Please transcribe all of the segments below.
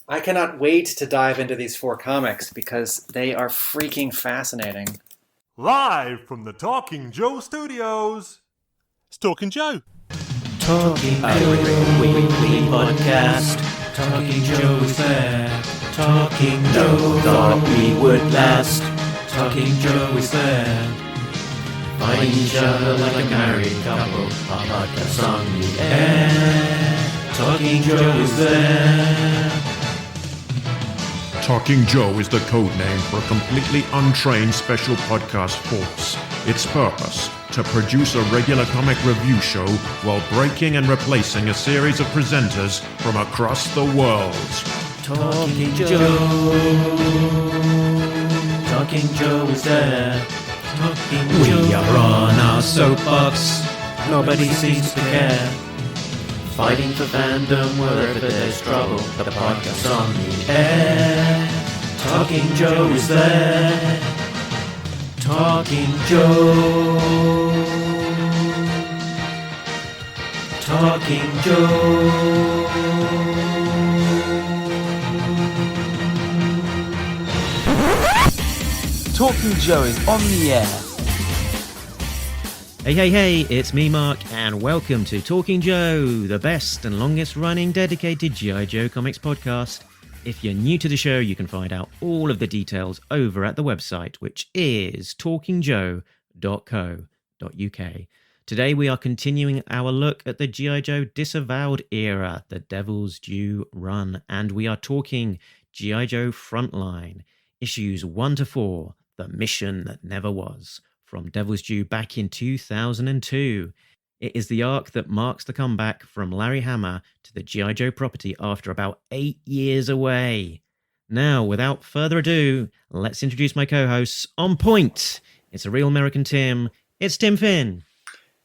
I cannot wait to dive into these 4 comics because they are freaking fascinating. Live from the Talking Joe studios, it's Talking Joe. Talking Joe weekly podcast. Talking Joe is there. Talking Joe thought we would last. Talking Joe is there. Find each other like a married couple. Our podcast on the air. Talking Joe is there. Talking Joe is the code name for a completely untrained special podcast force. Its purpose, to produce a regular comic review show while breaking and replacing a series of presenters from across the world. Talking Joe. Talking Joe is there. Talking Joe. We are on our soapbox. Nobody seems to care. Fighting for fandom wherever there's trouble. The podcast on the air. Talking Joe is there. Talking Joe. Talking Joe. Talking Joe is on the air. Hey, it's me, Mark, and welcome to Talking Joe, the best and longest running dedicated G.I. Joe comics podcast. If you're new to the show, you can find out all of the details over at the website, which is talkingjoe.co.uk. Today we are continuing our look at the G.I. Joe Disavowed era, the Devil's Due run, and we are talking G.I. Joe Frontline, issues 1 to 4, The Mission That Never Was. From Devil's Due back in 2002. It is the arc that marks the comeback from Larry Hama to the G.I. Joe property after about 8 years away. Now, without further ado, let's introduce my co-hosts. On point, it's a real American Tim. It's Tim Finn.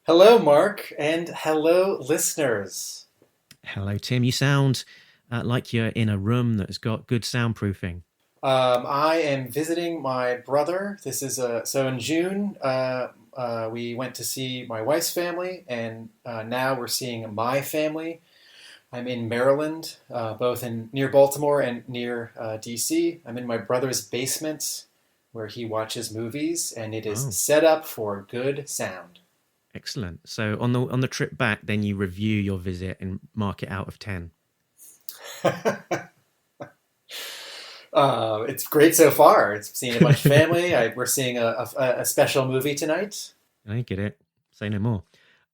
Hello, Mark, and hello, listeners. Hello, Tim. You sound like you're in a room that's got good soundproofing. I am visiting my brother. This is so in June, we went to see my wife's family, and now we're seeing my family. I'm in Maryland, both near Baltimore and near DC. I'm in my brother's basement where he watches movies, and it is set up for good sound. Excellent. So on the trip back, then you review your visit and mark it out of 10. It's great so far. It's seeing a bunch of family. We're seeing a special movie tonight. I get it. Say no more.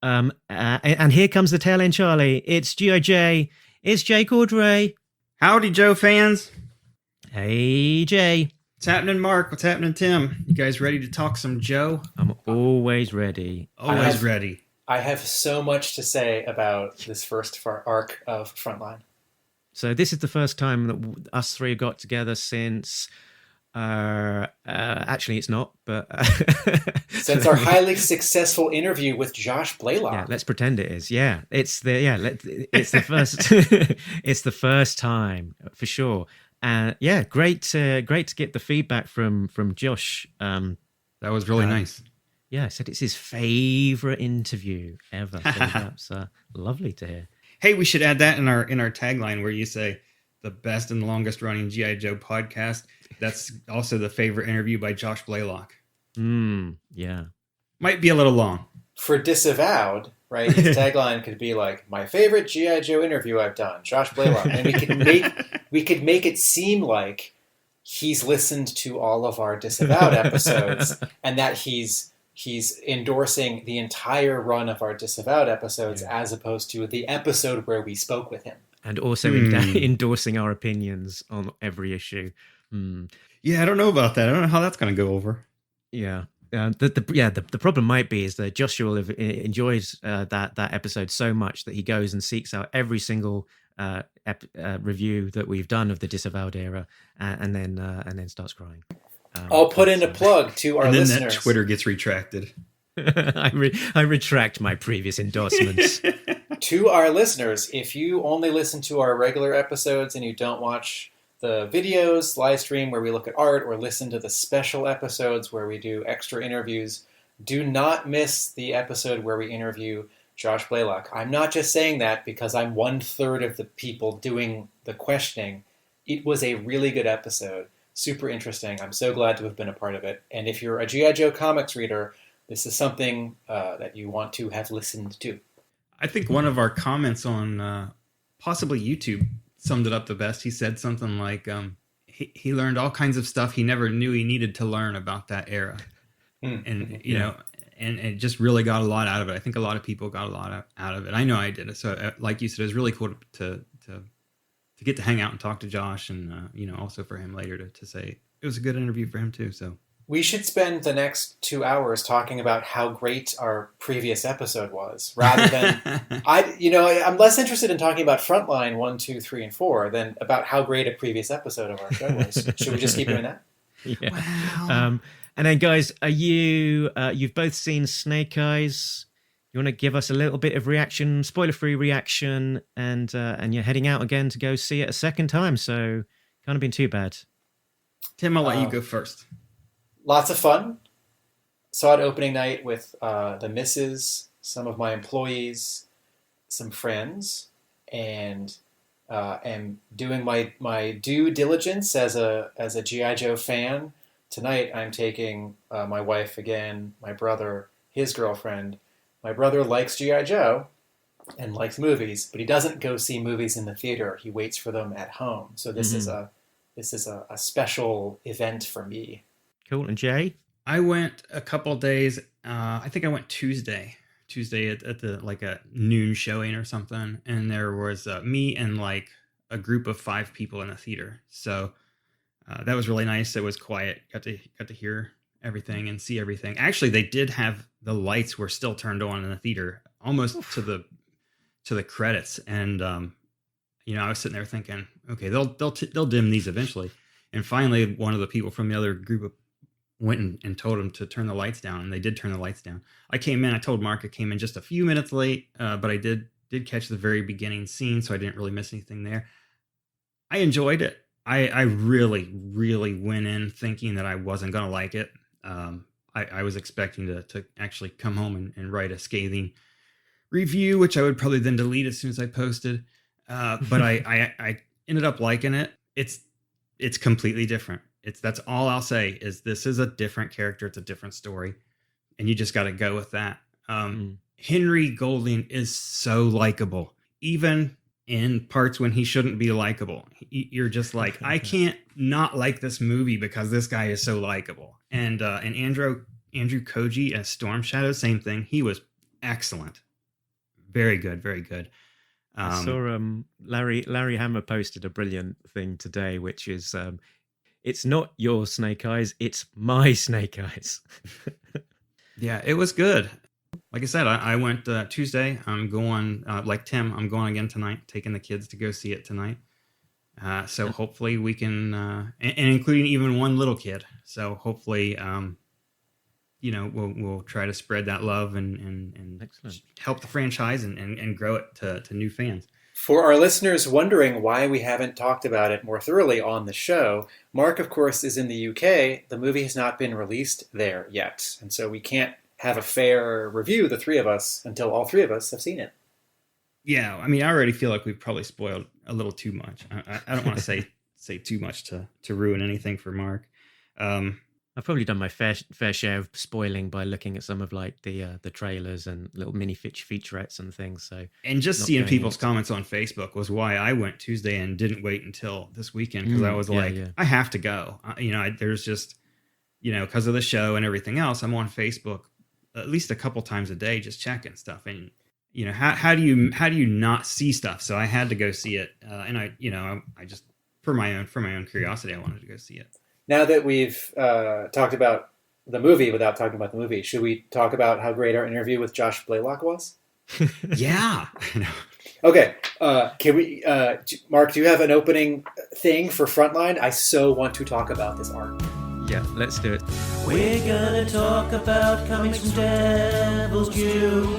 And here comes the tail end, Charlie. It's G.I.J. It's Jay Cordray. Howdy, Joe fans. Hey, Jay. What's happening, Mark? What's happening, Tim? You guys ready to talk some Joe? I'm always ready. Always ready. I have so much to say about this first arc of Frontline. So this is the first time that us three got together since, actually it's not, but... since our highly successful interview with Josh Blayock. Yeah, let's pretend it is. Yeah, it's the first, it's the first time for sure. Yeah, great to get the feedback from Josh. That was really nice. Yeah, said it's his favorite interview ever. So that's lovely to hear. Hey, we should add that in our tagline where you say the best and longest running G.I. Joe podcast. That's also the favorite interview by Josh Blayock. Yeah. Might be a little long. For Disavowed, right? His tagline could be like, my favorite G.I. Joe interview I've done, Josh Blayock. And we could make it seem like he's listened to all of our Disavowed episodes and that he's endorsing the entire run of our Disavowed episodes as opposed to the episode where we spoke with him. And also endorsing our opinions on every issue. Yeah, I don't know about that. I don't know how that's going to go over. Yeah. The problem might be is that Joshua enjoys that episode so much that he goes and seeks out every single review that we've done of the Disavowed era and then starts crying. I'll put in a plug to our listeners. And then that Twitter gets retracted. I retract my previous endorsements. To our listeners, if you only listen to our regular episodes and you don't watch the videos, live stream where we look at art, or listen to the special episodes where we do extra interviews, do not miss the episode where we interview Josh Blayock. I'm not just saying that because I'm 1/3 of the people doing the questioning. it was a really good episode. Super interesting. I'm so glad to have been a part of it. And if you're a G.I. Joe comics reader, this is something that you want to have listened to. I think one of our comments on possibly YouTube summed it up the best. He said something like, he learned all kinds of stuff he never knew he needed to learn about that era. And, you know, and it just really got a lot out of it. I think a lot of people got a lot out of it. I know I did. So like you said, it was really cool to get to hang out and talk to Josh, and, you know, also for him later to say it was a good interview for him too. So we should spend the next 2 hours talking about how great our previous episode was, rather than I'm less interested in talking about Frontline 1, 2, 3, and 4 than about how great a previous episode of our show was. Should we just keep doing that? Yeah. wow. And then, guys, are you've both seen Snake Eyes? You want to give us a little bit of reaction, spoiler-free reaction, and you're heading out again to go see it a second time, so can't have been too bad. Tim, I'll let you go first. Lots of fun. Saw it opening night with the missus, some of my employees, some friends, and am doing my due diligence as a G.I. Joe fan. Tonight I'm taking my wife again, my brother, his girlfriend. My brother likes G.I. Joe and likes movies, but he doesn't go see movies in the theater. He waits for them at home. So this is a special event for me. Cool. And Jay? I went a couple of days. I think I went Tuesday at the like a noon showing or something, and there was me and like a group of 5 people in the theater. So that was really nice. It was quiet. Got to hear everything and see everything. Actually, they did have the lights were still turned on in the theater, almost to the credits. And I was sitting there thinking, okay, they'll dim these eventually. And finally, one of the people from the other group went and told them to turn the lights down, and they did turn the lights down. I told Mark I came in just a few minutes late, but I did catch the very beginning scene, so I didn't really miss anything there. I enjoyed it. I really, really went in thinking that I wasn't going to like it. I was expecting to actually come home and write a scathing review, which I would probably then delete as soon as I posted. But I ended up liking it. It's completely different. That's all I'll say is this is a different character. It's a different story. And you just got to go with that. Henry Golding is so likable, even in parts when he shouldn't be likable. You're just like, I can't not like this movie because this guy is so likable. And Andrew Koji as Storm Shadow, same thing. He was excellent. Very good, very good. I saw Larry Hama posted a brilliant thing today, which is it's not your Snake Eyes, it's my Snake Eyes. Yeah, it was good. Like I said, I went Tuesday. I'm going, like Tim, I'm going again tonight, taking the kids to go see it tonight. So hopefully we can, and including even one little kid. So hopefully, we'll try to spread that love and help the franchise and grow it to new fans. For our listeners wondering why we haven't talked about it more thoroughly on the show, Mark, of course, is in the UK. The movie has not been released there yet. And so we can't have a fair review, the three of us, until all three of us have seen it. Yeah, I mean, I already feel like we've probably spoiled a little too much. I don't want to say too much to ruin anything for Mark. I've probably done my fair share of spoiling by looking at some of like the trailers and little mini featurettes and things. So and just seeing people's comments on Facebook was why I went Tuesday and didn't wait until this weekend, because I was I have to go. There's just because of the show and everything else, I'm on Facebook at least a couple times a day just checking stuff. And how do you not see stuff? So I had to go see it, and I just for my own curiosity, I wanted to go see it. Now that we've talked about the movie without talking about the movie, should we talk about how great our interview with Josh Blayock was? Yeah. Okay. Can we, Mark, do you have an opening thing for Frontline? I so want to talk about this arc. Yeah, let's do it. We're gonna talk about comics from Devil's Due.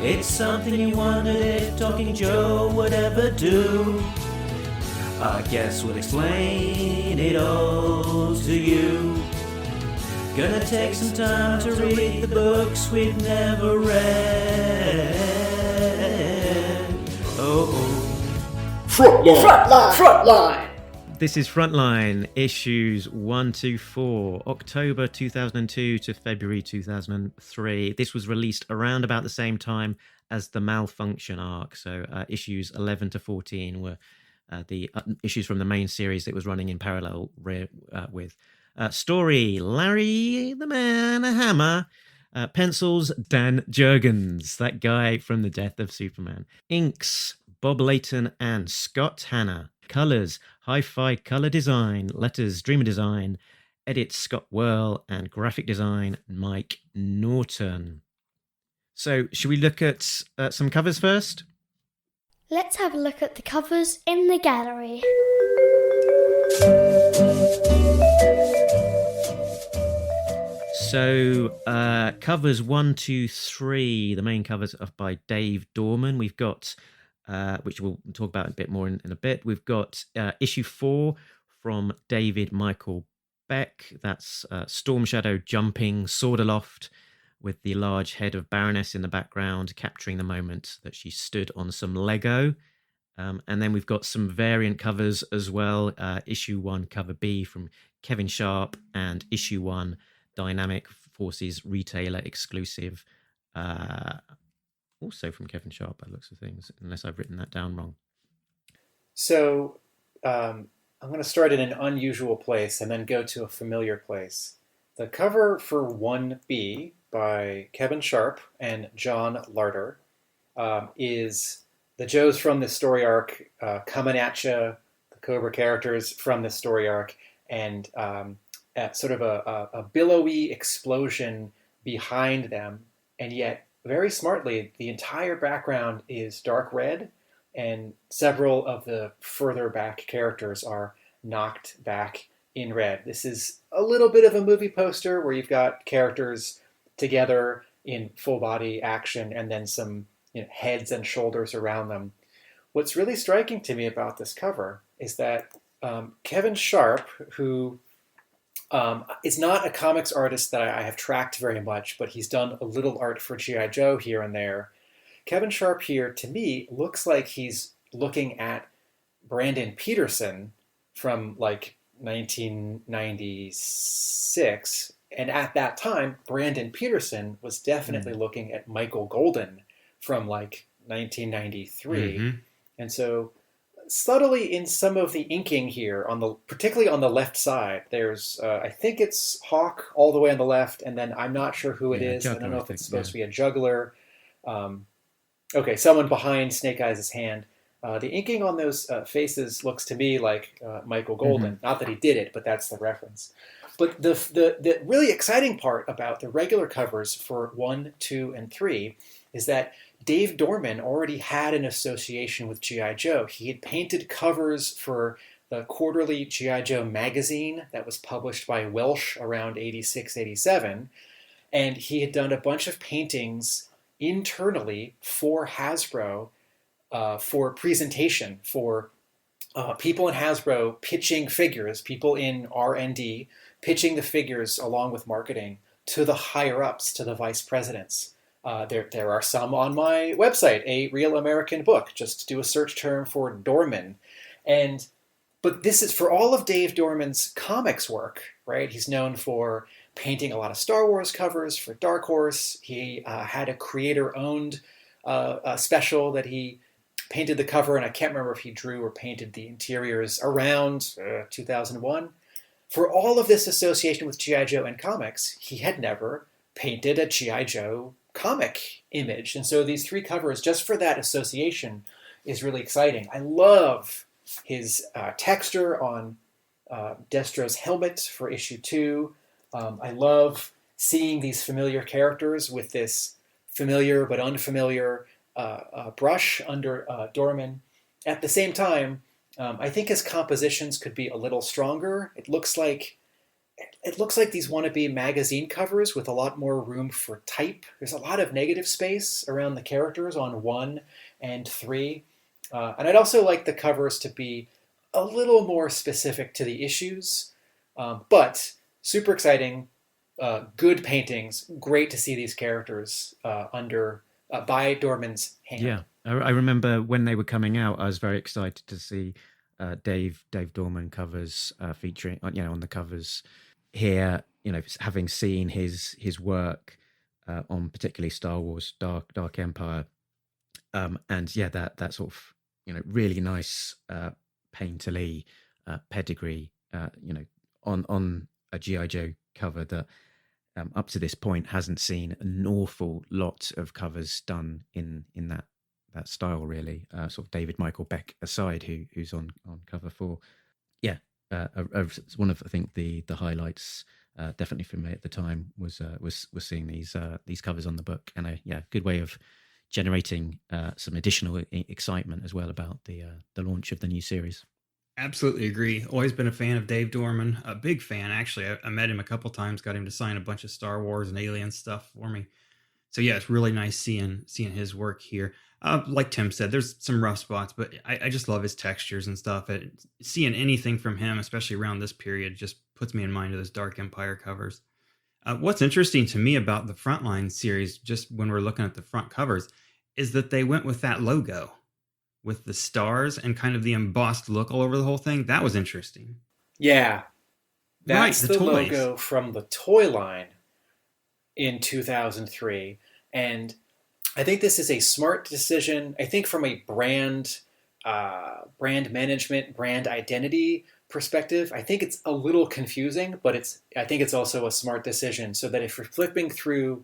It's something you wondered if Talking Joe would ever do. I guess we'll explain it all to you. Gonna take some time to read the books we've never read. Oh. Frontline! This is Frontline, issues 1 to 4, October 2002 to February 2003. This was released around about the same time as the Malfunction arc. So issues 11 to 14 were the issues from the main series that was running in parallel with. Story, Larry the Man Hama. Pencils, Dan Jurgens, that guy from The Death of Superman. Inks, Bob Layton and Scott Hanna. Colors, Hi-Fi Color Design. Letters, Dreamer Design. Edits, Scott Whirl. And graphic design, Mike Norton. So, should we look at some covers first? Let's have a look at the covers in the gallery. So, covers 1, 2, 3, the main covers are by Dave Dorman. We've got, which we'll talk about a bit more in a bit. We've got issue 4 from David Michael Beck. That's Storm Shadow jumping sword aloft with the large head of Baroness in the background, capturing the moment that she stood on some Lego. And then we've got some variant covers as well. Issue 1, cover B from Kevin Sharp, and issue 1, Dynamic Forces retailer exclusive, also from Kevin Sharp by the looks of things, unless I've written that down wrong. So I'm going to start in an unusual place and then go to a familiar place. The cover for 1B by Kevin Sharp and John Larter is the Joes from this story arc coming at you, the Cobra characters from this story arc, and at sort of a billowy explosion behind them, and yet very smartly the entire background is dark red, and several of the further back characters are knocked back in red. This is a little bit of a movie poster where you've got characters together in full body action and then some heads and shoulders around them. What's really striking to me about this cover is that Kevin Sharp, who is not a comics artist that I have tracked very much, but he's done a little art for G.I. Joe here and there. Kevin Sharp here, to me, looks like he's looking at Brandon Peterson from like 1996. And at that time, Brandon Peterson was definitely looking at Michael Golden from like 1993. Mm-hmm. And so subtly in some of the inking here, particularly on the left side, there's, I think it's Hawk all the way on the left, and then I'm not sure who it is. Juggler, I don't know if it's supposed to be a juggler. Okay, someone behind Snake Eyes' hand. The inking on those faces looks to me like Michael Golden. Mm-hmm. Not that he did it, but that's the reference. But the really exciting part about the regular covers for 1, 2, and 3 is that Dave Dorman already had an association with G.I. Joe. He had painted covers for the quarterly G.I. Joe magazine that was published by Welsh around 86, 87. And he had done a bunch of paintings internally for Hasbro for presentation, for people in Hasbro pitching figures, people in R&D pitching the figures along with marketing to the higher-ups, to the vice presidents. There are some on my website, A Real American Book. Just do a search term for Dorman. But this is for all of Dave Dorman's comics work, right? He's known for painting a lot of Star Wars covers for Dark Horse. He had a creator-owned special that he painted the cover, and I can't remember if he drew or painted the interiors around 2001. For all of this association with G.I. Joe and comics, he had never painted a G.I. Joe comic image. And so these 3 covers, just for that association, is really exciting. I love his texture on Destro's helmet for issue 2. I love seeing these familiar characters with this familiar but unfamiliar brush under Dorman. At the same time, I think his compositions could be a little stronger. It looks like these wannabe magazine covers with a lot more room for type. There's a lot of negative space around the characters on 1 and 3. And I'd also like the covers to be a little more specific to the issues. But super exciting, good paintings. Great to see these characters by Dorman's hand. Yeah, I remember when they were coming out, I was very excited to see Dave Dorman covers featuring on the covers here. Having seen his work on particularly Star Wars Dark Empire, and that sort of really nice painterly pedigree on a G.I. Joe cover that up to this point hasn't seen an awful lot of covers done in that style, really. Sort of David Michael Beck aside, who's on cover 4. One of, I think, the highlights definitely for me at the time was seeing these covers on the book, and a good way of generating some additional excitement as well about the launch of the new series. Absolutely agree. Always been a fan of Dave Dorman. A big fan, actually. I met him a couple times, got him to sign a bunch of Star Wars and Alien stuff for me. So yeah, it's really nice seeing his work here. Like Tim said, there's some rough spots, but I just love his textures and stuff. Seeing anything from him, especially around this period, just puts me in mind of those Dark Empire covers. What's interesting to me about the Frontline series, just when we're looking at the front covers, is that they went with that logo, with the stars and kind of the embossed look all over the whole thing. That was interesting. Yeah. That's right, the toys. logo from the toy line in 2003. And I think this is a smart decision. I think from a brand management, brand identity perspective, I think it's a little confusing, but I think it's also a smart decision, so that if you're flipping through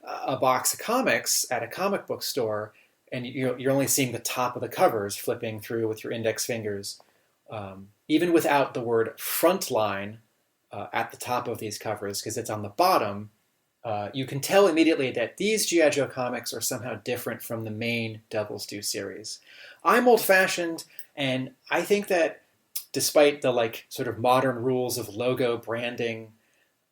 a box of comics at a comic book store, and you're only seeing the top of the covers flipping through with your index fingers, even without the word Frontline at the top of these covers, because it's on the bottom, you can tell immediately that these G.I. Joe comics are somehow different from the main Devil's Due series. I'm old-fashioned, and I think that despite the sort of modern rules of logo branding,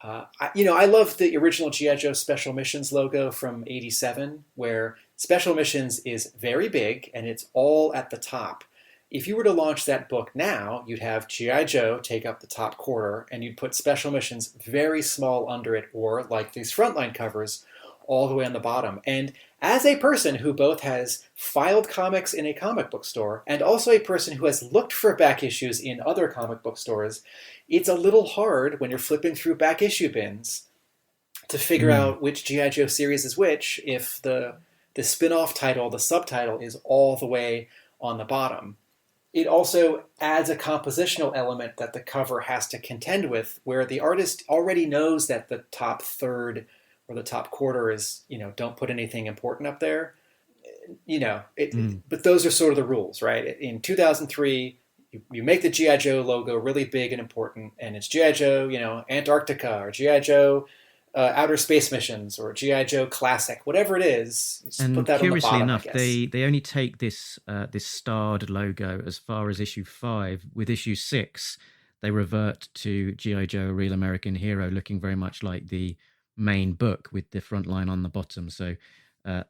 I love the original G.I. Joe Special Missions logo from '87, where Special Missions is very big and it's all at the top. If you were to launch that book now, you'd have G.I. Joe take up the top quarter, and you'd put Special Missions very small under it, or like these Frontline covers, all the way on the bottom. And as a person who both has filed comics in a comic book store and also a person who has looked for back issues in other comic book stores, it's a little hard when you're flipping through back issue bins to figure out which G.I. Joe series is which if the spin-off title, the subtitle, is all the way on the bottom. It also adds a compositional element that the cover has to contend with, where the artist already knows that the top third or the top quarter is, don't put anything important up there. But those are sort of the rules, right? In 2003, you make the G.I. Joe logo really big and important, and it's G.I. Joe, Antarctica, or G.I. Joe Outer Space Missions, or G.I. Joe Classic, whatever it is. Just and put that curiously on the bottom, enough, I guess. they only take this starred logo as far as issue 5. With issue 6, they revert to G.I. Joe: A Real American Hero, looking very much like the main book with the Frontline on the bottom. So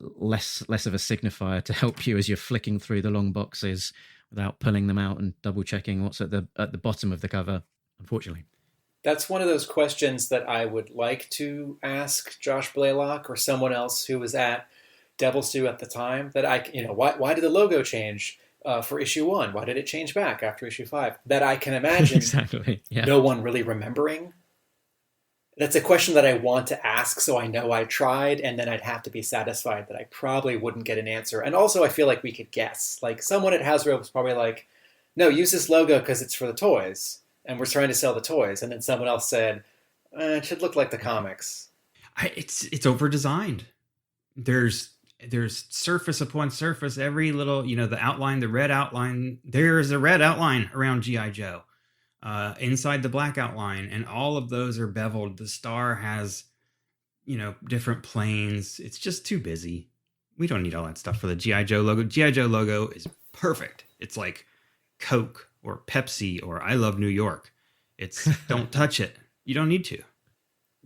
less of a signifier to help you as you're flicking through the long boxes without pulling them out and double checking what's at the bottom of the cover, unfortunately. That's one of those questions that I would like to ask Josh Blayock or someone else who was at Devil's Due at the time. That why did the logo change for issue 1? Why did it change back after issue 5? That I can imagine Exactly. Yeah. No one really remembering. That's a question that I want to ask, so I know I tried, and then I'd have to be satisfied that I probably wouldn't get an answer. And also, I feel like we could guess. Like, someone at Hasbro was probably like, no, use this logo because it's for the toys, and we're trying to sell the toys. And then someone else said, it should look like the comics. It's over-designed. There's surface upon surface, every little, the outline, the red outline. There's a red outline around G.I. Joe. Inside the black outline, and all of those are beveled. The star has, different planes. It's just too busy. We don't need all that stuff for the G.I. Joe logo. G.I. Joe logo is perfect. It's like Coke or Pepsi or I Love New York. It's don't touch it. You don't need to.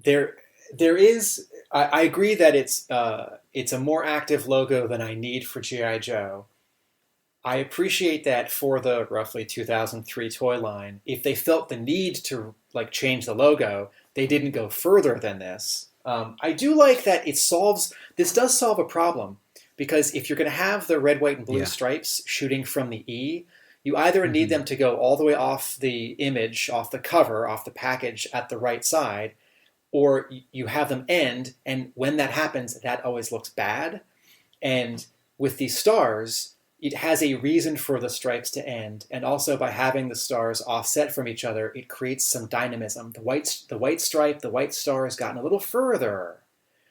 There is. I agree that it's a more active logo than I need for G.I. Joe. I appreciate that for the roughly 2003 toy line, if they felt the need to change the logo, they didn't go further than this. I do like that this does solve a problem, because if you're going to have the red, white, and blue stripes shooting from the E, you either need them to go all the way off the image, off the cover, off the package at the right side, or you have them end, and when that happens, that always looks bad. And with these stars, it has a reason for the stripes to end, and also by having the stars offset from each other, it creates some dynamism. The white stripe, the white star has gotten a little further,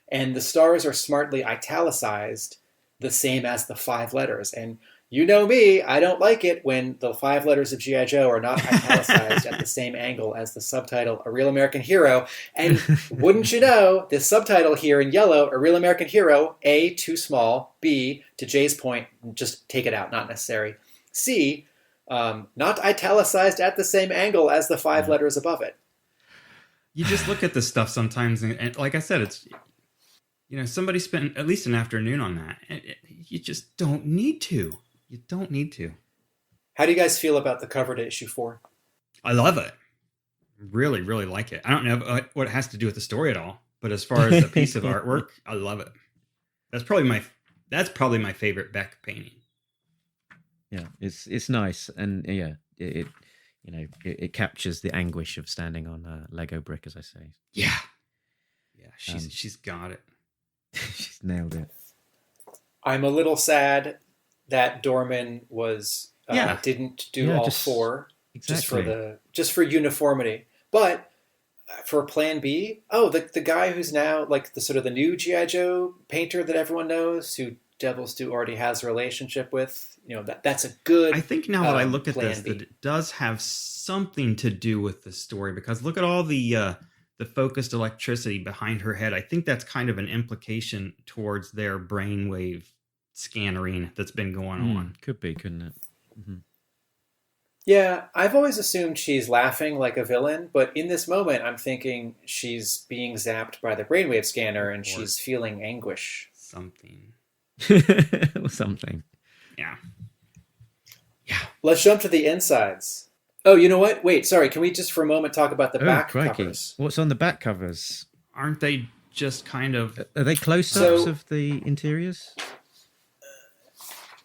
and the stars are smartly italicized, the same as the 5 letters. And you know me, I don't like it when the 5 letters of G.I. Joe are not italicized at the same angle as the subtitle, A Real American Hero. And wouldn't you know, this subtitle here in yellow, A Real American Hero, A, too small, B, to Jay's point, just take it out, not necessary. C, not italicized at the same angle as the 5 letters above it. You just look at this stuff sometimes, and like I said, it's, somebody spent at least an afternoon on that. You just don't need to. You don't need to. How do you guys feel about the cover to issue 4? I love it. Really, really like it. I don't know what it has to do with the story at all, but as far as a piece of artwork, I love it. That's probably my favorite Beck painting. Yeah, it's nice, and yeah, it captures the anguish of standing on a Lego brick, as I say. Yeah, she's got it. She's nailed it. I'm a little sad that Dorman was didn't do all 4 exactly. just for uniformity. But for Plan B, the guy who's now like the sort of the new G.I. Joe painter that everyone knows, who Devil's Due already has a relationship with, that's a good. I think now that I look at this, B. that it does have something to do with the story, because look at all the focused electricity behind her head. I think that's kind of an implication towards their brainwave scannering that's been going on. Could be, couldn't it? Mm-hmm. Yeah, I've always assumed she's laughing like a villain, but in this moment, I'm thinking she's being zapped by the brainwave scanner and she's feeling anguish. Something. Or something. Yeah. Let's jump to the insides. Oh, you know what? Wait, sorry. Can we just for a moment talk about the back covers? What's on the back covers? Aren't they just kind of... Are they close-ups of the interiors?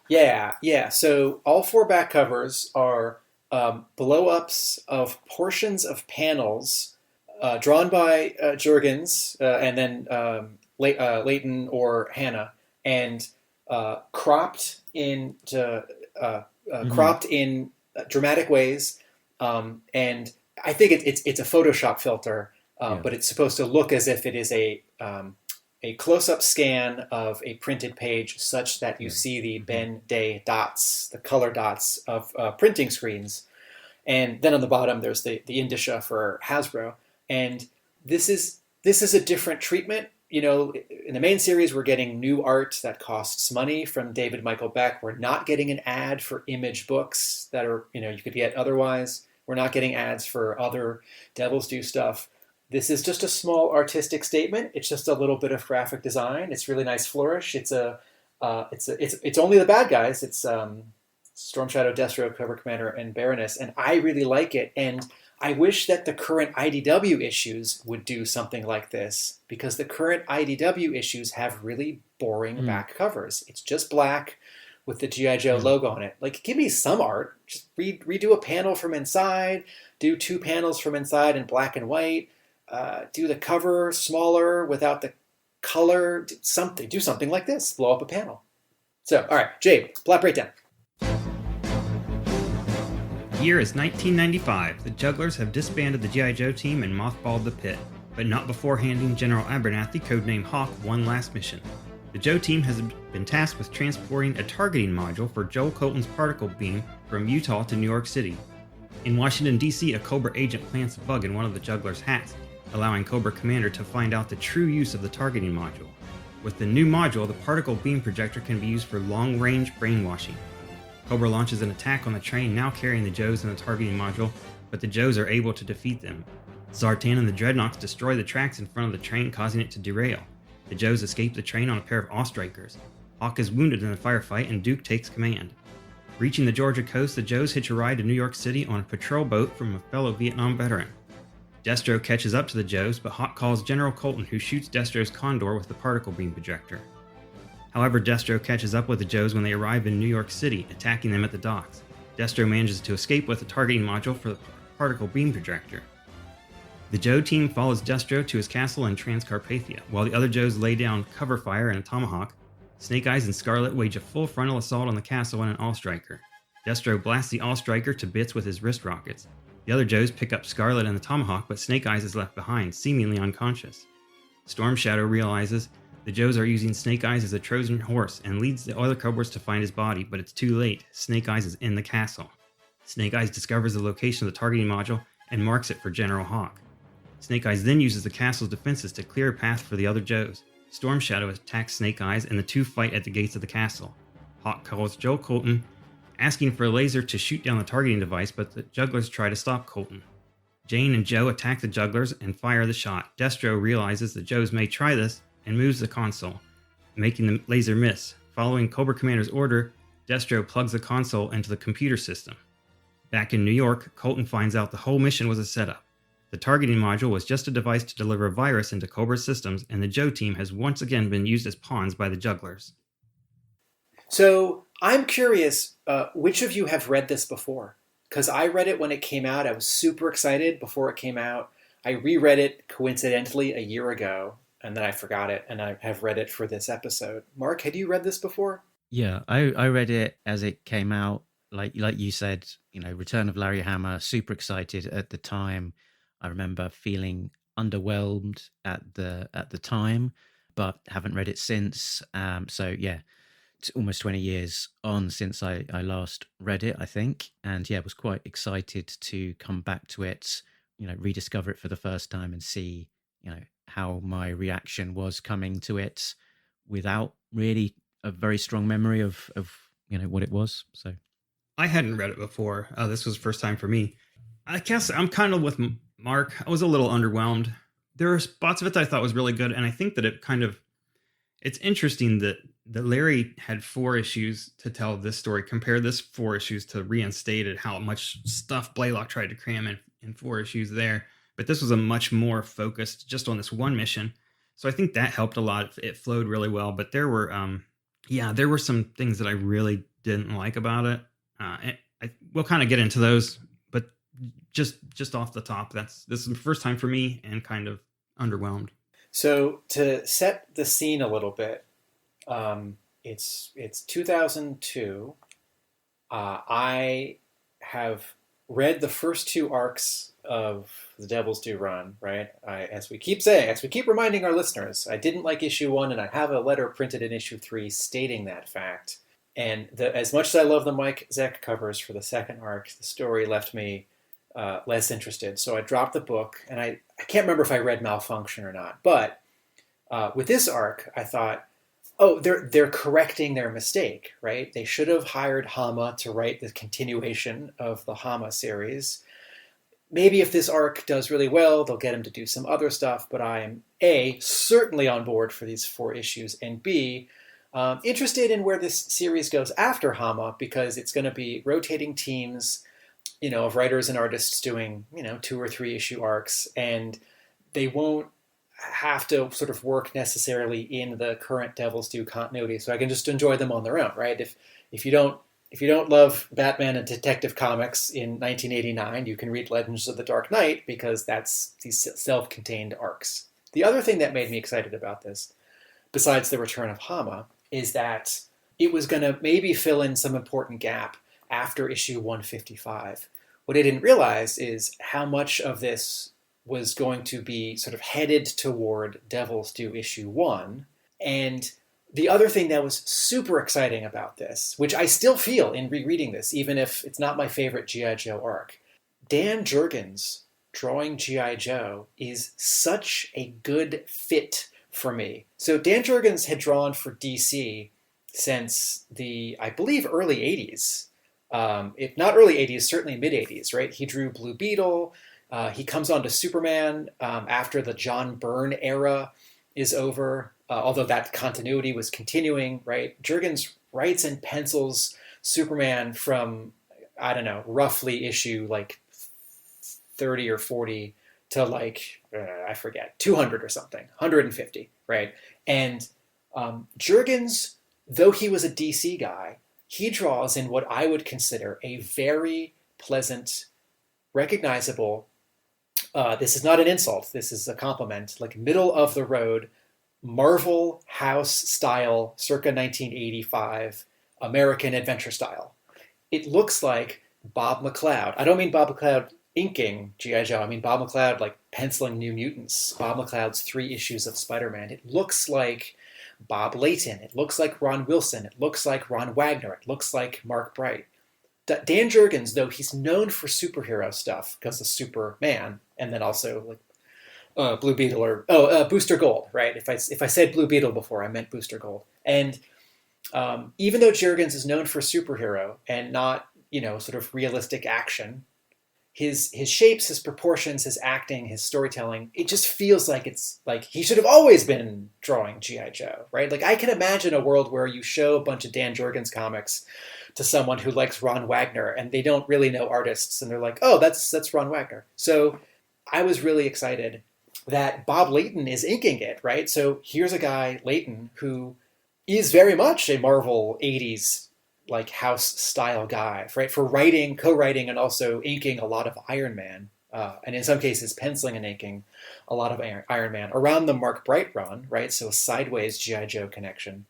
Yeah. So all 4 back covers are blow-ups of portions of panels drawn by Jurgens and then Leighton or Hannah, and cropped in dramatic ways. And I think it's a Photoshop filter, but it's supposed to look as if it is a close-up scan of a printed page, such that you see the Ben Day dots, the color dots of printing screens. And then on the bottom, there's the indicia for Hasbro. And this is a different treatment. In the main series, we're getting new art that costs money from David Michael Beck. We're not getting an ad for Image books that are, you could get otherwise. We're not getting ads for other Devil's Due stuff. This is just a small artistic statement. It's just a little bit of graphic design. It's really nice flourish. It's only the bad guys. It's Storm Shadow, Destro, Cobra Commander, and Baroness, and I really like it. And I wish that the current IDW issues would do something like this, because the current IDW issues have really boring back covers. It's just black with the G.I. Joe logo on it. Like, give me some art. Just redo a panel from inside, do 2 panels from inside in black and white, do the cover smaller without the color, do something like this, blow up a panel. So, all right, Jay, plot breakdown. The year is 1995. The Jugglers have disbanded the G.I. Joe team and mothballed the pit, but not before handing General Abernathy, codenamed Hawk, one last mission. The Joe team has been tasked with transporting a targeting module for Joel Colton's particle beam from Utah to New York City. In Washington, D.C., a Cobra agent plants a bug in one of the Jugglers' hats, allowing Cobra Commander to find out the true use of the targeting module. With the new module, the particle beam projector can be used for long-range brainwashing. Cobra launches an attack on the train now carrying the Joes and the targeting module, but the Joes are able to defeat them. Zartan and the Dreadnoks destroy the tracks in front of the train, causing it to derail. The Joes escape the train on a pair of Ostrikers. Hawk is wounded in the firefight and Duke takes command. Reaching the Georgia coast, the Joes hitch a ride to New York City on a patrol boat from a fellow Vietnam veteran. Destro catches up to the Joes, but Hawk calls General Colton, who shoots Destro's Condor with the particle beam projector. However, Destro catches up with the Joes when they arrive in New York City, attacking them at the docks. Destro manages to escape with a targeting module for the particle beam projector. The Joe team follows Destro to his castle in Transcarpathia, while the other Joes lay down cover fire and a tomahawk. Snake Eyes and Scarlet wage a full frontal assault on the castle and an All-Striker. Destro blasts the All-Striker to bits with his wrist rockets. The other Joes pick up Scarlet and the tomahawk, but Snake Eyes is left behind, seemingly unconscious. Storm Shadow realizes the Joes are using Snake Eyes as a Trojan horse and leads the other Cobras to find his body, but it's too late. Snake Eyes is in the castle. Snake Eyes discovers the location of the targeting module and marks it for General Hawk. Snake Eyes then uses the castle's defenses to clear a path for the other Joes. Storm Shadow attacks Snake Eyes and the two fight at the gates of the castle. Hawk calls Joe Colton, asking for a laser to shoot down the targeting device, but the jugglers try to stop Colton. Jane and Joe attack the jugglers and fire the shot. Destro realizes the Joes may try this and moves the console, making the laser miss. Following Cobra Commander's order, Destro plugs the console into the computer system. Back in New York, Colton finds out the whole mission was a setup. The targeting module was just a device to deliver a virus into Cobra's systems, and the Joe team has once again been used as pawns by the jugglers. So I'm curious, which of you have read this before? Because I read it when it came out. I was super excited before it came out. I reread it coincidentally a year ago, and then I forgot it, and I have read it for this episode. Mark, had you read this before? Yeah, I read it as it came out. Like you said, Return of Larry Hama, super excited at the time. I remember feeling underwhelmed at the time, but haven't read it since. So yeah, it's almost 20 years on since I last read it, I think. And yeah, was quite excited to come back to it, rediscover it for the first time and see, how my reaction was coming to it without really a very strong memory of what it was. So I hadn't read it before. This was the first time for me. I guess I'm kind of with Mark. I was a little underwhelmed. There are spots of it that I thought was really good, and I think that it's interesting that Larry had 4 issues to tell this story. Compare this 4 issues to Reinstated, how much stuff Blayock tried to cram in 4 issues there. But this was a much more focused just on this one mission. So I think that helped a lot. It flowed really well. But there were some things that I really didn't like about it. We'll kind of get into those, but just off the top, this is the first time for me and kind of underwhelmed. So to set the scene a little bit, it's 2002. I have read the first 2 arcs of The Devil's Due Run, right? As we keep reminding our listeners, I didn't like issue 1, and I have a letter printed in issue 3 stating that fact. And as much as I love the Mike Zeck covers for the second arc, the story left me less interested. So I dropped the book, and I can't remember if I read Malfunction or not. But with this arc, I thought, oh, they're correcting their mistake, right? They should have hired Hama to write the continuation of the Hama series. Maybe if this arc does really well, they'll get him to do some other stuff. But I am A, certainly on board for these 4 issues, and B, interested in where this series goes after Hama, because it's going to be rotating teams, of writers and artists doing, 2 or 3 issue arcs, and they won't have to sort of work necessarily in the current Devil's Due continuity, so I can just enjoy them on their own, right? If you don't love Batman and Detective Comics in 1989, you can read Legends of the Dark Knight, because that's these self-contained arcs. The other thing that made me excited about this, besides the return of Hama, is that it was going to maybe fill in some important gap after issue 155. What I didn't realize is how much of this was going to be sort of headed toward Devil's Due issue 1. And the other thing that was super exciting about this, which I still feel in rereading this, even if it's not my favorite G.I. Joe arc, Dan Jurgens drawing G.I. Joe is such a good fit for me. So Dan Jurgens had drawn for DC since the, I believe, early 80s. If not early 80s, certainly mid 80s, right? He drew Blue Beetle. He comes on to Superman after the John Byrne era is over, although that continuity was continuing, right? Jurgens writes and pencils Superman from, I don't know, roughly issue like 30 or 40 to like, I forget, 200 or something, 150, right? And Jurgens, though he was a DC guy, he draws in what I would consider a very pleasant, recognizable, this is not an insult, this is a compliment, like middle of the road, Marvel House style, circa 1985, American adventure style. It looks like Bob McLeod. I don't mean Bob McLeod inking G.I. Joe. I mean Bob McLeod like penciling New Mutants. Bob McLeod's 3 issues of Spider-Man. It looks like Bob Layton. It looks like Ron Wilson. It looks like Ron Wagner. It looks like Mark Bright. Dan Jurgens, though he's known for superhero stuff because of Superman, and then also like Blue Beetle or Booster Gold, right? If I said Blue Beetle before, I meant Booster Gold. And even though Jurgens is known for superhero and not, sort of realistic action, his shapes, his proportions, his acting, his storytelling, it just feels like it's like he should have always been drawing G.I. Joe, right? Like I can imagine a world where you show a bunch of Dan Jurgens comics to someone who likes Ron Wagner and they don't really know artists and they're like, oh, that's Ron Wagner. So I was really excited that Bob Layton is inking it, right? So here's a guy, Layton, who is very much a Marvel 80s like house style guy, right? For writing, co-writing, and also inking a lot of Iron Man, and in some cases penciling and inking a lot of Iron Man around the Mark Bright run, right? So a sideways G.I. Joe connection.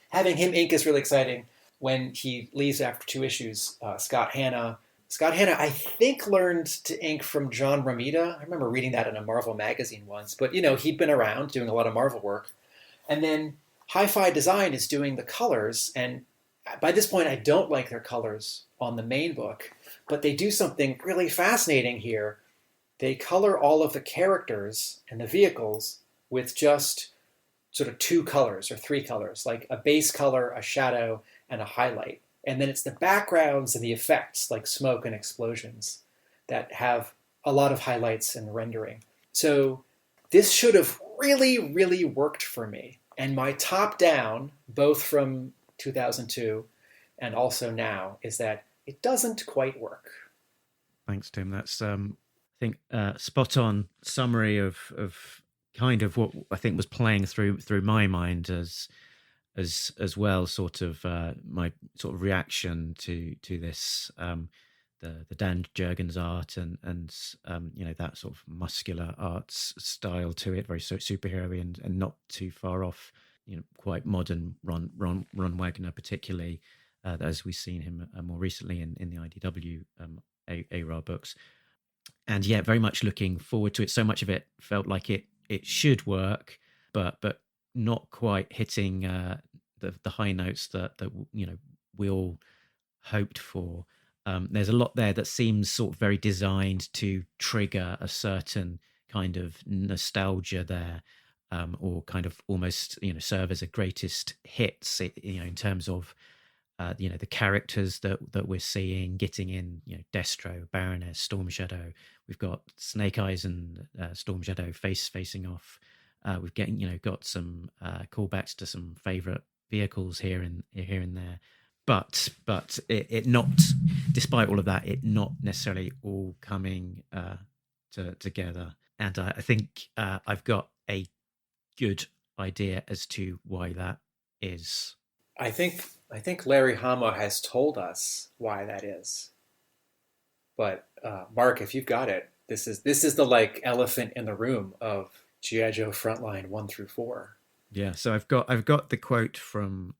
Having him ink is really exciting. When he leaves after 2 issues, Scott Hanna, I think, learned to ink from John Romita. I remember reading that in a Marvel magazine once, but he'd been around doing a lot of Marvel work. And then Hi-Fi Design is doing the colors, and by this point, I don't like their colors on the main book, but they do something really fascinating here. They color all of the characters and the vehicles with just sort of 2 colors or 3 colors, like a base color, a shadow, and a highlight. And then it's the backgrounds and the effects, like smoke and explosions, that have a lot of highlights and rendering. So this should have really, really worked for me. And my top down, both from 2002 and also now, is that it doesn't quite work. Thanks, Tim. That's I think spot on summary of kind of what I think was playing through my mind as well, sort of my sort of reaction to this the Dan Jurgens art and that sort of muscular arts style to it, very superhero-y and not too far off, quite modern Ron Wagner, particularly as we've seen him more recently in the IDW ARA books. And yeah, very much looking forward to it. So much of it felt like it should work, but not quite hitting the high notes that we all hoped for. There's a lot there that seems sort of very designed to trigger a certain kind of nostalgia there, or kind of almost serve as a greatest hits, in terms of the characters that we're seeing getting in, Destro, Baroness, Storm Shadow. We've got Snake Eyes and Storm Shadow facing off. We've got some callbacks to some favorite vehicles here and there. But it not, despite all of that, it not necessarily all coming together. And I think I've got a good idea as to why that is. I think Larry Hama has told us why that is. But Mark, if you've got it, this is the like elephant in the room of G.I. Joe Frontline 1 through 4. Yeah, so I've got the quote from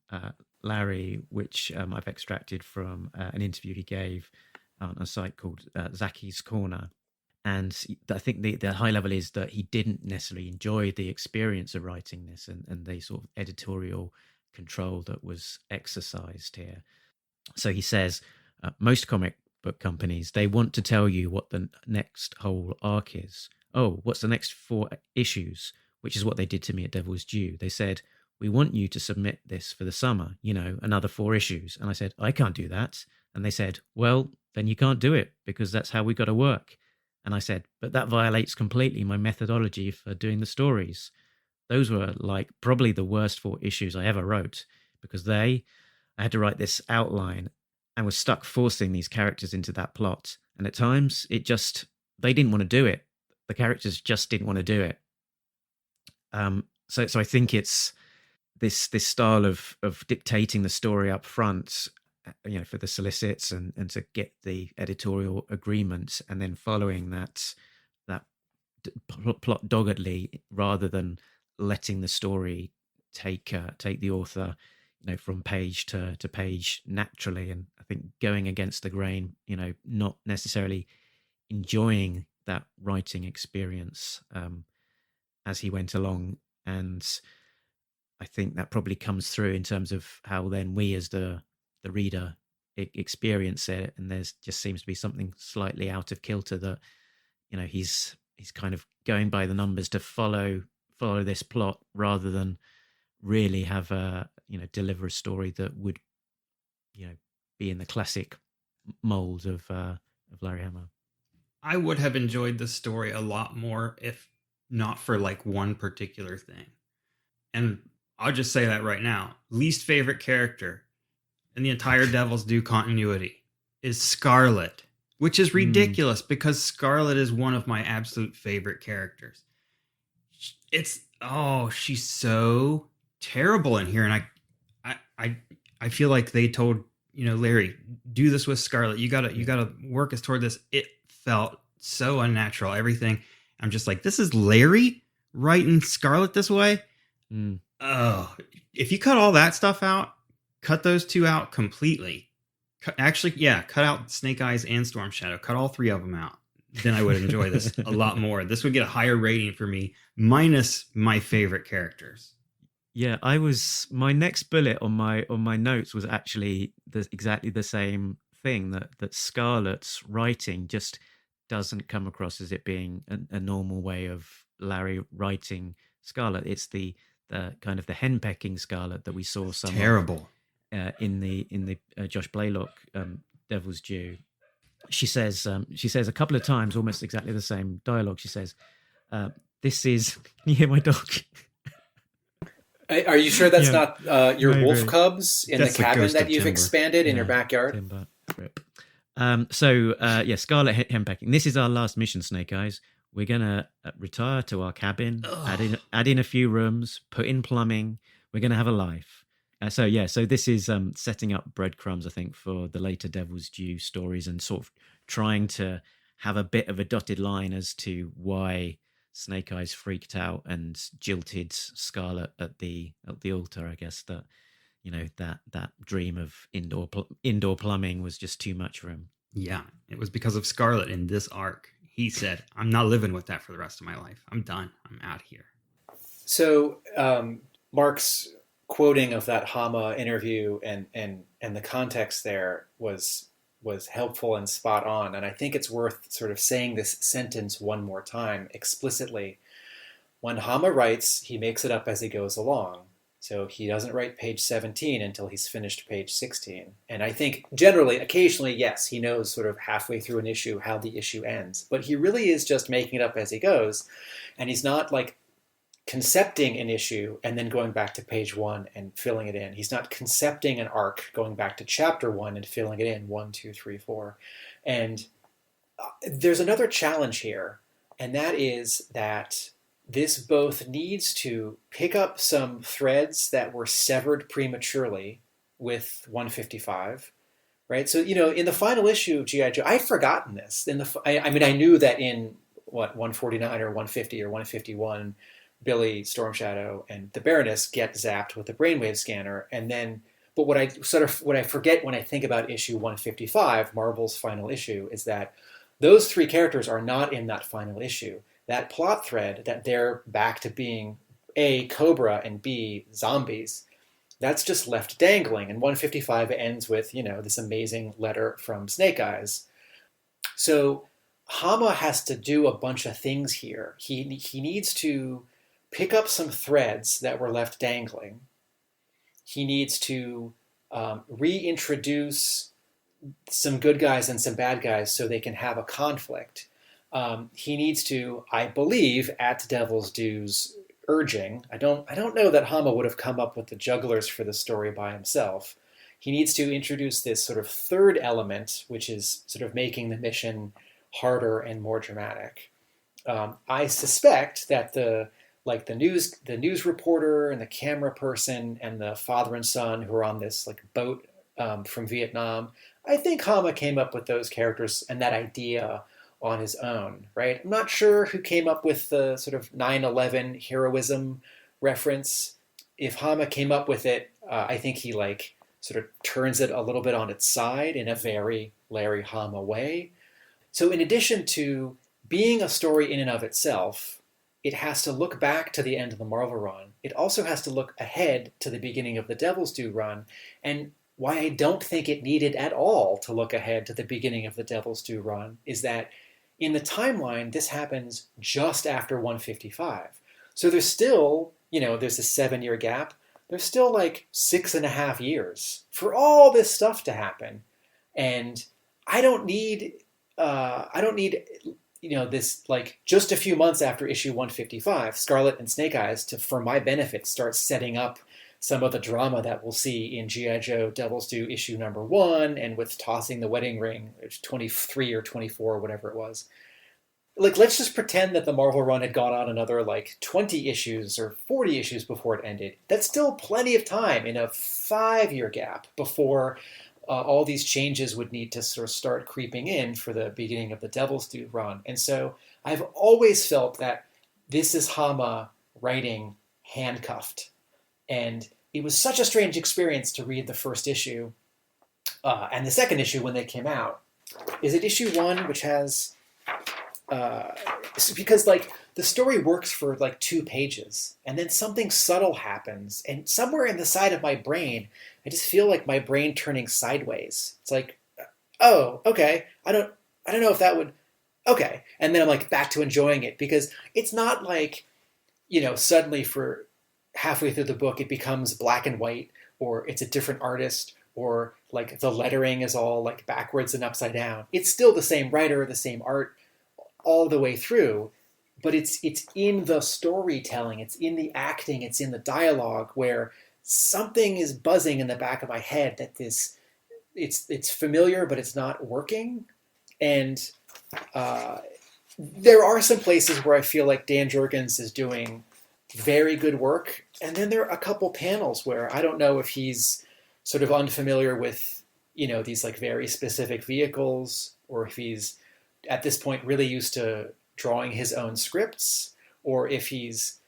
Larry, which I've extracted from an interview he gave on a site called Zaki's Corner. And I think the high level is that he didn't necessarily enjoy the experience of writing this and the sort of editorial control that was exercised here. So he says, most comic book companies, they want to tell you what the next whole arc is. Oh, what's the next 4 issues? Which is what they did to me at Devil's Due. They said, we want you to submit this for the summer, another 4 issues. And I said, I can't do that. And they said, well, then you can't do it because that's how we got to work. And I said, but that violates completely my methodology for doing the stories. Those were like probably the worst 4 issues I ever wrote because I had to write this outline and was stuck forcing these characters into that plot. And at times they didn't want to do it. The characters just didn't want to do it. So I think it's this style of dictating the story up front for the solicits and to get the editorial agreement, and then following that plot doggedly rather than letting the story take the author, from page to page naturally. And I think going against the grain, not necessarily enjoying that writing experience as he went along. And I think that probably comes through in terms of how then we as the reader experience it. And there's just seems to be something slightly out of kilter that, he's kind of going by the numbers to follow this plot rather than really have deliver a story that would, be in the classic mold of Larry Hama. I would have enjoyed the story a lot more if not for like one particular thing. And I'll just say that right now. Least favorite character in the entire Devil's Due continuity is Scarlet, which is ridiculous because Scarlet is one of my absolute favorite characters. She's so terrible in here. And I feel like they told, Larry, do this with Scarlet. You gotta work us toward this. It felt so unnatural. Everything. I'm just like, this is Larry writing Scarlet this way. Oh, if you cut all that stuff out, cut those two out completely. Cut out Snake Eyes and Storm Shadow. Cut all three of them out. Then I would enjoy this a lot more. This would get a higher rating for me, minus my favorite characters. Yeah, my next bullet on my notes was actually exactly the same thing, that Scarlet's writing just doesn't come across as it being a normal way of Larry writing Scarlet. It's the kind of the henpecking Scarlet that we saw terrible in the Josh Blayock Devil's Due. She says a couple of times almost exactly the same dialogue. She says, "This is." Can you hear my dog? Are you sure that's not your wolf Maybe. cubs in That's the the cabin ghost that of you've Timber. expanded in your backyard? Timber. Rip. Scarlet henpecking. This is our last mission, Snake Eyes. We're gonna retire to our cabin, add in a few rooms, put in plumbing. We're gonna have a life. So this is setting up breadcrumbs, I think, for the later Devil's Due stories, and sort of trying to have a bit of a dotted line as to why Snake Eyes freaked out and jilted Scarlet at the altar. I guess that that dream of indoor plumbing was just too much for him. Yeah, it was because of Scarlet in this arc. He said, "I'm not living with that for the rest of my life. I'm done. I'm out here." So Mark's quoting of that Hama interview and the context there was helpful and spot on. And I think it's worth sort of saying this sentence one more time explicitly. When Hama writes, he makes it up as he goes along. So he doesn't write page 17 until he's finished page 16. And I think generally, occasionally, yes, he knows sort of halfway through an issue how the issue ends. But he really is just making it up as he goes. And he's not like concepting an issue and then going back to page 1 and filling it in. He's not concepting an arc, going back to chapter 1 and filling it in 1, 2, 3, 4. And there's another challenge here, and that is that this both needs to pick up some threads that were severed prematurely with 155, right? So, in the final issue of G.I. Joe, I'd forgotten this. I knew that in 149 or 150 or 151, Billy, Storm Shadow, and the Baroness get zapped with the brainwave scanner, but what I forget when I think about issue 155, Marvel's final issue, is that those three characters are not in that final issue. That plot thread that they're back to being A, Cobra, and B, zombies, that's just left dangling. And 155 ends with, this amazing letter from Snake Eyes. So Hama has to do a bunch of things here. He needs to pick up some threads that were left dangling. He needs to reintroduce some good guys and some bad guys so they can have a conflict. He needs to, I believe, at Devil's Due's urging, I don't know that Hama would have come up with the jugglers for the story by himself. He needs to introduce this sort of third element, which is sort of making the mission harder and more dramatic. I suspect that the news reporter and the camera person and the father and son who are on this boat from Vietnam. I think Hama came up with those characters and that idea on his own, right? I'm not sure who came up with the sort of 9/11 heroism reference. If Hama came up with it, I think he like sort of turns it a little bit on its side in a very Larry Hama way. So in addition to being a story in and of itself, it has to look back to the end of the Marvel run. It also has to look ahead to the beginning of the Devil's Due run. And why I don't think it needed at all to look ahead to the beginning of the Devil's Due run is that in the timeline, this happens just after 155. So there's still, there's a 7-year gap. There's still like 6.5 years for all this stuff to happen. And I don't need, this like just a few months after issue 155, Scarlet and Snake Eyes to, for my benefit, start setting up some of the drama that we'll see in G.I. Joe Devil's Due issue number 1 and with tossing the wedding ring, 23 or 24 or whatever it was. Like, let's just pretend that the Marvel run had gone on another like 20 issues or 40 issues before it ended. That's still plenty of time in a 5-year gap before all these changes would need to sort of start creeping in for the beginning of the Devil's Due run. And so I've always felt that this is Hama writing handcuffed. And it was such a strange experience to read the first issue and the second issue when they came out. Is it issue 1, which has... because like the story works for like 2 pages and then something subtle happens and somewhere in the side of my brain, I just feel like my brain turning sideways. It's like, oh, okay. I don't know if that would, okay. And then I'm like back to enjoying it because it's not like, suddenly for halfway through the book, it becomes black and white or it's a different artist or like the lettering is all like backwards and upside down. It's still the same writer, the same art all the way through, but it's in the storytelling, it's in the acting, it's in the dialogue where something is buzzing in the back of my head that it's familiar, but it's not working. And there are some places where I feel like Dan Jurgens is doing very good work. And then there are a couple panels where I don't know if he's sort of unfamiliar with, these like very specific vehicles, or if he's at this point really used to drawing his own scripts, or if he's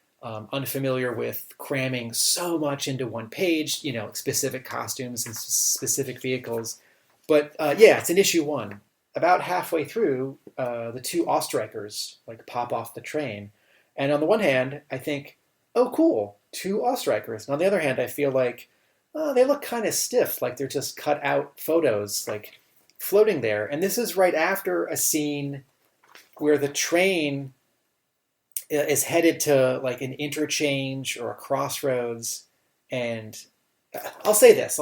unfamiliar with cramming so much into one page, specific costumes and specific vehicles. But it's in issue 1. About halfway through, the 2 Ostrikers like pop off the train. And on the one hand, I think, oh, cool, 2 Ostrikers. And on the other hand, I feel like, oh, they look kind of stiff, like they're just cut out photos, like floating there. And this is right after a scene where the train is headed to like an interchange or a crossroads. And I'll say this.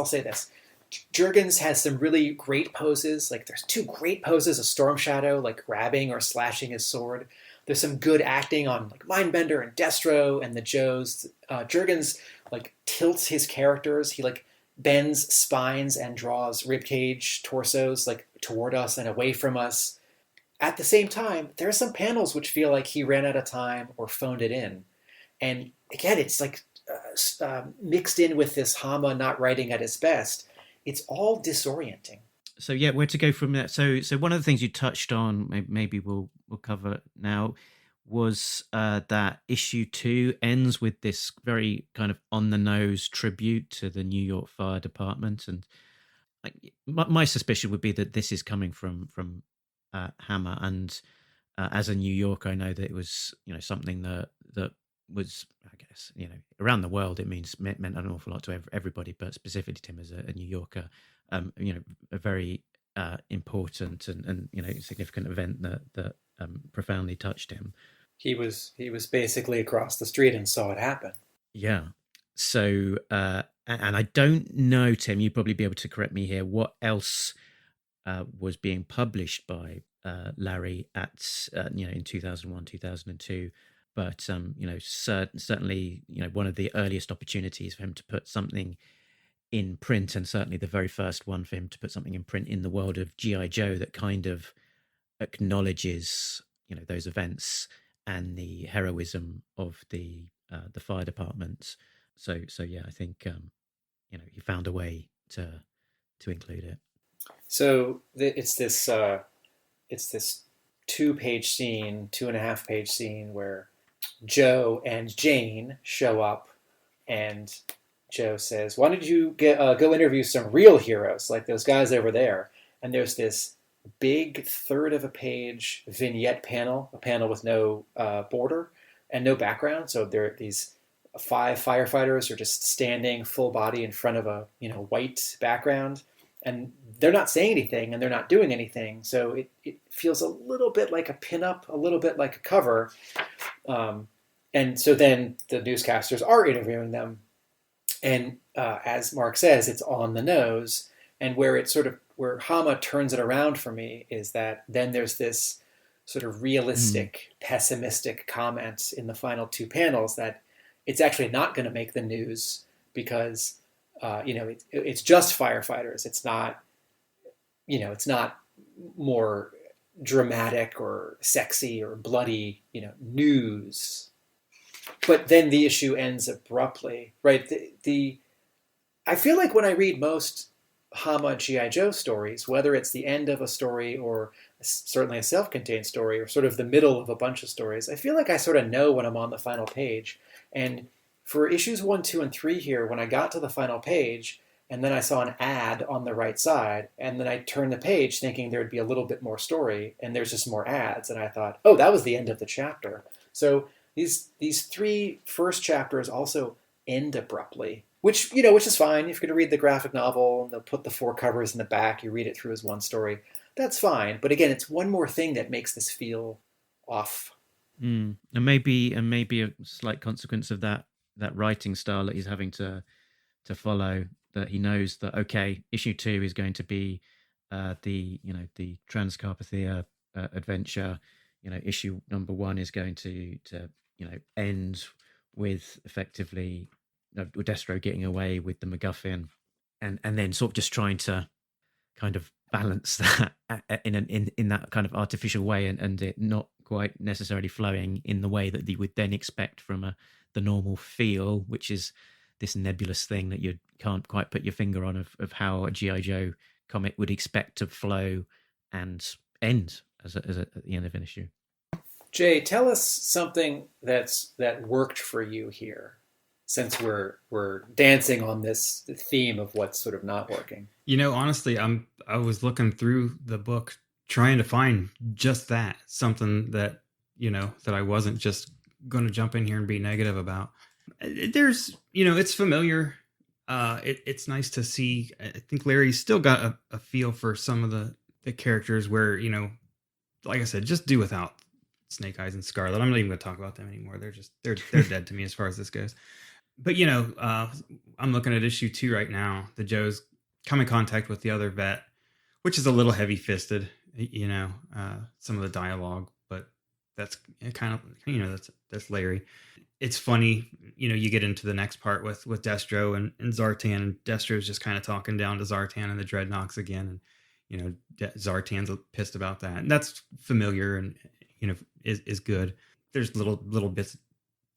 Jurgens has some really great poses. Like there's 2 great poses of Storm Shadow, like grabbing or slashing his sword. There's some good acting on like Mindbender and Destro and the Joes. Jurgens like tilts his characters. He like bends spines and draws ribcage torsos like toward us and away from us. At the same time, there are some panels which feel like he ran out of time or phoned it in. And again, it's like mixed in with this Hama not writing at his best. It's all disorienting. So yeah, where to go from there? So one of the things you touched on, maybe we'll cover now, was that issue 2 ends with this very kind of on the nose tribute to the New York Fire Department, and my suspicion would be that this is coming from Hama, and as a New Yorker, I know that it was something that was, I guess, around the world it meant an awful lot to everybody, but specifically to him as a New Yorker, a very important and significant event that profoundly touched him. He was basically across the street and saw it happen. Yeah. So and I don't know, Tim, you'd probably be able to correct me here, what else was being published by Larry at in 2001, 2002. But certainly one of the earliest opportunities for him to put something in print, and certainly the very first one for him to put something in print in the world of G.I. Joe that kind of acknowledges those events and the heroism of the fire department. So yeah, I think he found a way to include it. So it's this 2-page scene, 2.5-page scene where Joe and Jane show up, and Joe says, "Why don't you go interview some real heroes like those guys over there?" And there's this big 1/3 of a page vignette panel, a panel with no border and no background. So these 5 firefighters are just standing full body in front of a white background, and they're not saying anything and they're not doing anything. So it feels a little bit like a pinup, a little bit like a cover. And so then the newscasters are interviewing them. And as Mark says, it's on the nose. And where Hama turns it around for me is that then there's this sort of realistic, pessimistic comment in the final 2 panels that it's actually not going to make the news because, it's just firefighters. It's not, it's not more dramatic or sexy or bloody, news. But then the issue ends abruptly, right? I feel like when I read most Hama G.I. Joe stories, whether it's the end of a story or certainly a self-contained story or sort of the middle of a bunch of stories, I feel like I sort of know when I'm on the final page. And for issues 1, 2, and 3 here, when I got to the final page and then I saw an ad on the right side, and then I turned the page thinking there'd be a little bit more story, and there's just more ads, and I thought, oh, that was the end of the chapter. So these 3 first chapters also end abruptly, which is fine. If you're going to read the graphic novel and they'll put the 4 covers in the back, you read it through as one story, that's fine. But again, it's one more thing that makes this feel off. And maybe a slight consequence of that writing style that he's having to follow, that he knows that, okay, issue 2 is going to be the Transcarpathia adventure. Issue number 1 is going to end with effectively Destro getting away with the MacGuffin, and then sort of just trying to kind of balance that in that kind of artificial way, and it not quite necessarily flowing in the way that you would then expect from the normal feel, which is this nebulous thing that you can't quite put your finger on of how a G.I. Joe comic would expect to flow and end as at the end of an issue. Jay, tell us something that worked for you here, since we're dancing on this theme of what's sort of not working. Honestly, I was looking through the book trying to find just that, something that that I wasn't just going to jump in here and be negative about. There's it's familiar. It's nice to see. I think Larry's still got a feel for some of the characters where like I said, just do without Snake Eyes and Scarlet. I'm not even going to talk about them anymore. They're dead to me as far as this goes. But I'm looking at issue 2 right now. The Joes come in contact with the other vet, which is a little heavy-fisted, some of the dialogue, but that's kind of that's Larry. It's funny, you get into the next part with Destro and Zartan, and Destro's just kind of talking down to Zartan and the Dreadnoks again, and Zartan's pissed about that, and that's familiar and is good. There's little bits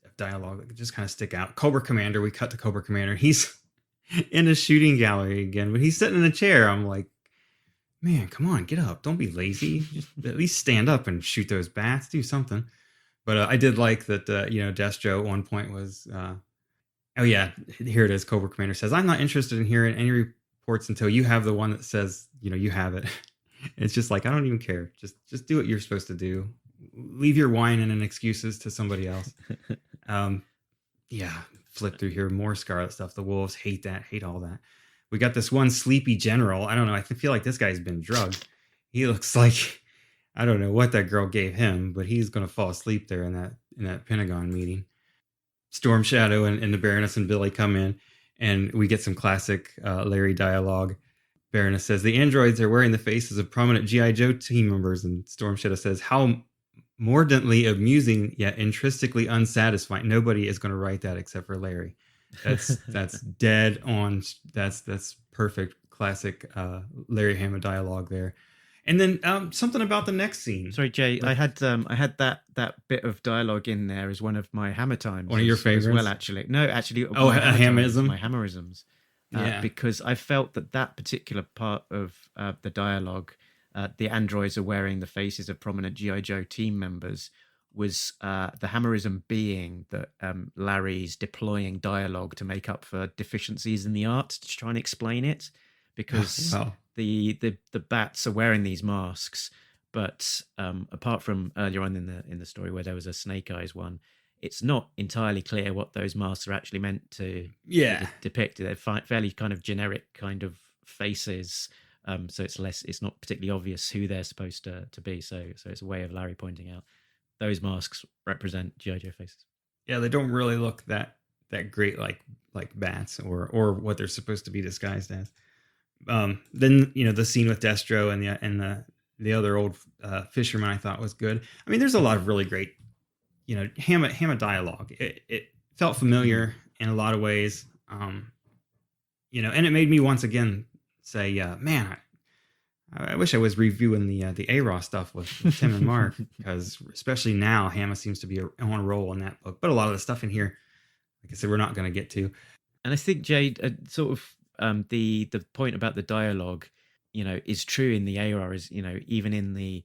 of dialogue that just kind of stick out. Cobra Commander, we cut to Cobra Commander. He's in a shooting gallery again, but he's sitting in a chair. I'm like, man, come on, get up. Don't be lazy. Just at least stand up and shoot those bats. Do something. But I did like that, Destro at one point was, oh yeah, here it is. Cobra Commander says, I'm not interested in hearing any reports until you have the one that says, you have it. It's just like, I don't even care. Just do what you're supposed to do. Leave your whining and excuses to somebody else. Flip through here. More Scarlet stuff. The Wolves hate all that. We got this one sleepy general. I don't know. I feel like this guy's been drugged. He looks like, I don't know what that girl gave him, but he's going to fall asleep there in that Pentagon meeting. Storm Shadow and the Baroness and Billy come in, and we get some classic Larry dialogue. Baroness says, the androids are wearing the faces of prominent G.I. Joe team members, and Storm Shadow says, how mordantly amusing yet intrinsically unsatisfying. Nobody is going to write that except for Larry. That's dead on. That's perfect classic Larry Hama dialogue there. And then something about the next scene. Sorry, Jay, I had that bit of dialogue in there as one of my Hammer times. One of your favorites? As well, actually. No, actually. Oh, a Hamism? My Hammerisms. because I felt that particular part of the dialogue, the androids are wearing the faces of prominent G.I. Joe team members, was the Hammerism being that Larry's deploying dialogue to make up for deficiencies in the art to try and explain it, because the bats are wearing these masks, but apart from earlier on in the story where there was a Snake Eyes one, it's not entirely clear what those masks are actually meant to depict. They're fairly kind of generic kind of faces, so it's not particularly obvious who they're supposed to be. So it's a way of Larry pointing out those masks represent G.I. Joe faces. Yeah, they don't really look that great like bats or what they're supposed to be disguised as. Then the scene with Destro and the other old fisherman I thought was good. I mean, there's a lot of really great Hama dialogue. It felt familiar in a lot of ways, and it made me once again say, man, I wish I was reviewing the A-Raw stuff with Tim and Mark, because especially now Hama seems to be on a roll in that book. But a lot of the stuff in here, like I said, we're not going to get to. And I think, Jade, sort of the point about the dialogue, is true in the A-Raw, is, even in the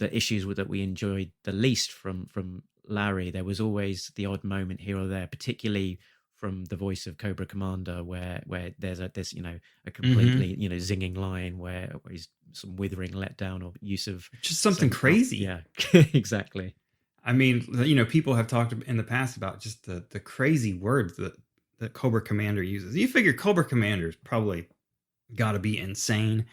issues that we enjoyed the least from Larry, there was always the odd moment here or there, particularly from the voice of Cobra Commander, where there's a completely zinging line where he's some withering letdown or use of just something crazy. Yeah, exactly. I mean, people have talked in the past about just the crazy words that Cobra Commander uses. You figure Cobra Commander's probably got to be insane,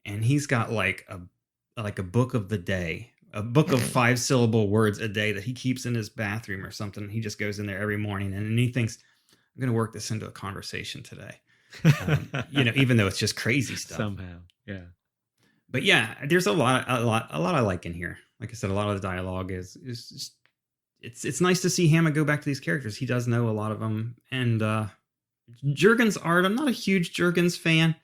and he's got like a book of the day, a book of 5-syllable words a day that he keeps in his bathroom or something. He just goes in there every morning and he thinks, I'm going to work this into a conversation today. Even though it's just crazy stuff somehow. Yeah. But yeah, there's a lot I like in here. Like I said, a lot of the dialogue is just, it's nice to see Hama go back to these characters. He does know a lot of them. And Jurgens art, I'm not a huge Jurgens fan,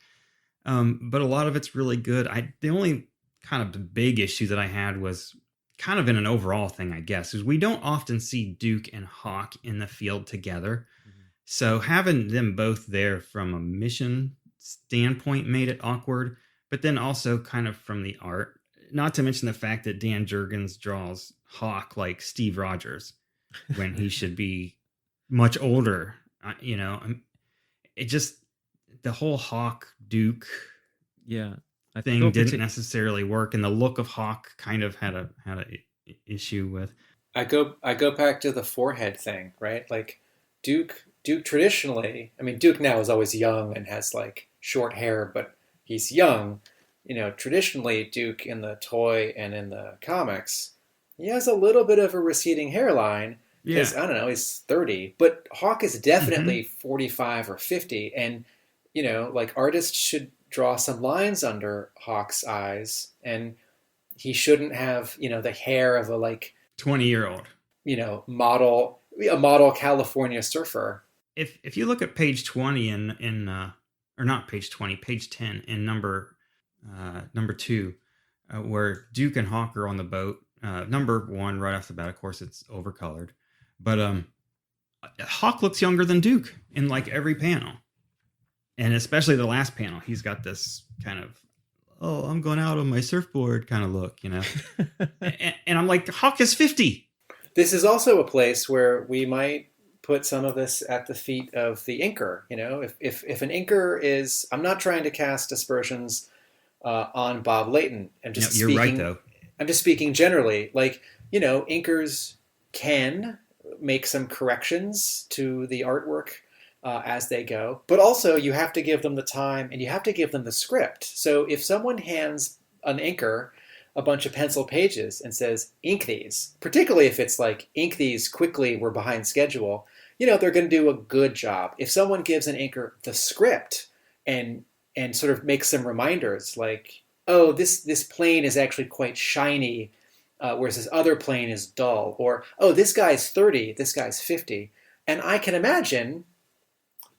but a lot of it's really good. The only kind of the big issue that I had was kind of in an overall thing, I guess, is we don't often see Duke and Hawk in the field together. So having them both there from a mission standpoint made it awkward, but then also kind of from the art, not to mention the fact that Dan Jurgens draws Hawk like Steve Rogers when he should be much older. It just, the whole Hawk Duke thing didn't necessarily work, and the look of Hawk kind of had a issue with. I go back to the forehead thing, right? Like Duke traditionally, I mean, Duke now is always young and has like short hair, but he's young. Traditionally Duke in the toy and in the comics, he has a little bit of a receding hairline. Because, I don't know, he's 30, but Hawk is definitely 45 or 50. And, like artists should draw some lines under Hawk's eyes, and he shouldn't have, the hair of a 20-year-old, a model California surfer. If you look at page 20 or not page 20, page 10 in number 2, where Duke and Hawk are on the boat. Number 1, right off the bat, of course, it's overcolored, but Hawk looks younger than Duke in like every panel, and especially the last panel. He's got this kind of, I'm going out on my surfboard kind of look, and I'm like, Hawk is 50. This is also a place where we might put some of this at the feet of the inker. If an inker is, I'm not trying to cast aspersions on Bob Layton. You're right, though. I'm just speaking generally. Inkers can make some corrections to the artwork as they go, but also you have to give them the time and you have to give them the script. So if someone hands an inker a bunch of pencil pages and says, ink these, particularly if it's like, ink these quickly, we're behind schedule, they're going to do a good job. If someone gives an inker the script and sort of makes some reminders like, oh, this plane is actually quite shiny, whereas this other plane is dull, or, oh, this guy's 30, this guy's 50. And I can imagine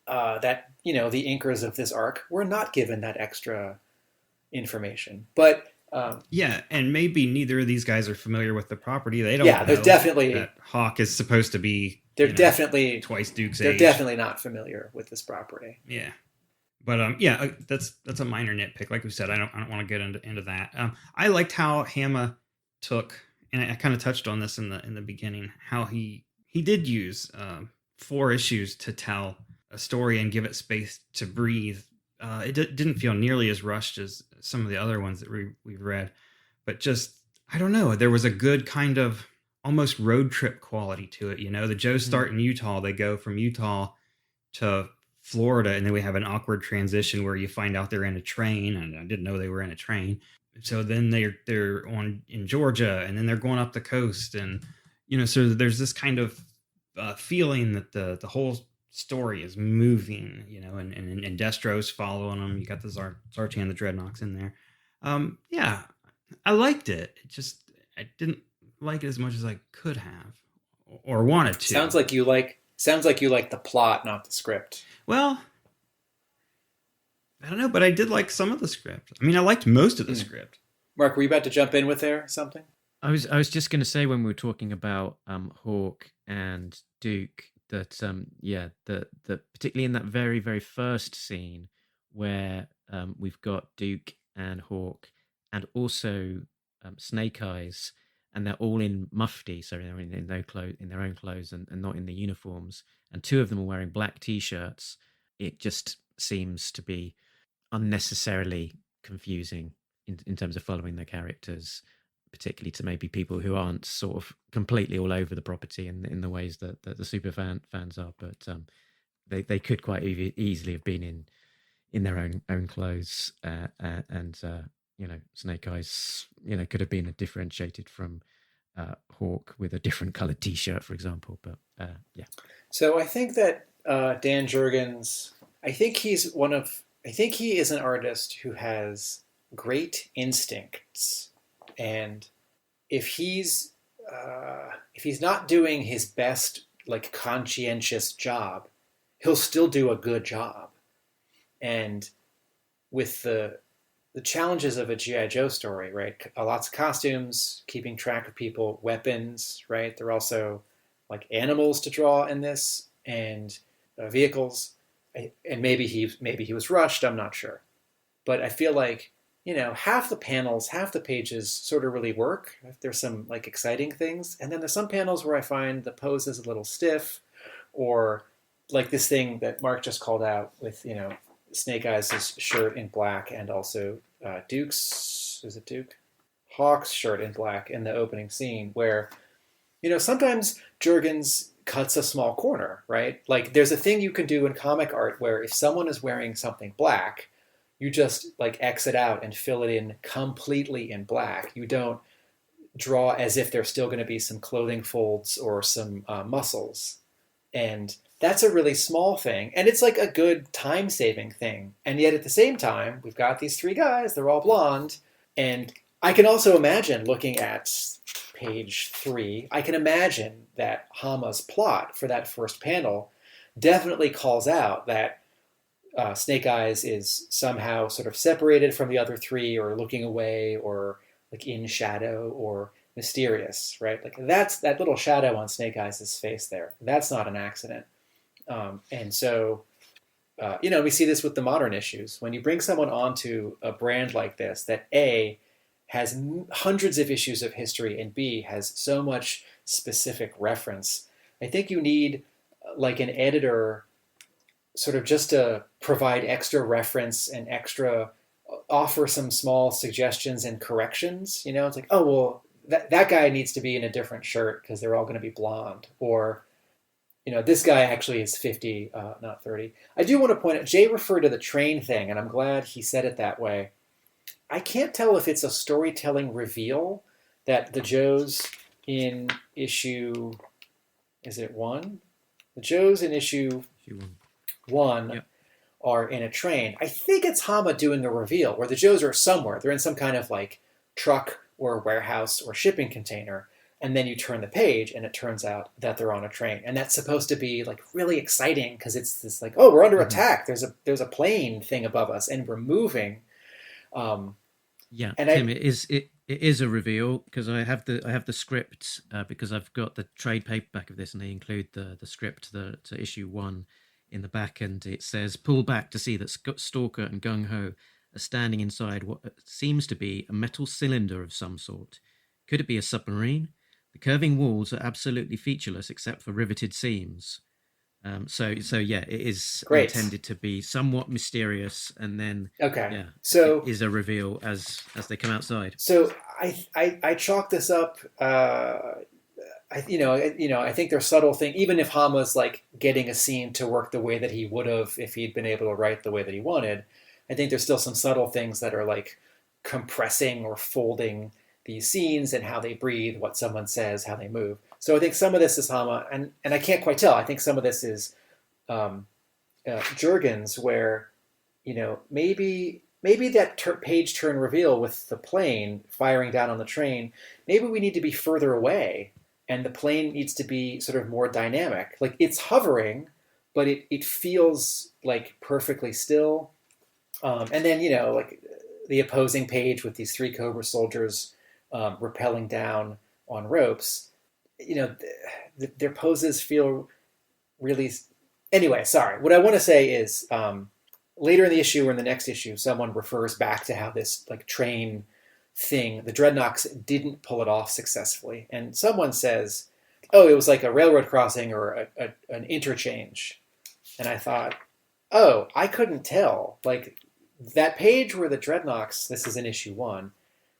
that, the inkers of this arc were not given that extra information. But and maybe neither of these guys are familiar with the property. They don't know there's definitely that Hawk is supposed to be they're definitely twice Duke's they're age. definitely not familiar with this property. Yeah. But that's a minor nitpick. Like we said, I don't want to get into that. I liked how Hama took, and I kind of touched on this in the beginning, how he did use 4 issues to tell a story and give it space to breathe. It didn't feel nearly as rushed as some of the other ones that we've read, but just, I don't know, there was a good kind of almost road trip quality to it. The Joes start in Utah. They go from Utah to Florida, and then we have an awkward transition where you find out they're in a train, and I didn't know they were in a train. So then they're in Georgia, and then they're going up the coast, and so there's this kind of feeling that the whole story is moving, and Destro's following them. You got the Zartan, the Dreadnoks in there. Yeah, I liked it. I didn't like it as much as I could have or wanted to. Sounds like you like the plot, not the script. Well, I don't know, but I did like some of the script. I mean, I liked most of the script. Mark, were you about to jump in with something? I was just going to say, when we were talking about Hawk and Duke, that the particularly in that very, very first scene where we've got Duke and Hawk and also Snake Eyes, and they're all in mufti, so they're in their own clothes and not in the uniforms, and 2 of them are wearing black t-shirts. It just seems to be unnecessarily confusing in terms of following the characters, particularly to maybe people who aren't sort of completely all over the property in the ways that the super fans are. But they could quite easily have been in their own clothes, and Snake Eyes could have been differentiated from Hawk with a different colored t-shirt, for example. But yeah. So I think that Dan Jurgens, I think he is an artist who has great instincts, and if he's not doing his best, like, conscientious job, he'll still do a good job. And with the challenges of a G.I. Joe story, right? Lots of costumes, keeping track of people, weapons, right? There are also like animals to draw in this, and vehicles. And maybe he was rushed. I'm not sure, but I feel like half the panels, half the pages sort of really work. There's some like exciting things, and then there's some panels where I find the pose is a little stiff, or like this thing that Mark just called out with Snake Eyes' shirt in black, and also Hawk's shirt in black in the opening scene, where sometimes Jurgens cuts a small corner, right? Like, there's a thing you can do in comic art where if someone is wearing something black, you just like X it out and fill it in completely in black. You don't draw as if there's still going to be some clothing folds or some muscles. And that's a really small thing. And it's like a good time-saving thing. And yet at the same time, we've got these 3 guys, they're all blonde. And I can also imagine, looking at page 3, I can imagine that Hama's plot for that first panel definitely calls out that Snake Eyes is somehow sort of separated from the other 3, or looking away, or like in shadow, or mysterious, right? Like that's that little shadow on Snake Eyes' face there. That's not an accident. And so, we see this with the modern issues. When you bring someone onto a brand like this, that A, has hundreds of issues of history, and B, has so much specific reference, I think you need like an editor sort of just to provide extra reference and offer some small suggestions and corrections. It's like, oh, well, that guy needs to be in a different shirt because they're all going to be blonde. Or, this guy actually is 50, not 30. I do want to point out, Jay referred to the train thing, and I'm glad he said it that way. I can't tell if it's a storytelling reveal that the Joes in issue, is it 1? The Joes in issue 1 yep. are in a train. I think it's Hama doing a reveal where the Joes are somewhere. They're in some kind of like truck or warehouse or shipping container. And then you turn the page and it turns out that they're on a train. And that's supposed to be like really exciting because it's this like, oh, we're under attack. There's a plane thing above us and we're moving. Yeah, and Tim, it It is a reveal because I have the script because I've got the trade paperback of this, and they include the script to issue 1 in the back, and it says, "Pull back to see that Stalker and Gung Ho are standing inside what seems to be a metal cylinder of some sort. Could it be a submarine? The curving walls are absolutely featureless except for riveted seams." So yeah, it is Great. intended to be somewhat mysterious, and then so it is a reveal as they come outside. So I chalk this up. I think there's subtle thing. Even if Hama's like getting a scene to work the way that he would have if he'd been able to write the way that he wanted, I think there's still some subtle things that are like compressing or folding these scenes and how they breathe, what someone says, how they move. So I think some of this is Hama, and I can't quite tell. I think some of this is Jurgens, where maybe that page turn reveal with the plane firing down on the train, maybe we need to be further away, and the plane needs to be sort of more dynamic. Like it's hovering, but it feels like perfectly still. And then like the opposing page with these 3 Cobra soldiers rappelling down on ropes. Their poses feel really... Anyway, sorry. What I want to say is later in the issue or in the next issue, someone refers back to how this like train thing, the Dreadnoks didn't pull it off successfully. And someone says, oh, it was like a railroad crossing or an interchange. And I thought, oh, I couldn't tell. Like that page where the Dreadnoks, this is in issue 1,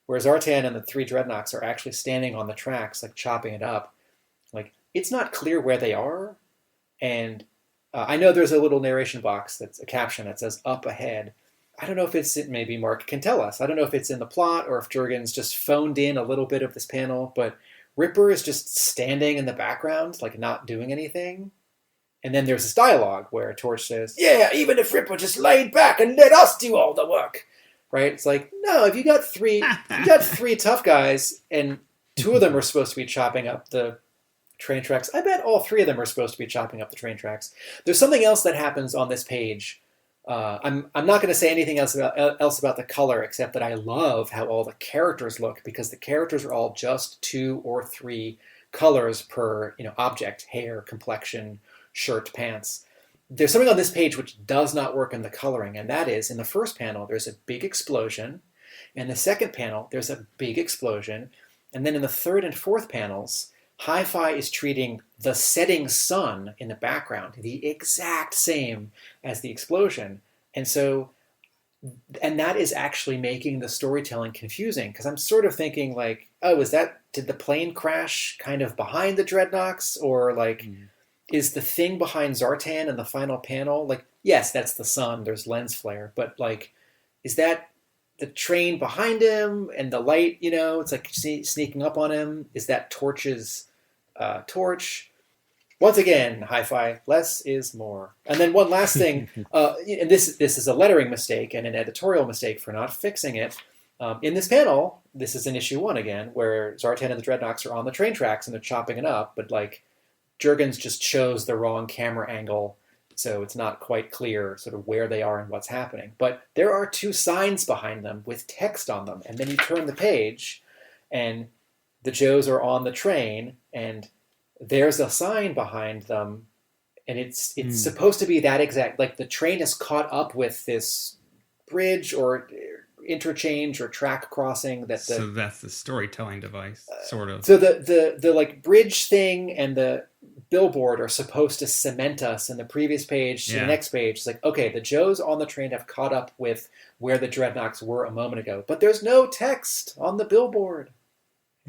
where Zartan and the 3 Dreadnoks are actually standing on the tracks, like chopping it up. Like it's not clear where they are. And I know there's a little narration box that's a caption that says "up ahead." I don't know if maybe Mark can tell us. I don't know if it's in the plot or if Jurgens just phoned in a little bit of this panel, but Ripper is just standing in the background, like not doing anything. And then there's this dialogue where Torch says, "Yeah, even if Ripper just laid back and let us do all the work." Right? It's like, no, if you got three tough guys and 2 of them are supposed to be chopping up the train tracks, I bet all 3 of them are supposed to be chopping up the train tracks. There's something else that happens on this page. I'm not going to say anything else about the color, except that I love how all the characters look, because the characters are all just 2 or 3 colors per object: hair, complexion, shirt, pants. There's something on this page which does not work in the coloring, and that is in the first panel there's a big explosion, in the second panel there's a big explosion, and then in the third and fourth panels, Hi-Fi is treating the setting sun in the background the exact same as the explosion. And that is actually making the storytelling confusing, because I'm sort of thinking like, oh, did the plane crash kind of behind the Dreadnoks, or like is the thing behind Zartan in the final panel, like, yes, that's the sun, there's lens flare, but like, is that the train behind him and the light, it's like sneaking up on him? Is that Torch's torch? Once again, Hi-Fi, less is more. And then one last thing, and this is a lettering mistake and an editorial mistake for not fixing it. In this panel, this is in issue 1 again, where Zartan and the Dreadnoks are on the train tracks and they're chopping it up, but like Jurgens just chose the wrong camera angle, so it's not quite clear sort of where they are and what's happening. But there are 2 signs behind them with text on them, and then you turn the page and the Joes are on the train and there's a sign behind them, and it's supposed to be that exact, like the train is caught up with this bridge or interchange or track crossing so that's the storytelling device, sort of. So the like bridge thing and the billboard are supposed to cement us in the previous page to the next page. It's like, okay, the Joes on the train have caught up with where the Dreadnoks were a moment ago, but there's no text on the billboard.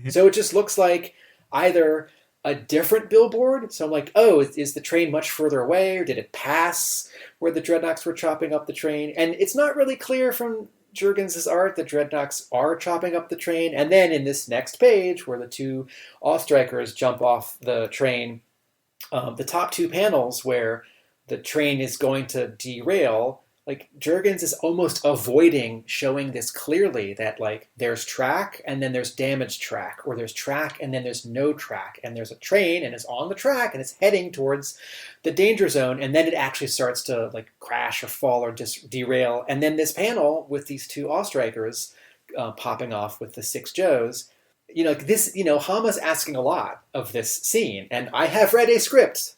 So it just looks like either a different billboard. So I'm like, oh, is the train much further away, or did it pass where the Dreadnoks were chopping up the train? And it's not really clear from Jurgens' art the Dreadnoks are chopping up the train. And then in this next page, where the 2 Off-Strikers jump off the train, the top 2 panels where the train is going to derail, like Jurgens is almost avoiding showing this clearly, that like there's track and then there's damaged track, or there's track and then there's no track, and there's a train and it's on the track and it's heading towards the danger zone, and then it actually starts to like crash or fall or just derail. And then this panel with these 2 Off-Strikers popping off with the 6 Joes. This, Hama's asking a lot of this scene. And I have read a script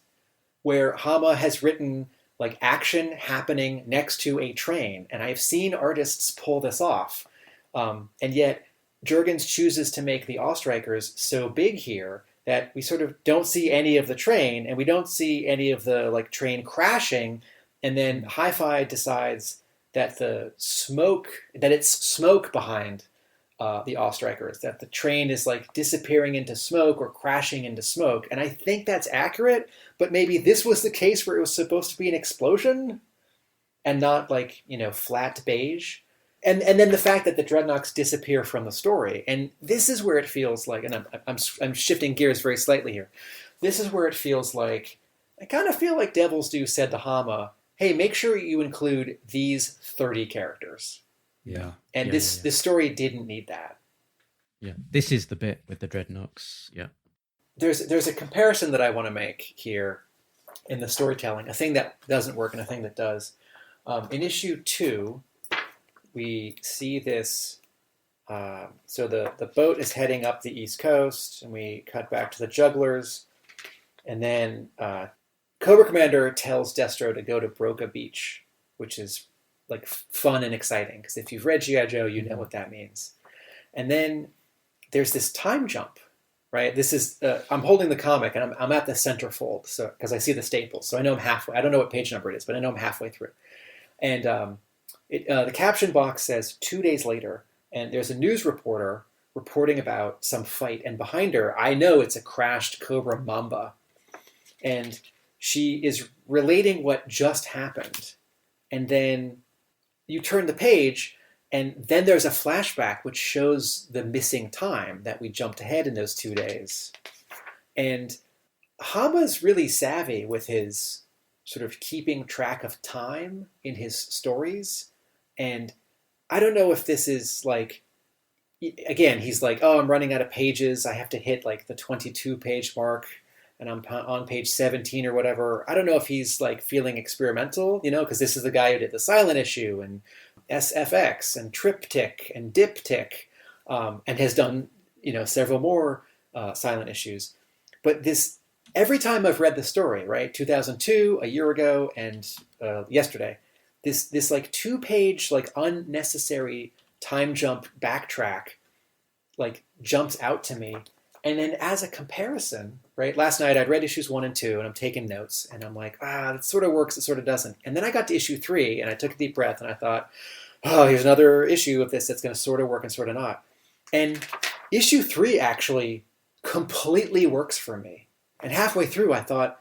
where Hama has written like action happening next to a train. And I've seen artists pull this off. And yet Jurgens chooses to make the All-Strikers so big here that we sort of don't see any of the train, and we don't see any of the like train crashing. And then Hi-Fi decides that it's smoke behind the All-Strikers, that the train is like disappearing into smoke or crashing into smoke. And I think that's accurate, but maybe this was the case where it was supposed to be an explosion and not like, flat beige. And then the fact that the Dreadnoks disappear from the story. And this is where it feels like, and I'm shifting gears very slightly here. This is where it feels like, I kind of feel like Devil's Due said to Hama, hey, make sure you include these 30 characters. Yeah. And this story didn't need that. Yeah. This is the bit with the Dreadnoks. Yeah. There's a comparison that I want to make here in the storytelling, a thing that doesn't work and a thing that does. In issue 2, we see this, so the boat is heading up the East Coast, and we cut back to the jugglers, and then Cobra Commander tells Destro to go to Broca Beach, which is like fun and exciting, because if you've read G.I. Joe, you know what that means. And then there's this time jump, right? This is, I'm holding the comic, and I'm at the centerfold, so because I see the staples, so I know I'm halfway. I don't know what page number it is, but I know I'm halfway through. And the caption box says 2 days later, and there's a news reporter reporting about some fight, and behind her, I know it's a crashed Cobra Mamba, and she is relating what just happened. And then you turn the page, and then there's a flashback which shows the missing time that we jumped ahead in those 2 days. And Hama's really savvy with his sort of keeping track of time in his stories. And I don't know if this is like, again, he's like, oh, I'm running out of pages. I have to hit like the 22 page mark, and I'm on page 17 or whatever. I don't know if he's like feeling experimental, because this is the guy who did the silent issue and SFX and Triptych and Diptych, and has done, several more silent issues. But this, every time I've read the story, right, 2002, a year ago, and yesterday, this like 2 page like unnecessary time jump backtrack like jumps out to me. And then as a comparison, right, last night I'd read issues 1 and 2, and I'm taking notes, and I'm like, it sort of works, it sort of doesn't. And then I got to issue 3, and I took a deep breath, and I thought, oh, here's another issue of this that's going to sort of work and sort of not. And issue 3 actually completely works for me. And halfway through I thought,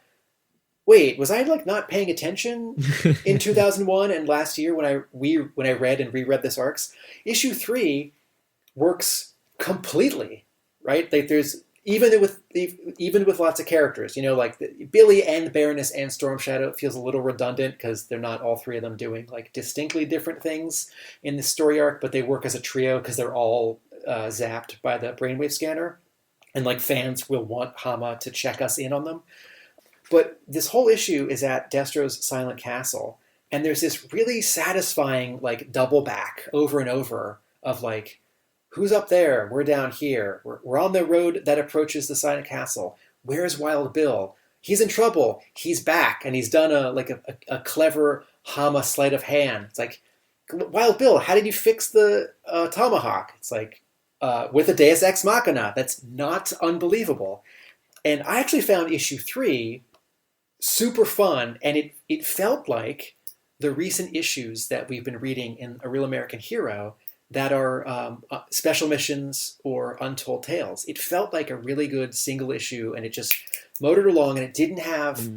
wait, was I like not paying attention in 2001 and last year when I read and reread this arcs? Issue 3 works completely, right? Like there's even with lots of characters, like Billy and Baroness and Storm Shadow, it feels a little redundant because they're not all 3 of them doing like distinctly different things in the story arc, but they work as a trio because they're all zapped by the brainwave scanner, and like fans will want Hama to check us in on them. But this whole issue is at Destro's Silent Castle, and there's this really satisfying like double back over and over of like, who's up there? We're down here. We're on the road that approaches the Silent Castle. Where's Wild Bill? He's in trouble. He's back, and he's done a clever Hama sleight of hand. It's like, Wild Bill, how did you fix the tomahawk? It's like, with a Deus Ex Machina. That's not unbelievable. And I actually found issue 3 super fun, and it felt like the recent issues that we've been reading in A Real American Hero that are special missions or untold tales. It felt like a really good single issue, and it just motored along, and it didn't have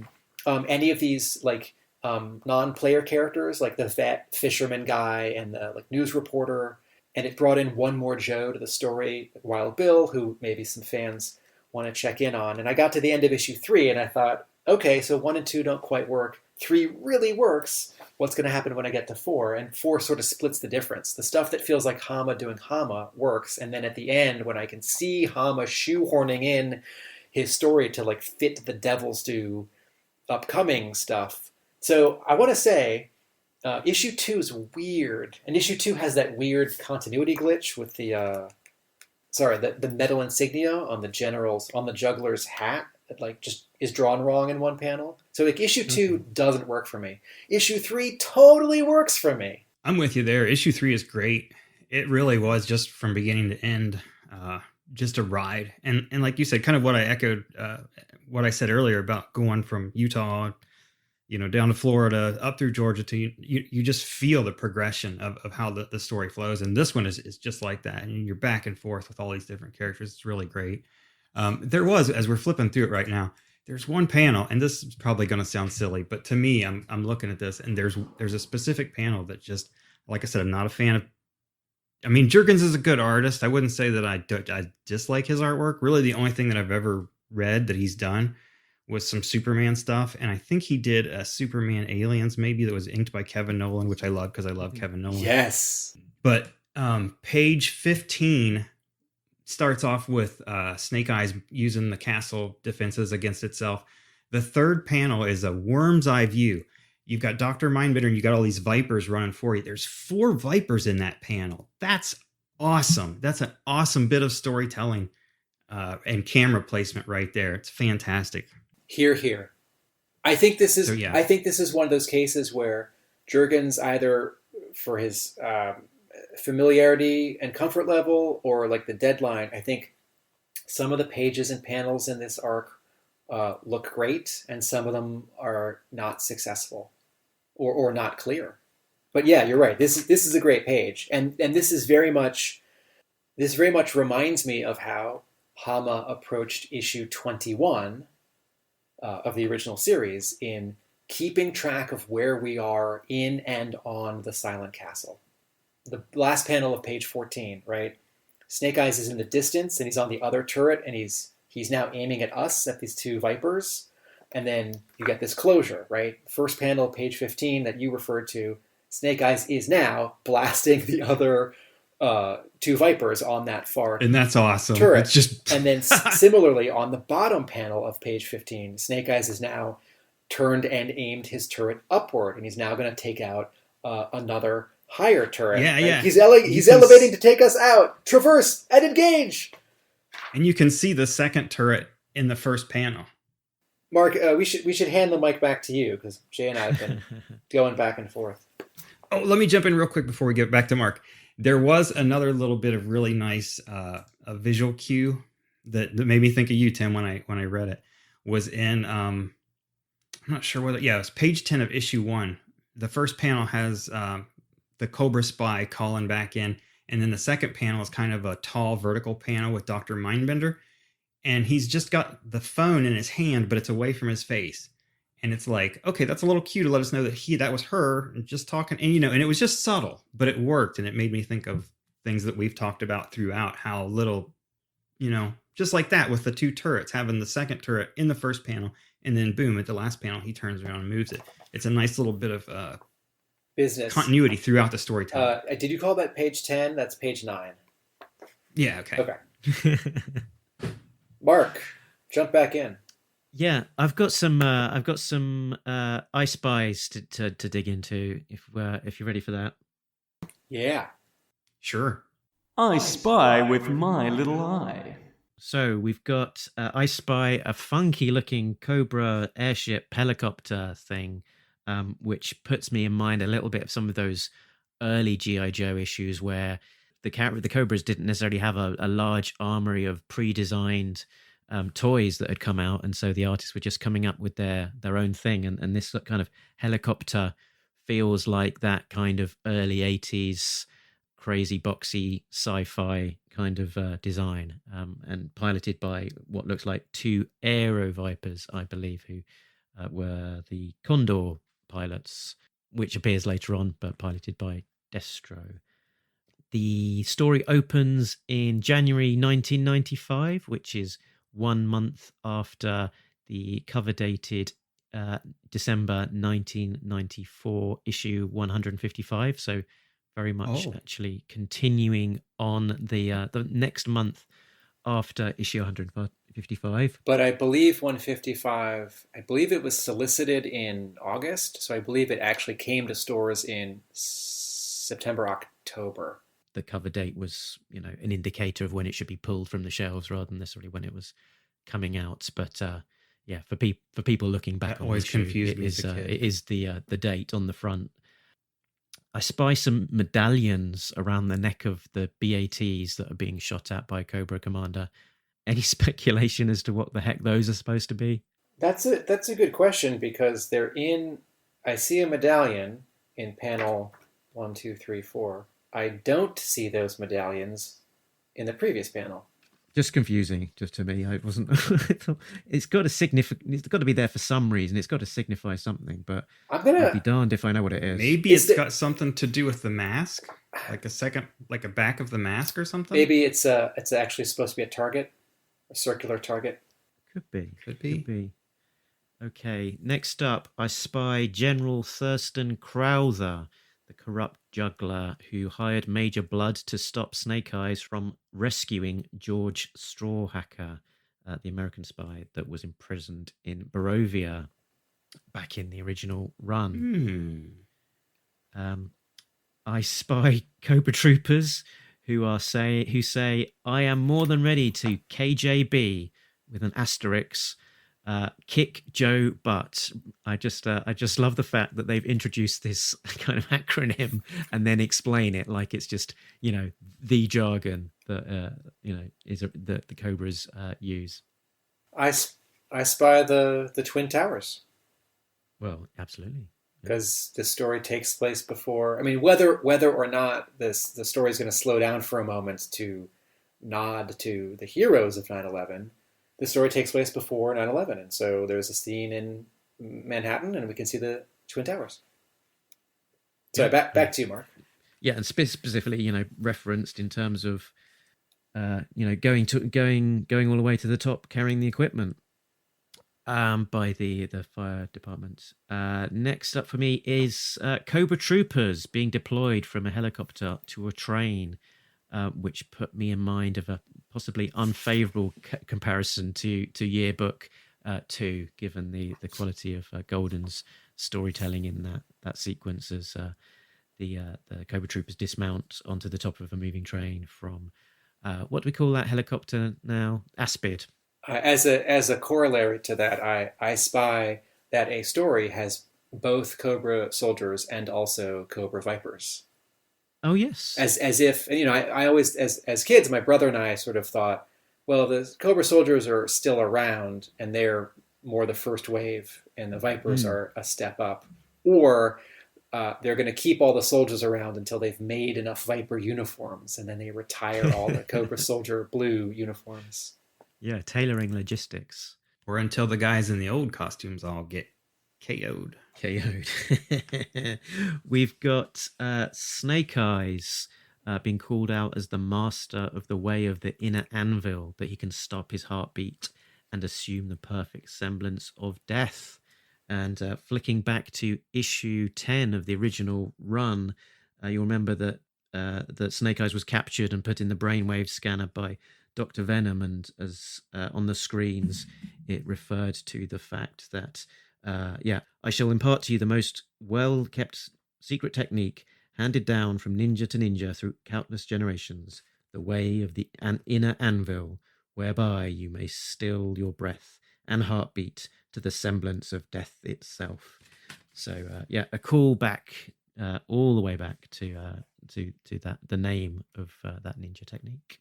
any of these like non-player characters like the vet fisherman guy and the like news reporter, and it brought in one more Joe to the story, Wild Bill, who maybe some fans want to check in on. And I got to the end of issue 3, and I thought, okay, so 1 and 2 don't quite work. 3 really works. What's going to happen when I get to 4? And 4 sort of splits the difference. The stuff that feels like Hama doing Hama works. And then at the end, when I can see Hama shoehorning in his story to like fit the Devil's Due upcoming stuff. So I want to say, Issue 2 is weird, and issue 2 has that weird continuity glitch with the metal insignia on the juggler's hat that like just is drawn wrong in one panel. So like issue 2 doesn't work for me. Issue 3 totally works for me. I'm with you there. Issue 3 is great. It really was just from beginning to end, just a ride. And like you said, kind of what I echoed, what I said earlier about going from Utah, down to Florida, up through Georgia to you just feel the progression of how the story flows. And this one is just like that. And you're back and forth with all these different characters. It's really great. There was, as we're flipping through it right now, there's one panel, and this is probably going to sound silly, but to me, I'm looking at this, and there's a specific panel that just, like I said, I'm not a fan of. I mean, Jurgens is a good artist. I wouldn't say that I dislike his artwork. Really, the only thing that I've ever read that he's done was some Superman stuff, and I think he did a Superman Aliens maybe that was inked by Kevin Nolan, which I love because I love Kevin Nolan. Yes. But page 15 starts off with Snake Eyes using the castle defenses against itself. The third panel is a worm's eye view. You've got Dr. Mindbender and you got all these Vipers running for you. There's 4 Vipers in that panel. That's awesome. That's an awesome bit of storytelling and camera placement right there. It's fantastic. Here. I think this is one of those cases where Jurgens, either for his familiarity and comfort level or like the deadline, I think some of the pages and panels in this arc look great and some of them are not successful or not clear. But yeah, you're right. This is a great page, and this very much reminds me of how Hama approached issue 21 of the original series in keeping track of where we are in and on the Silent Castle. The last panel of page 14, right? Snake Eyes is in the distance and he's on the other turret and he's now aiming at us, at these 2 Vipers. And then you get this closure, right? First panel, page 15 that you referred to, Snake Eyes is now blasting the other 2 Vipers on that far and that's awesome. Turret. It's just And then similarly on the bottom panel of page 15, Snake Eyes is now turned and aimed his turret upward, and he's now going to take out another higher turret. Yeah, right? yeah. He's elevating to take us out. Traverse and engage. And you can see the second turret in the first panel. Mark, we should hand the mic back to you because Jay and I have been going back and forth. Oh, let me jump in real quick before we get back to Mark. There was another little bit of really nice a visual cue that made me think of you, Tim, when I read it. Was in I'm not sure whether it was page 10 of issue 1. The first panel has the Cobra spy calling back in, and then the second panel is kind of a tall vertical panel with Dr. Mindbender, and he's just got the phone in his hand, but it's away from his face. And it's like, okay, that's a little cue to let us know that was her just talking. And, and it was just subtle, but it worked. And it made me think of things that we've talked about throughout, how little, just like that with the 2 turrets, having the second turret in the first panel. And then boom, at the last panel, he turns around and moves it. It's a nice little bit of business continuity throughout the storytelling. Did you call that page 10? That's page 9. Yeah. Okay. Mark, jump back in. Yeah, I've got some I Spies to dig into if you're ready for that. Yeah, sure. I spy with my little eye. So we've got I Spy, a funky looking Cobra airship helicopter thing, which puts me in mind a little bit of some of those early G.I. Joe issues where the Cobras didn't necessarily have a large armory of pre-designed toys that had come out, and so the artists were just coming up with their own thing, and this kind of helicopter feels like that kind of early 80s crazy boxy sci-fi kind of design, and piloted by what looks like 2 Aero Vipers, I believe, who were the Condor pilots, which appears later on, but piloted by Destro. The story opens in January 1995, which is 1 month after the cover dated December 1994 issue 155. So very much actually continuing on the next month after issue 155. But I believe 155, I believe it was solicited in August, so I believe it actually came to stores in September, October. The cover date was, an indicator of when it should be pulled from the shelves rather than necessarily when it was coming out. But for people looking back, that always confused me. It is the date on the front. I spy some medallions around the neck of the BATs that are being shot at by Cobra Commander. Any speculation as to what the heck those are supposed to be? That's a good question, because I see a medallion in panel 1, 2, 3, 4. I don't see those medallions in the previous panel. Just confusing, just to me. I wasn't. It's got to be there for some reason. It's got to signify something. But I'll be darned if I know what it is. Maybe it's got something to do with the mask, like a back of the mask or something. Maybe it's actually supposed to be a target, a circular target. Could be. Okay. Next up, I spy General Thurston Crowther, the corrupt juggler who hired Major Blood to stop Snake Eyes from rescuing George Strawhacker, the American spy that was imprisoned in Barovia back in the original run. I spy Cobra Troopers who say, I am more than ready to KJB with an asterisk. Kick Joe butt. I just love the fact that they've introduced this kind of acronym and then explain it like it's just the jargon that that the Cobras use. I spy the Twin Towers. Well, absolutely, because the story takes place before. I mean, whether or not the story is going to slow down for a moment to nod to the heroes of 9/11. The story takes place before 9/11, and so there's a scene in Manhattan, and we can see the Twin Towers. So back to you, Mark. Yeah, and specifically, referenced in terms of, going all the way to the top, carrying the equipment, by the fire department. Next up for me is Cobra Troopers being deployed from a helicopter to a train. Which put me in mind of a possibly unfavourable comparison to Yearbook 2, given the quality of Golden's storytelling in that sequence as the Cobra Troopers dismount onto the top of a moving train from what do we call that helicopter now? Aspid. As a corollary to that, I spy that a story has both Cobra soldiers and also Cobra Vipers. Oh yes. As if I always as kids, my brother and I sort of thought, well, the Cobra soldiers are still around and they're more the first wave, and the Vipers are a step up, or they're going to keep all the soldiers around until they've made enough Viper uniforms, and then they retire all the Cobra soldier blue uniforms. Yeah, tailoring logistics, or until the guys in the old costumes all get KO'd. We've got Snake Eyes being called out as the master of the way of the inner anvil, that he can stop his heartbeat and assume the perfect semblance of death. And flicking back to issue 10 of the original run, you'll remember that Snake Eyes was captured and put in the brainwave scanner by Dr. Venom, and as on the screens it referred to the fact that I shall impart to you the most well-kept secret technique handed down from ninja to ninja through countless generations, the way of the inner anvil, whereby you may still your breath and heartbeat to the semblance of death itself. So, a call back all the way back to that, the name of that ninja technique.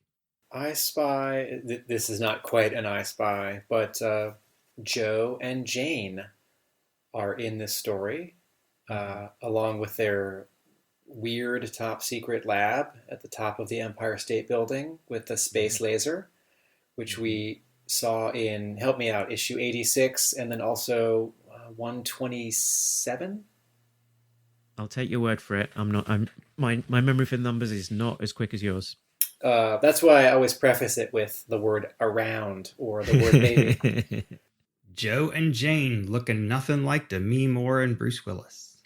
I spy, this is not quite an I spy, but Joe and Jane are in this story, along with their weird top secret lab at the top of the Empire State Building with the space laser, which we saw in, help me out, issue 86, and then also 127. I'll take your word for it. My memory for numbers is not as quick as yours. That's why I always preface it with the word around or the word maybe. Joe and Jane looking nothing like Demi Moore and Bruce Willis.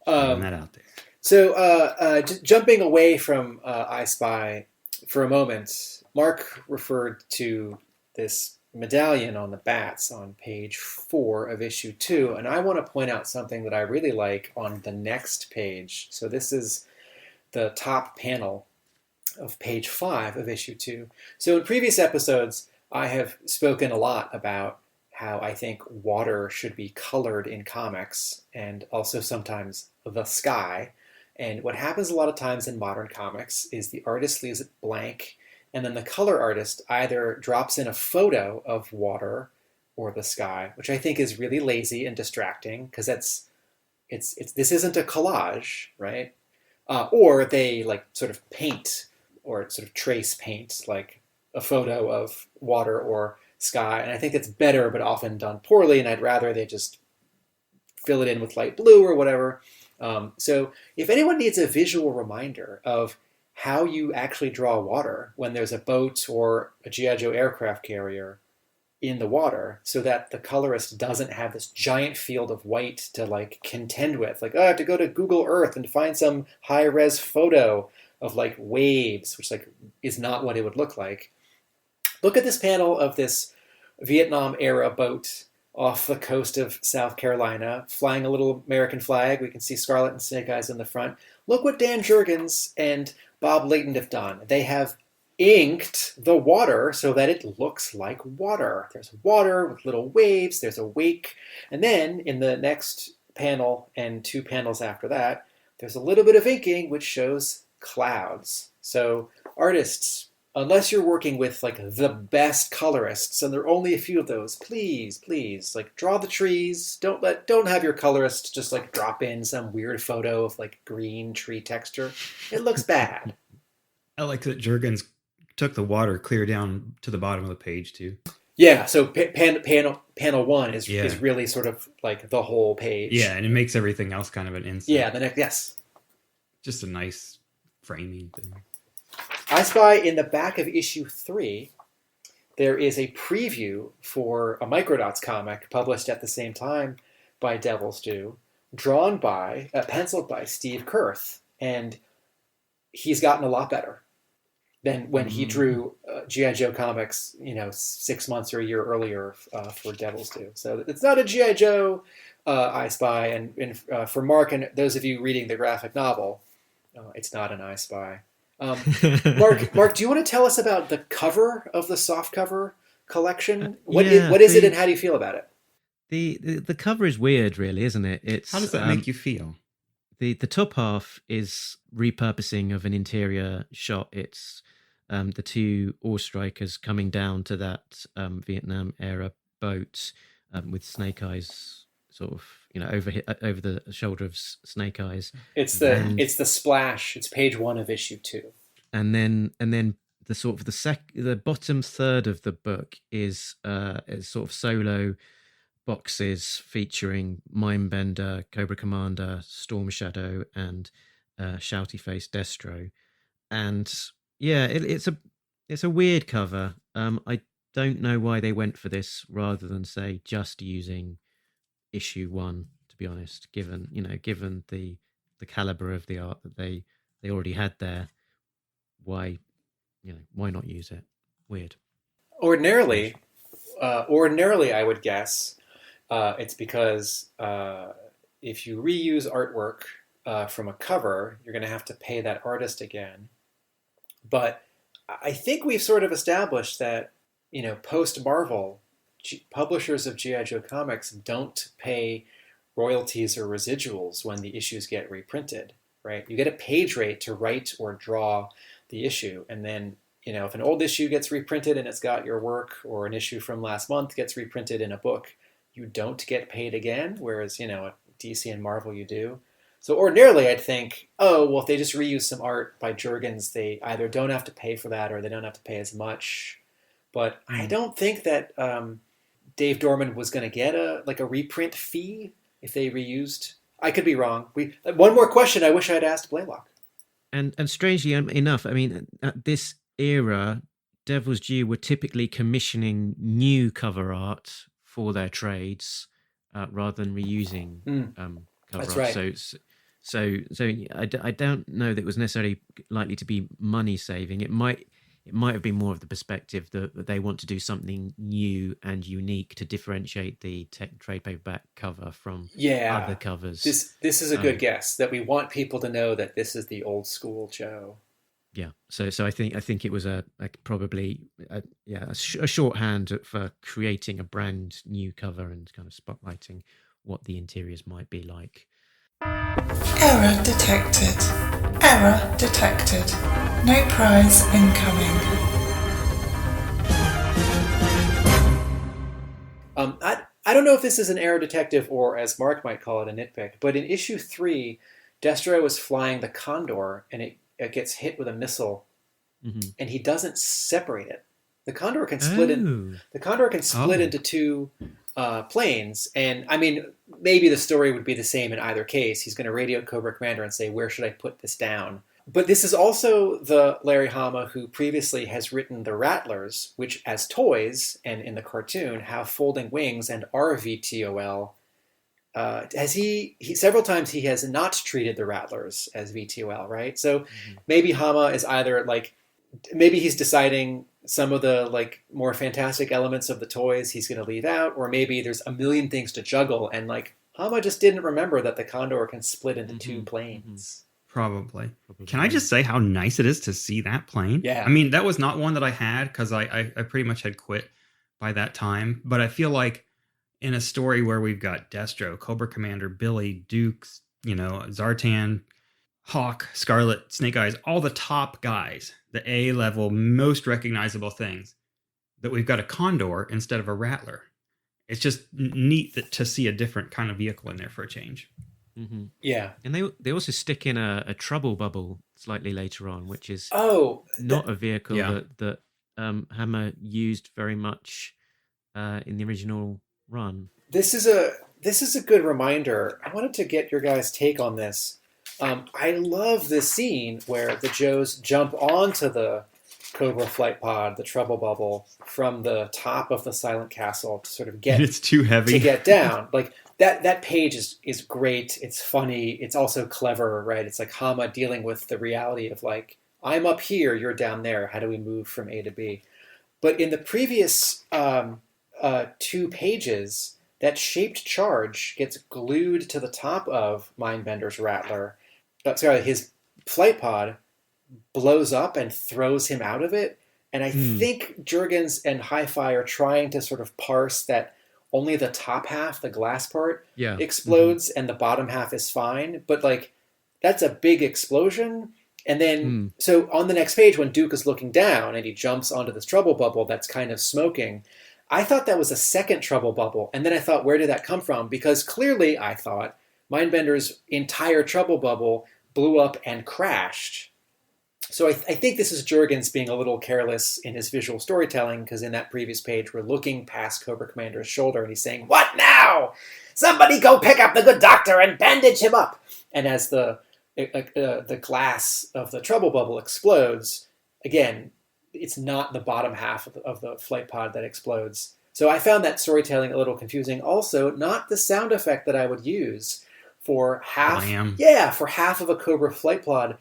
Throwing that out there. So jumping away from I Spy for a moment, Mark referred to this medallion on the bats on page 4 of issue 2, and I want to point out something that I really like on the next page. So this is the top panel of page 5 of issue 2. So in previous episodes, I have spoken a lot about how I think water should be colored in comics, and also sometimes the sky. And what happens a lot of times in modern comics is the artist leaves it blank, and then the color artist either drops in a photo of water or the sky, which I think is really lazy and distracting, because this isn't a collage, right? Or they like sort of paint or sort of trace paint like a photo of water or sky, and I think it's better but often done poorly, and I'd rather they just fill it in with light blue or whatever. So if anyone needs a visual reminder of how you actually draw water when there's a boat or a G.I. Joe aircraft carrier in the water, so that the colorist doesn't have this giant field of white to like contend with, like, oh, I have to go to Google Earth and find some high-res photo of like waves, which like is not what it would look like. Look at this panel of this Vietnam era boat off the coast of South Carolina, flying a little American flag. We can see Scarlet and Snake Eyes in the front. Look what Dan Jurgens and Bob Layton have done. They have inked the water so that it looks like water. There's water with little waves, there's a wake, and then in the next panel and 2 panels after that, there's a little bit of inking which shows clouds. So artists, unless you're working with like the best colorists, and there are only a few of those, please, like draw the trees. Don't have your colorist just like drop in some weird photo of like green tree texture. It looks bad. I like that Jurgens took the water clear down to the bottom of the page too. Yeah, so panel 1 is really sort of like the whole page. Yeah, and it makes everything else kind of an insert. Yeah, the next, yes. Just a nice framing thing. I Spy in the back of issue 3, there is a preview for a Microdots comic published at the same time by Devil's Due, penciled by Steve Kurth, and he's gotten a lot better than when he drew G.I. Joe comics, 6 months or a year earlier for Devil's Due. So it's not a G.I. Joe I Spy, and for Mark and those of you reading the graphic novel, it's not an I Spy. Mark, do you want to tell us about the cover of the softcover collection? What is it, and how do you feel about it? The cover is weird, really, isn't it? How does that make you feel? The top half is repurposing of an interior shot. It's the 2 oar strikers coming down to that Vietnam era boat with Snake Eyes sort of over the shoulder of Snake Eyes. It's the splash. It's page 1 of issue 2. And then the sort of the bottom third of the book is sort of solo boxes featuring Mindbender, Cobra Commander, Storm Shadow, and Shouty Face Destro. And yeah, it's a weird cover. I don't know why they went for this rather than say just using issue 1, to be honest, given the caliber of the art that they already had there. Why not use it? Weird. Ordinarily I would guess it's because if you reuse artwork from a cover, you're going to have to pay that artist again. But I think we've sort of established that post Marvel, publishers of G.I. Joe comics don't pay royalties or residuals when the issues get reprinted, right? You get a page rate to write or draw the issue, and then if an old issue gets reprinted and it's got your work, or an issue from last month gets reprinted in a book, you don't get paid again, whereas at DC and Marvel you do. So ordinarily I'd think, if they just reuse some art by Jurgens, they either don't have to pay for that or they don't have to pay as much. But I don't think that Dave Dorman was going to get a reprint fee if they reused. I could be wrong. One more question I wish I'd asked Blayock. And strangely enough, I mean, at this era, Devil's Due were typically commissioning new cover art for their trades rather than reusing cover That's art. Right. So I don't know that it was necessarily likely to be money saving. It might it might have been more of the perspective that they want to do something new and unique to differentiate the trade paperback cover from other covers. This is a good guess, that we want people to know that this is the old school Joe. Yeah, so I think it was probably a shorthand for creating a brand new cover and kind of spotlighting what the interiors might be like. Error detected. Error detected. No prize incoming. I don't know if this is an error detective or, as Mark might call it, a nitpick, but in issue 3, Destro is flying the Condor and it gets hit with a missile, and he doesn't separate it. The Condor can split into two planes, and I mean, maybe the story would be the same in either case. He's going to radio Cobra Commander and say, "Where should I put this down?" But this is also the Larry Hama who previously has written the Rattlers, which as toys and in the cartoon have folding wings and are VTOL. Several times he has not treated the Rattlers as VTOL, right? So maybe Hama is either maybe he's deciding some of the more fantastic elements of the toys he's going to leave out, or maybe there's a million things to juggle and Hama just didn't remember that the Condor can split into two planes. Probably. Can I just say how nice it is to see that plane? Yeah. I mean, that was not one that I had because I pretty much had quit by that time. But I feel like in a story where we've got Destro, Cobra Commander, Billy, Dukes, Zartan, Hawk, Scarlet, Snake Eyes, all the top guys, the A-level, most recognizable things, that we've got a Condor instead of a Rattler. It's just neat to see a different kind of vehicle in there for a change. Yeah, and they also stick in a trouble bubble slightly later on, which is not a vehicle that Hammer used very much in the original run. This is a good reminder. I wanted to get your guys' take on this. I love this scene where the Joes jump onto the Cobra flight pod, the trouble bubble, from the top of the Silent Castle to sort of get it's too heavy to get down. That page is great. It's funny. It's also clever, right? It's like Hama dealing with the reality of I'm up here, you're down there. How do we move from A to B? But in the previous 2 pages, that shaped charge gets glued to the top of Mindbender's Rattler. His flight pod blows up and throws him out of it. And I think Jurgens and Hi-Fi are trying to sort of parse that only the top half, the glass part, explodes and the bottom half is fine. But that's a big explosion. And then, so on the next page, when Duke is looking down and he jumps onto this trouble bubble that's kind of smoking, I thought that was a second trouble bubble. And then I thought, where did that come from? Because clearly, I thought, Mindbender's entire trouble bubble blew up and crashed. So I think this is Jurgens being a little careless in his visual storytelling, because in that previous page, we're looking past Cobra Commander's shoulder and he's saying, "What now? Somebody go pick up the good doctor and bandage him up." And as the glass of the trouble bubble explodes, again, it's not the bottom half of the flight pod that explodes. So I found that storytelling a little confusing. Also, not the sound effect that I would use for half of a Cobra flight pod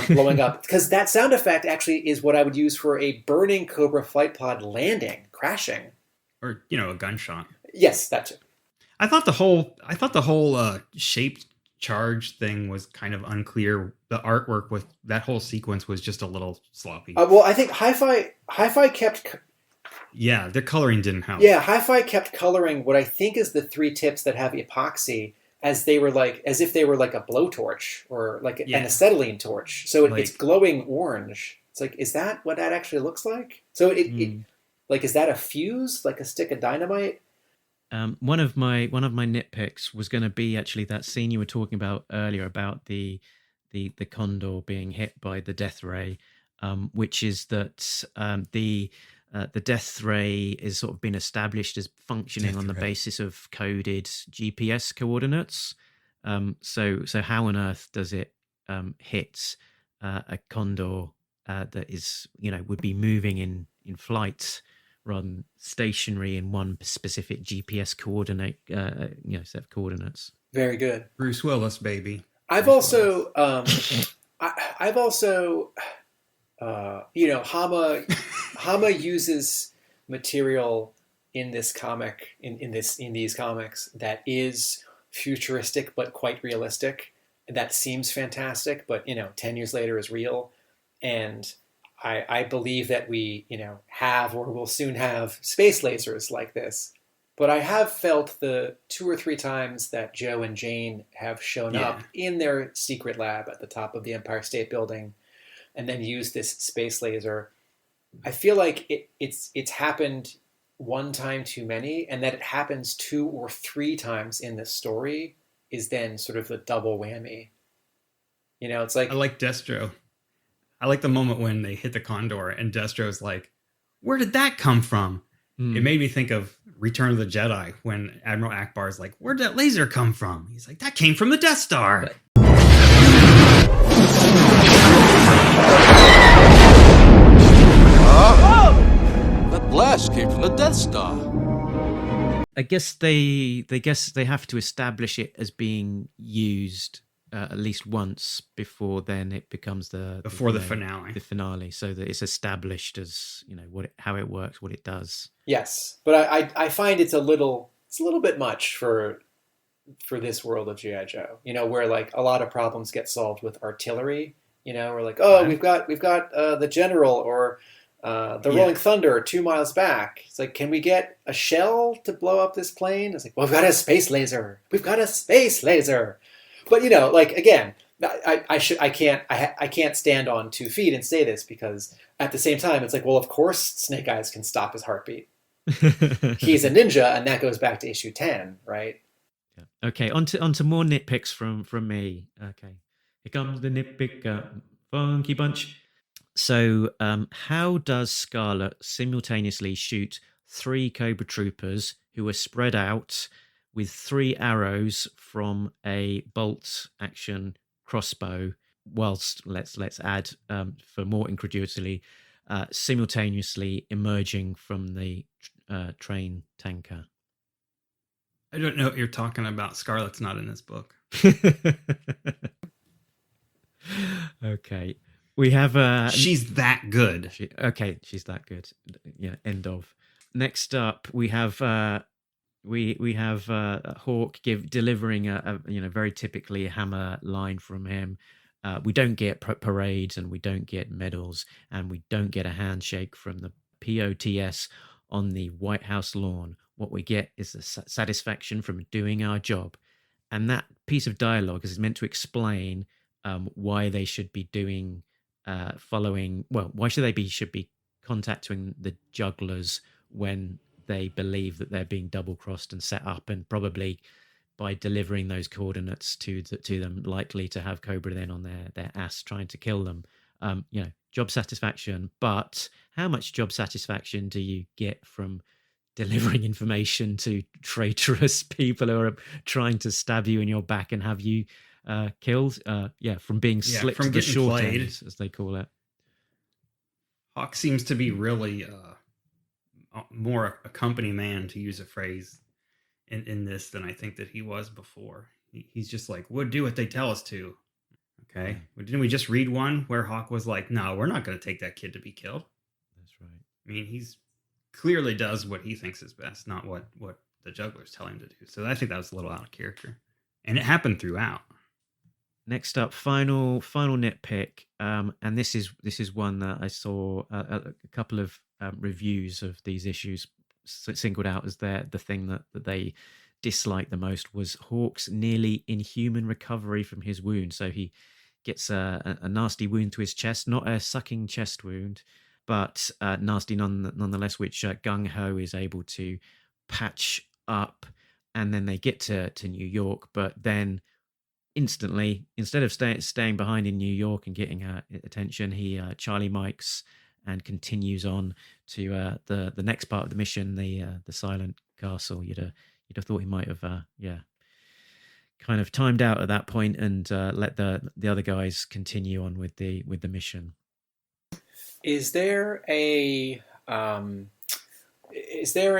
blowing up, because that sound effect actually is what I would use for a burning Cobra flight pod landing, crashing, or a gunshot. Yes, that's it. I thought the whole shaped charge thing was kind of unclear. The artwork with that whole sequence was just a little sloppy. Well, I think Hi-Fi kept. Yeah, the coloring didn't help. Yeah, Hi-Fi kept coloring what I think is the 3 tips that have epoxy, as if they were like a blowtorch or an acetylene torch. So it's glowing orange. It's is that what that actually looks like? So is that a fuse, like a stick of dynamite? One of my nitpicks was going to be actually that scene you were talking about earlier about the Condor being hit by the death ray, which is that the death ray is sort of been established as functioning on the basis of coded GPS coordinates. So how on earth does it hit a Condor that is, would be moving in flight rather than stationary in one specific GPS coordinate, set of coordinates? Very good. Bruce Willis, baby. I've also Hama uses material in this comic, in these comics, that is futuristic but quite realistic. That seems fantastic, but 10 years later is real. And I believe that we, have or will soon have space lasers like this. But I have felt the 2 or 3 times that Joe and Jane have shown up in their secret lab at the top of the Empire State Building and then used this space laser. I feel like it's happened one time too many, and that it happens 2 or 3 times in this story is then sort of the double whammy. It's like... I like Destro. I like the moment when they hit the Condor and Destro's like, where did that come from? It made me think of Return of the Jedi when Admiral Akbar's like, where'd that laser come from? He's like, that came from the Death Star. That blast came from the Death Star. I guess they have to establish it as being used at least once before then it becomes the finale. The finale, so that it's established as how it works, what it does. Yes, but I find it's a little bit much for this world of G.I. Joe. Where like a lot of problems get solved with artillery. We're like, we've got the general or the Rolling Thunder 2 miles back. It's like, can we get a shell to blow up this plane? It's like, well, we've got a space laser. But again, I can't stand on 2 feet and say this, because at the same time it's like, well, of course Snake Eyes can stop his heartbeat. He's a ninja, and that goes back to issue 10, right? Yeah. Okay, onto more nitpicks from me. Okay, here comes the nitpick, funky bunch. So, how does Scarlet simultaneously shoot 3 Cobra Troopers who are spread out with 3 arrows from a bolt action crossbow, whilst let's add for more incredulity, simultaneously emerging from the train tanker? I don't know what you're talking about. Scarlet's not in this book. Okay, we have she's that good. She's that good. Yeah. End of. Next up, we have. We have Hawk delivering a very typically Hammer line from him. We don't get parades, and we don't get medals, and we don't get a handshake from the POTS on the White House lawn. What we get is the satisfaction from doing our job, and that piece of dialogue is meant to explain why they should be doing why should be contacting the jugglers when they believe that they're being double-crossed and set up, and probably by delivering those coordinates to them, likely to have Cobra then on their ass trying to kill them. Job satisfaction, but how much job satisfaction do you get from delivering information to traitorous people who are trying to stab you in your back and have you killed? From being slipped from to the getting short played, end, as they call it. Hawk seems to be really more a company man, to use a phrase, in this than I think that he was before. He's just like, we'll do what they tell us to. Okay. Well, didn't we just read one where Hawk was like, no, we're not going to take that kid to be killed? That's right. I mean, he's clearly does what he thinks is best, not what the jugglers tell him to do. So I think that was a little out of character. And it happened throughout. Next up, final nitpick, and this is one that I saw a couple of reviews of these issues singled out as the thing that they disliked the most was Hawk's nearly inhuman recovery from his wound. So he gets a nasty wound to his chest, not a sucking chest wound, but nasty nonetheless, which Gung Ho is able to patch up, and then they get to New York, but then instantly, instead of staying behind in New York and getting attention, he Charlie Mikes and continues on to the next part of the mission, the Silent Castle. You'd have thought he might have kind of timed out at that point and let the other guys continue on with the mission. Is there an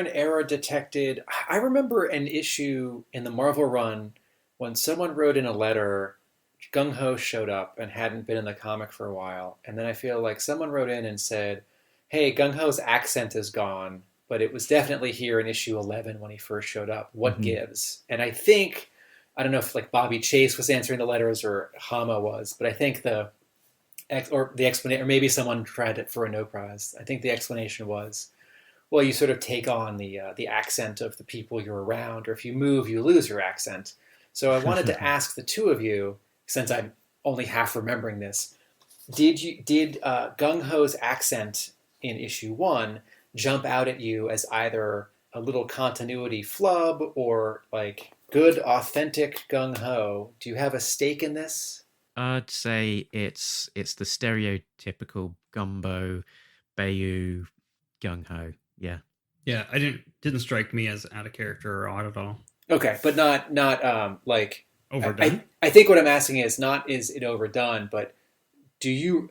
error detected? I remember an issue in the Marvel run when someone wrote in a letter Gung Ho showed up and hadn't been in the comic for a while, and then I feel like someone wrote in and said, "Hey, Gung Ho's accent is gone, but it was definitely here in issue 11 when he first showed up. What gives?" And I think, I don't know if like Bobby Chase was answering the letters or Hama was, but I think the explanation, or maybe someone tried it for a no prize. I think the explanation was, well, you sort of take on the accent of the people you're around, or if you move, you lose your accent. So I wanted to ask the two of you, since I'm only half remembering this, did Gung Ho's accent in issue 1 jump out at you as either a little continuity flub or like good, authentic Gung Ho? Do you have a stake in this? I'd say it's the stereotypical Gumbo, Bayou, Gung Ho. Yeah. Yeah, I didn't strike me as out of character or odd at all. Okay, but not like overdone. I think what I'm asking is not is it overdone, but do you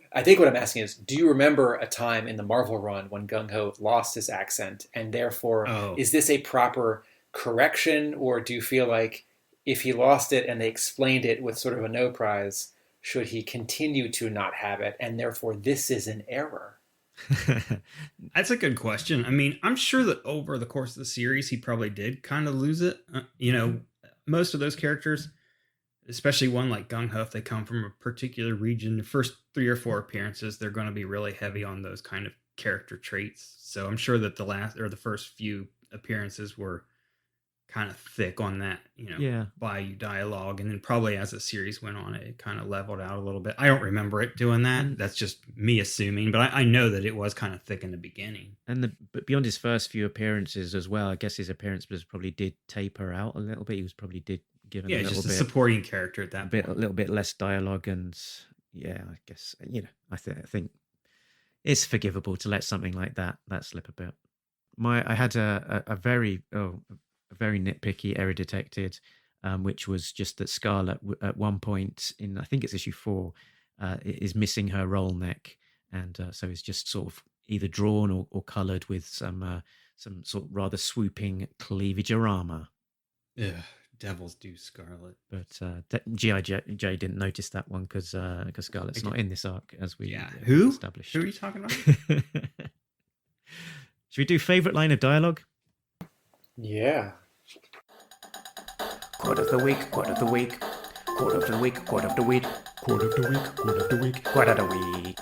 remember a time in the Marvel run when Gung Ho lost his accent, and therefore is this a proper correction, or do you feel like if he lost it and they explained it with sort of a no prize, should he continue to not have it, and therefore this is an error? That's a good question. I mean, I'm sure that over the course of the series, he probably did kind of lose it. Most of those characters, especially one like Gung Ho, if they come from a particular region, the first 3 or 4 appearances, they're going to be really heavy on those kind of character traits. So I'm sure that the first few appearances were kind of thick on that, Bayou dialogue, and then probably as the series went on, it kind of leveled out a little bit. I don't remember it doing that. That's just me assuming, but I know that it was kind of thick in the beginning. But beyond his first few appearances as well, I guess his appearance probably did taper out a little bit. He was probably given a little just a bit supporting character at that point. A little bit less dialogue, and I guess I think it's forgivable to let something like that slip a bit. I had a very nitpicky error detected, which was just that Scarlet at one point in, I think it's issue 4, is missing her roll neck, and so it's just sort of either drawn or coloured with some sort of rather swooping cleavage-orama. Yeah, devils do Scarlet. But G.I. Joe didn't notice that one because Scarlet's not in this arc, as we established. Who are you talking about? Should we do favourite line of dialogue? Yeah. Quote of the week, quote of the week, quote of the week, quote of the week, quote of the week, quote of the week, quote of the week.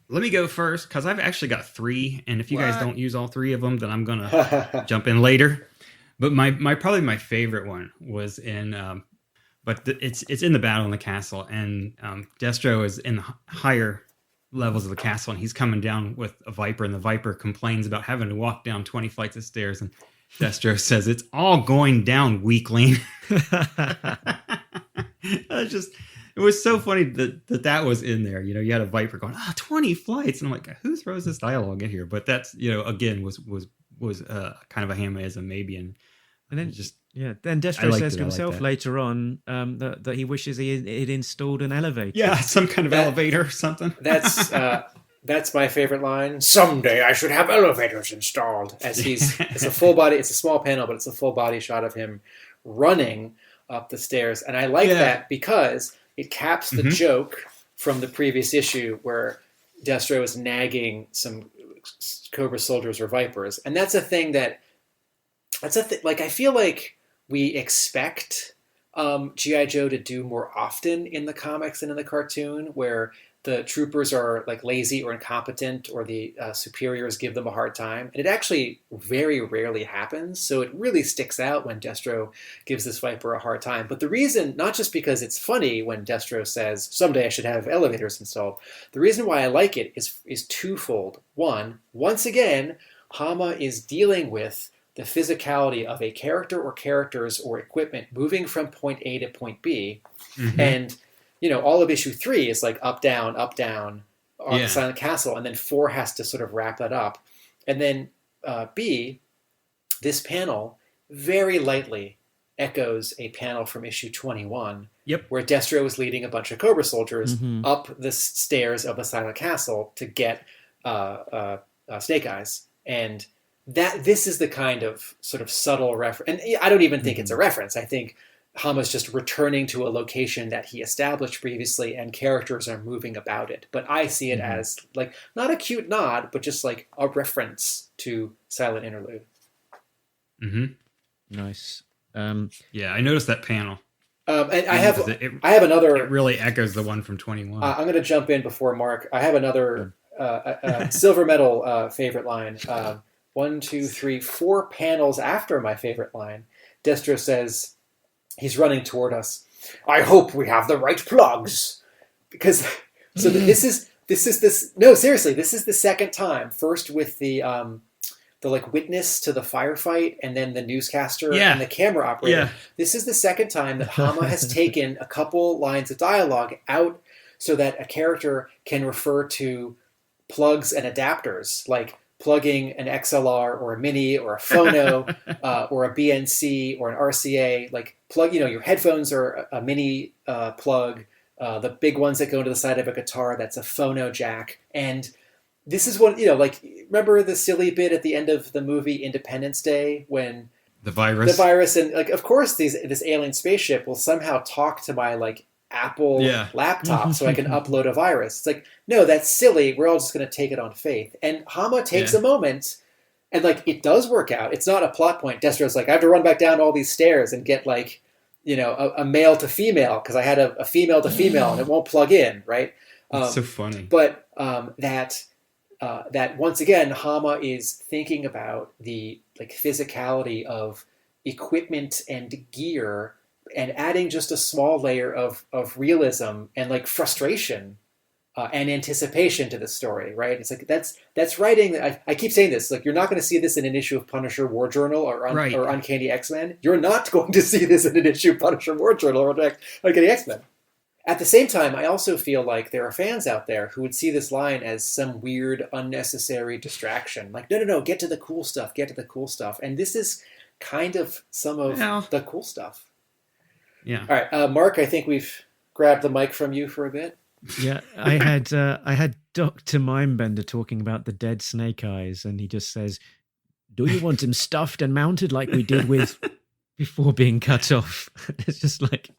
Let me go first, because I've actually got 3, and if you guys don't use all 3 of them, then I'm gonna jump in later. But probably my favorite one was in, it's in the battle in the castle, and Destro is in the higher levels of the castle, and he's coming down with a Viper, and the Viper complains about having to walk down 20 flights of stairs, and Destro says, "It's all going down, weakling." It was so funny that was in there. You had a Viper going, 20 flights, and I'm like, who throws this dialogue in here? But that's again was kind of a Hamaism maybe, and then then Destro says to himself later on that he wishes he'd installed an elevator. Yeah, some kind of elevator or something. That's my favorite line. Someday I should have elevators installed. It's a full body. It's a small panel, but it's a full body shot of him running up the stairs, and I like that because it caps the joke from the previous issue where Destro is nagging some Cobra soldiers or Vipers, and that's a thing like I feel like we expect G.I. Joe to do more often in the comics and in the cartoon, where the troopers are like lazy or incompetent, or the superiors give them a hard time. And it actually very rarely happens. So it really sticks out when Destro gives this Viper a hard time. But the reason, not just because it's funny when Destro says, someday I should have elevators installed. The reason why I like it is twofold. One, once again, Hama is dealing with the physicality of a character or characters or equipment moving from point A to point B. And all of issue 3 is like up, down, on the Silent Castle, and then 4 has to sort of wrap that up. And then B, this panel very lightly echoes a panel from issue 21, where Destro is leading a bunch of Cobra soldiers up the stairs of the Silent Castle to get Snake Eyes. And this is the kind of sort of subtle reference. And I don't even think it's a reference. I think Hama's just returning to a location that he established previously, and characters are moving about it. But I see it as like not a cute nod, but just like a reference to Silent Interlude. Nice. Yeah, I noticed that panel. And I have another. It really echoes the one from 21. I'm going to jump in before Mark. I have another silver medal favorite line. 1, 2, 3, 4 panels after my favorite line, Destro says, he's running toward us. I hope we have the right plugs, because this is no, seriously, this is the second time. First with the like witness to the firefight, and then the newscaster and the camera operator. Yeah. This is the second time that Hama has taken a couple lines of dialogue out so that a character can refer to plugs and adapters, like plugging an XLR or a Mini or a phono or a BNC or an RCA. Like plug, your headphones are a Mini plug. The big ones that go into the side of a guitar, that's a phono jack. And this is what, like, remember the silly bit at the end of the movie Independence Day when the virus and like, of course, this alien spaceship will somehow talk to my like Apple laptop so I can upload a virus. It's like, no, that's silly. We're all just going to take it on faith. And Hama takes a moment, and like, it does work out. It's not a plot point. Destro's like, I have to run back down all these stairs and get like, a male to female, because I had a female to female and it won't plug in, right? It's so funny. But that once again, Hama is thinking about the like physicality of equipment and gear, and adding just a small layer of realism and like frustration and anticipation to the story, right? It's like that's writing. I keep saying this, like, you're not going to see this in an issue of Punisher War Journal or Uncanny X-Men. You're not going to see this in an issue of Punisher War Journal or Uncanny X-Men. At the same time, I also feel like there are fans out there who would see this line as some weird, unnecessary distraction. Like, no, get to the cool stuff, And this is kind of some of the cool stuff. Yeah. All right, Mark, I think we've grabbed the mic from you for a bit. Yeah, I had Dr. Mindbender talking about the dead Snake Eyes, and he just says, do you want him stuffed and mounted like we did with before being cut off? It's just like...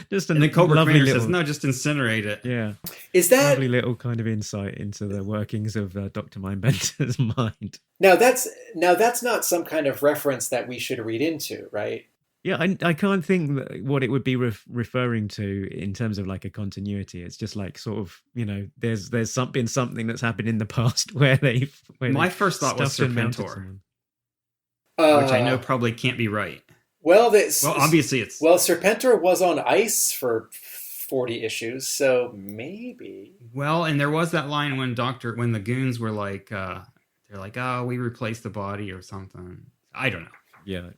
and the Cobra Commander says, no, just incinerate it. Yeah. Is that... lovely little kind of insight into the workings of Dr. Mindbender's mind. Now that's not some kind of reference that we should read into, right? Yeah, I can't think what it would be referring to in terms of like a continuity. It's just like sort of, there's been something that's happened in the past where my first thought was Serpentor, which I know probably can't be right. Well, obviously it's... Well, Serpentor was on ice for 40 issues, so maybe. Well, and there was that line when the goons were like, they're like, oh, we replaced the body or something. I don't know. Yeah.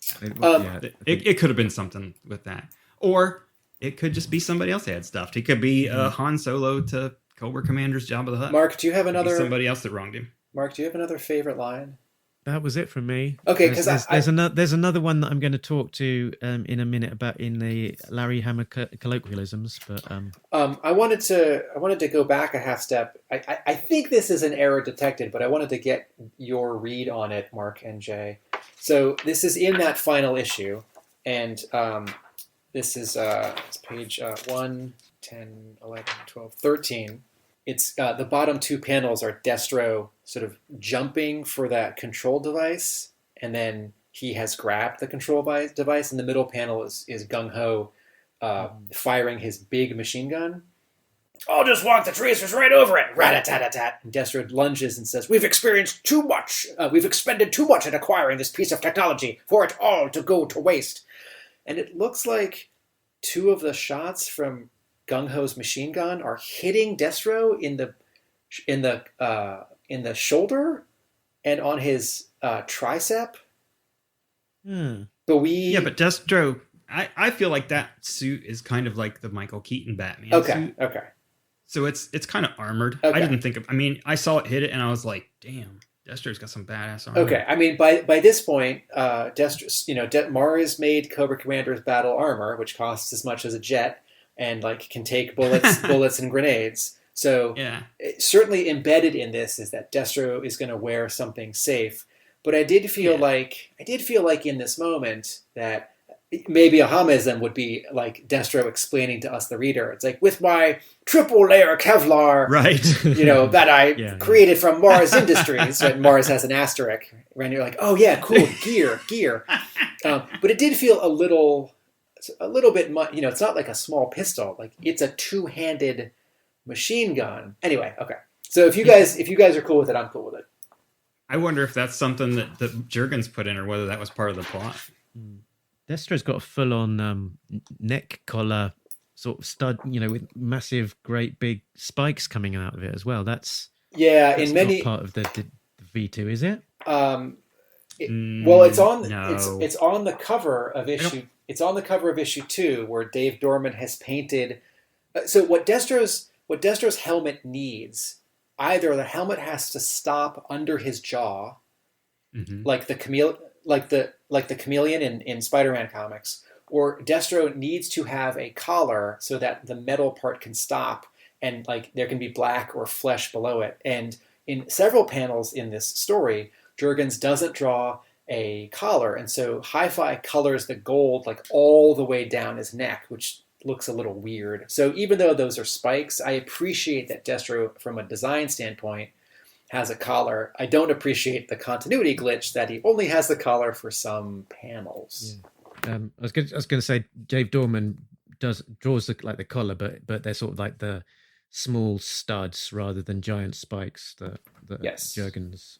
It could have been something with that. Or it could just be somebody else that had stuffed. He could be Han Solo to Cobra Commander's Jabba the Hutt. Mark, do you have another... somebody else that wronged him. Mark, do you have another favorite line? That was it from me. Okay, because there's another one that I'm going to talk to in a minute about in the Larry Hama colloquialisms, but I wanted to go back a half step. I think this is an error detected, but I wanted to get your read on it, Mark and Jay. So this is in that final issue, and this is it's page 1, 10, 11, 12, 13. It's the bottom two panels are Destro sort of jumping for that control device, and then he has grabbed the control device. And the middle panel is Gung Ho firing his big machine gun. I'll just walk the tracers right over it. Rat-a-tat-a-tat. And Destro lunges and says, we've experienced too much. We've expended too much in acquiring this piece of technology for it all to go to waste. And it looks like two of the shots from Gung Ho's machine gun are hitting Destro in the shoulder and on his tricep. But but Destro, I feel like that suit is kind of like the Michael Keaton Batman suit. Okay. So it's kind of armored. Okay. I didn't think of... I mean, I saw it hit it and I was like, damn, Destro's got some badass armor. Okay. I mean, by this point, Destro, Mars made Cobra Commander's battle armor, which costs as much as a jet and like can take bullets and grenades. So certainly embedded in this is that Destro is going to wear something safe. But I did feel like in this moment that maybe a Hamism would be like Destro explaining to us, the reader. It's like, with my triple layer Kevlar, Right. that I Yeah, created from Mars Industries. And Mars has an asterisk. And you're like, oh yeah, cool, gear. But it did feel a little bit, it's not like a small pistol. Like, it's a two-handed machine gun. Anyway, okay. So if you guys are cool with it, I'm cool with it. I wonder if that's something that Jurgens put in, or whether that was part of the plot. Destro's got a full-on neck collar sort of stud, with massive, great big spikes coming out of it as well. That's in many not part of the V2, is it? Well, it's on No. it's on the cover of issue. It's on the cover of issue 2, where Dave Dorman has painted. So what Destro's helmet needs, either the helmet has to stop under his jaw, like the chameleon in Spider-Man comics, or Destro needs to have a collar so that the metal part can stop, and like there can be black or flesh below it. And in several panels in this story, Jurgens doesn't draw a collar, and so Hi-Fi colors the gold like all the way down his neck, which looks a little weird. So even though those are spikes, I appreciate that Destro, from a design standpoint, has a collar. I don't appreciate the continuity glitch that he only has the collar for some panels. Yeah. I was going to say Dave Dorman draws the collar, but they're sort of like the small studs rather than giant spikes that Yes. Jurgens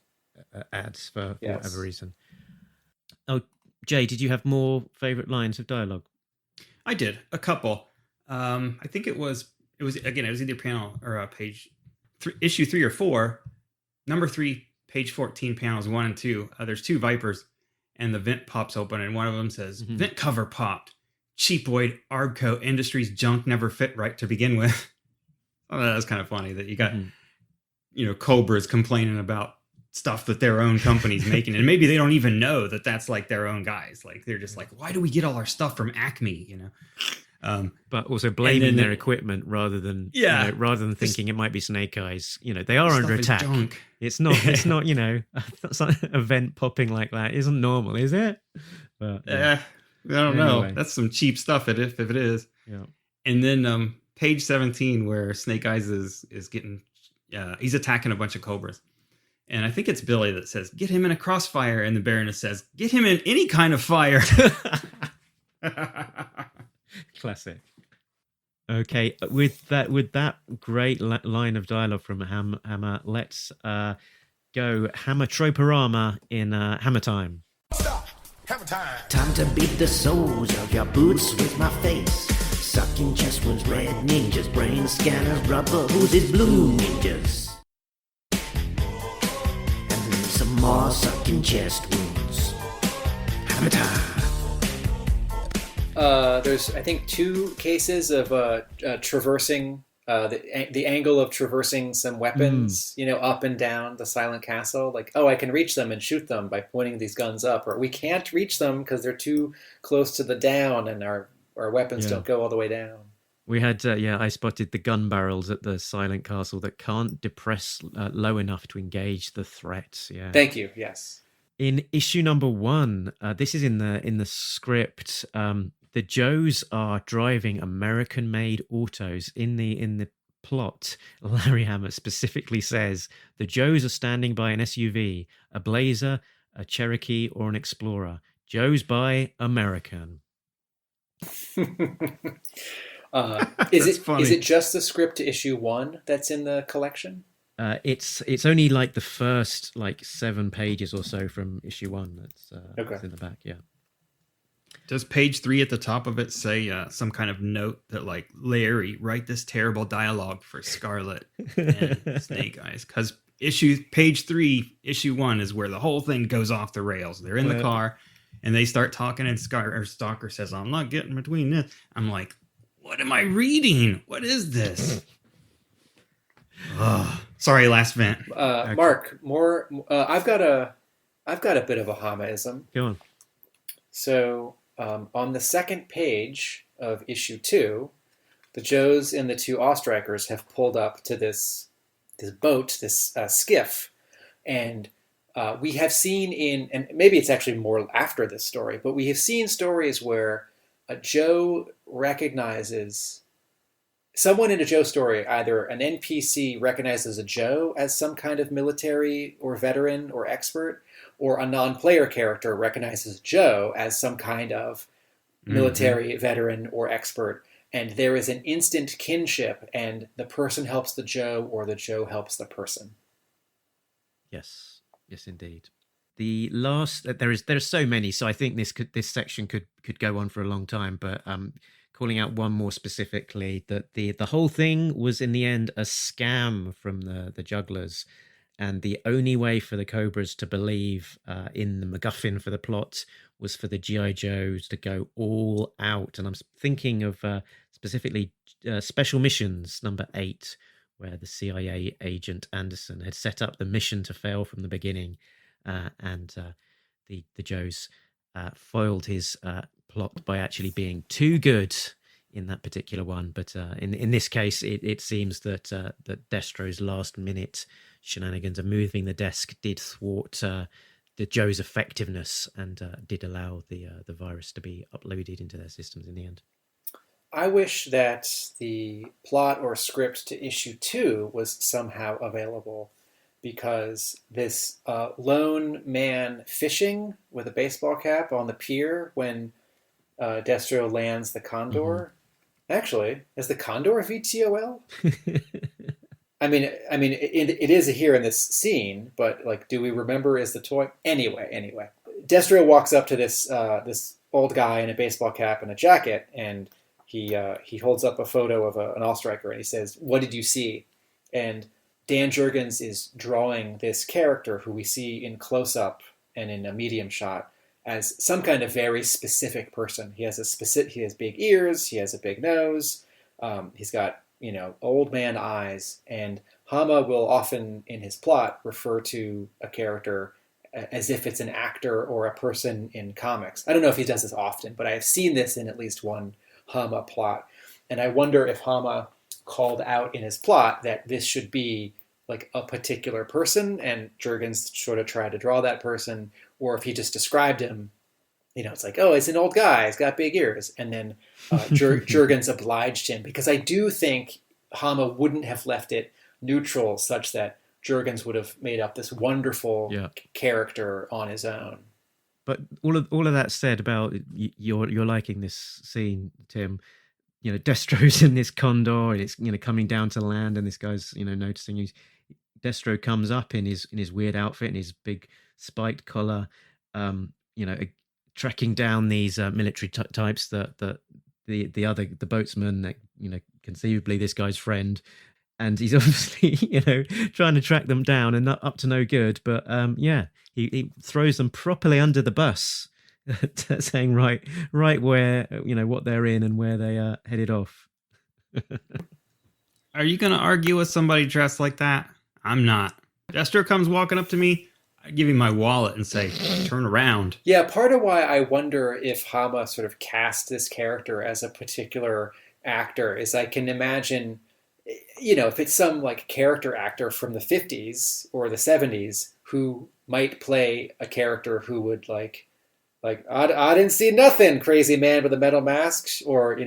adds for whatever reason. Oh, Jay, did you have more favorite lines of dialogue? I did a couple. I think it was either panel or page issue 3 or 4, number 3, page 14, panels 1 and 2. There's 2 Vipers, and the vent pops open, and one of them says, "Vent cover popped. Cheapoid Arbco Industries junk never fit right to begin with." Oh, that was kind of funny that you got Cobras complaining about stuff that their own company's making, and maybe they don't even know that that's like their own guys. Like, they're just like, why do we get all our stuff from Acme? But also blaming their equipment rather than thinking it might be Snake Eyes. They are under attack. It's not it's not a vent popping like that isn't normal, is it? But I don't know. That's some cheap stuff if it is. Yeah. And then page 17, where Snake Eyes is getting he's attacking a bunch of Cobras. And I think it's Billy that says, "Get him in a crossfire." And the Baroness says, "Get him in any kind of fire." Classic. Okay, with that great line of dialogue from Hama, let's go Hammer Troporama in Hammer Time. Stop! Hammer time! Time to beat the soles of your boots with my face. Sucking chest wounds, red ninjas, brain scanners, rubber oozes, blue ninjas. And some more sucking chest wounds. Hammer time. There's, I think, 2 cases of traversing the angle of traversing some weapons, up and down the Silent Castle. Like, I can reach them and shoot them by pointing these guns up, or we can't reach them because they're too close to the down, and our weapons don't go all the way down. We had, I spotted the gun barrels at the Silent Castle that can't depress low enough to engage the threats. Yeah. Thank you. Yes. In issue number 1, this is in the script. The Joes are driving American-made autos. In the plot, Larry Hama specifically says the Joes are standing by an SUV, a Blazer, a Cherokee, or an Explorer. Joes buy American. Is it just the script to issue 1 that's in the collection? It's only like the first 7 pages or so from issue 1 that's in the back. Yeah. Does page 3 at the top of it say some kind of note that, like, Larry, write this terrible dialogue for Scarlet and Snake Eyes? Because page 3, issue 1 is where the whole thing goes off the rails. They're in the car and they start talking, and Stalker says, "I'm not getting between this." I'm like, what am I reading? What is this? Sorry, last vent. Mark, more. I've got a bit of a Hamaism. Go on. So on the second page of issue 2, the Joes and the 2 Ostrikers have pulled up to this boat, this skiff, and we have seen and maybe it's actually more after this story, but we have seen stories where Joe recognizes someone in a Joe story, either an NPC recognizes a Joe as some kind of military or veteran or expert, or a non-player character recognizes Joe as some kind of military veteran or expert. And there is an instant kinship, and the person helps the Joe or the Joe helps the person. Yes, indeed. The last there are so many, so I think this section could go on for a long time. But calling out one more specifically, that the whole thing was in the end a scam from the jugglers, and the only way for the Cobras to believe in the MacGuffin for the plot was for the G.I. Joes to go all out. And I'm thinking of specifically Special Missions number 8, where the CIA agent Anderson had set up the mission to fail from the beginning, and the Joes foiled his plot by actually being too good in that particular one. But in this case, it seems that Destro's last minute shenanigans of moving the desk did thwart the Joe's effectiveness, and did allow the virus to be uploaded into their systems in the end. I wish that the plot or script to issue 2 was somehow available, because this lone man fishing with a baseball cap on the pier when Destro lands the Condor. Actually, is the Condor a VTOL? I mean, it is here in this scene, but like, do we remember is the toy? Anyway, Destro walks up to this old guy in a baseball cap and a jacket, and he holds up a photo of an all-striker, and he says, "What did you see?" And Dan Jurgens is drawing this character who we see in close-up and in a medium shot as some kind of very specific person. He has big ears, he has a big nose, he's got old man eyes, and Hama will often in his plot refer to a character as if it's an actor or a person in comics. I don't know if he does this often, but I have seen this in at least one Hama plot, and I wonder if Hama called out in his plot that this should be like a particular person, and Jurgens sort of tried to draw that person, or if he just described him. It's like, oh, he's an old guy, he's got big ears. And then Jurgens obliged him, because I do think Hama wouldn't have left it neutral such that Jurgens would have made up this wonderful character on his own. But all of that said about you're liking this scene, Tim. Destro's in this Condor, and it's coming down to land, and this guy's noticing Destro comes up in his weird outfit and his big spiked collar, tracking down these military types that the boatsman, conceivably this guy's friend, and he's obviously trying to track them down and not up to no good. But he throws them properly under the bus, saying right where what they're in and where they are headed off. Are you gonna argue with somebody dressed like that? I'm not. Destro comes walking up to me, I give him my wallet and say, turn around. Yeah, part of why I wonder if Hama sort of cast this character as a particular actor is I can imagine, if it's some like character actor from the 50s or the 70s who might play a character who would like I didn't see nothing, crazy man with a metal mask, or,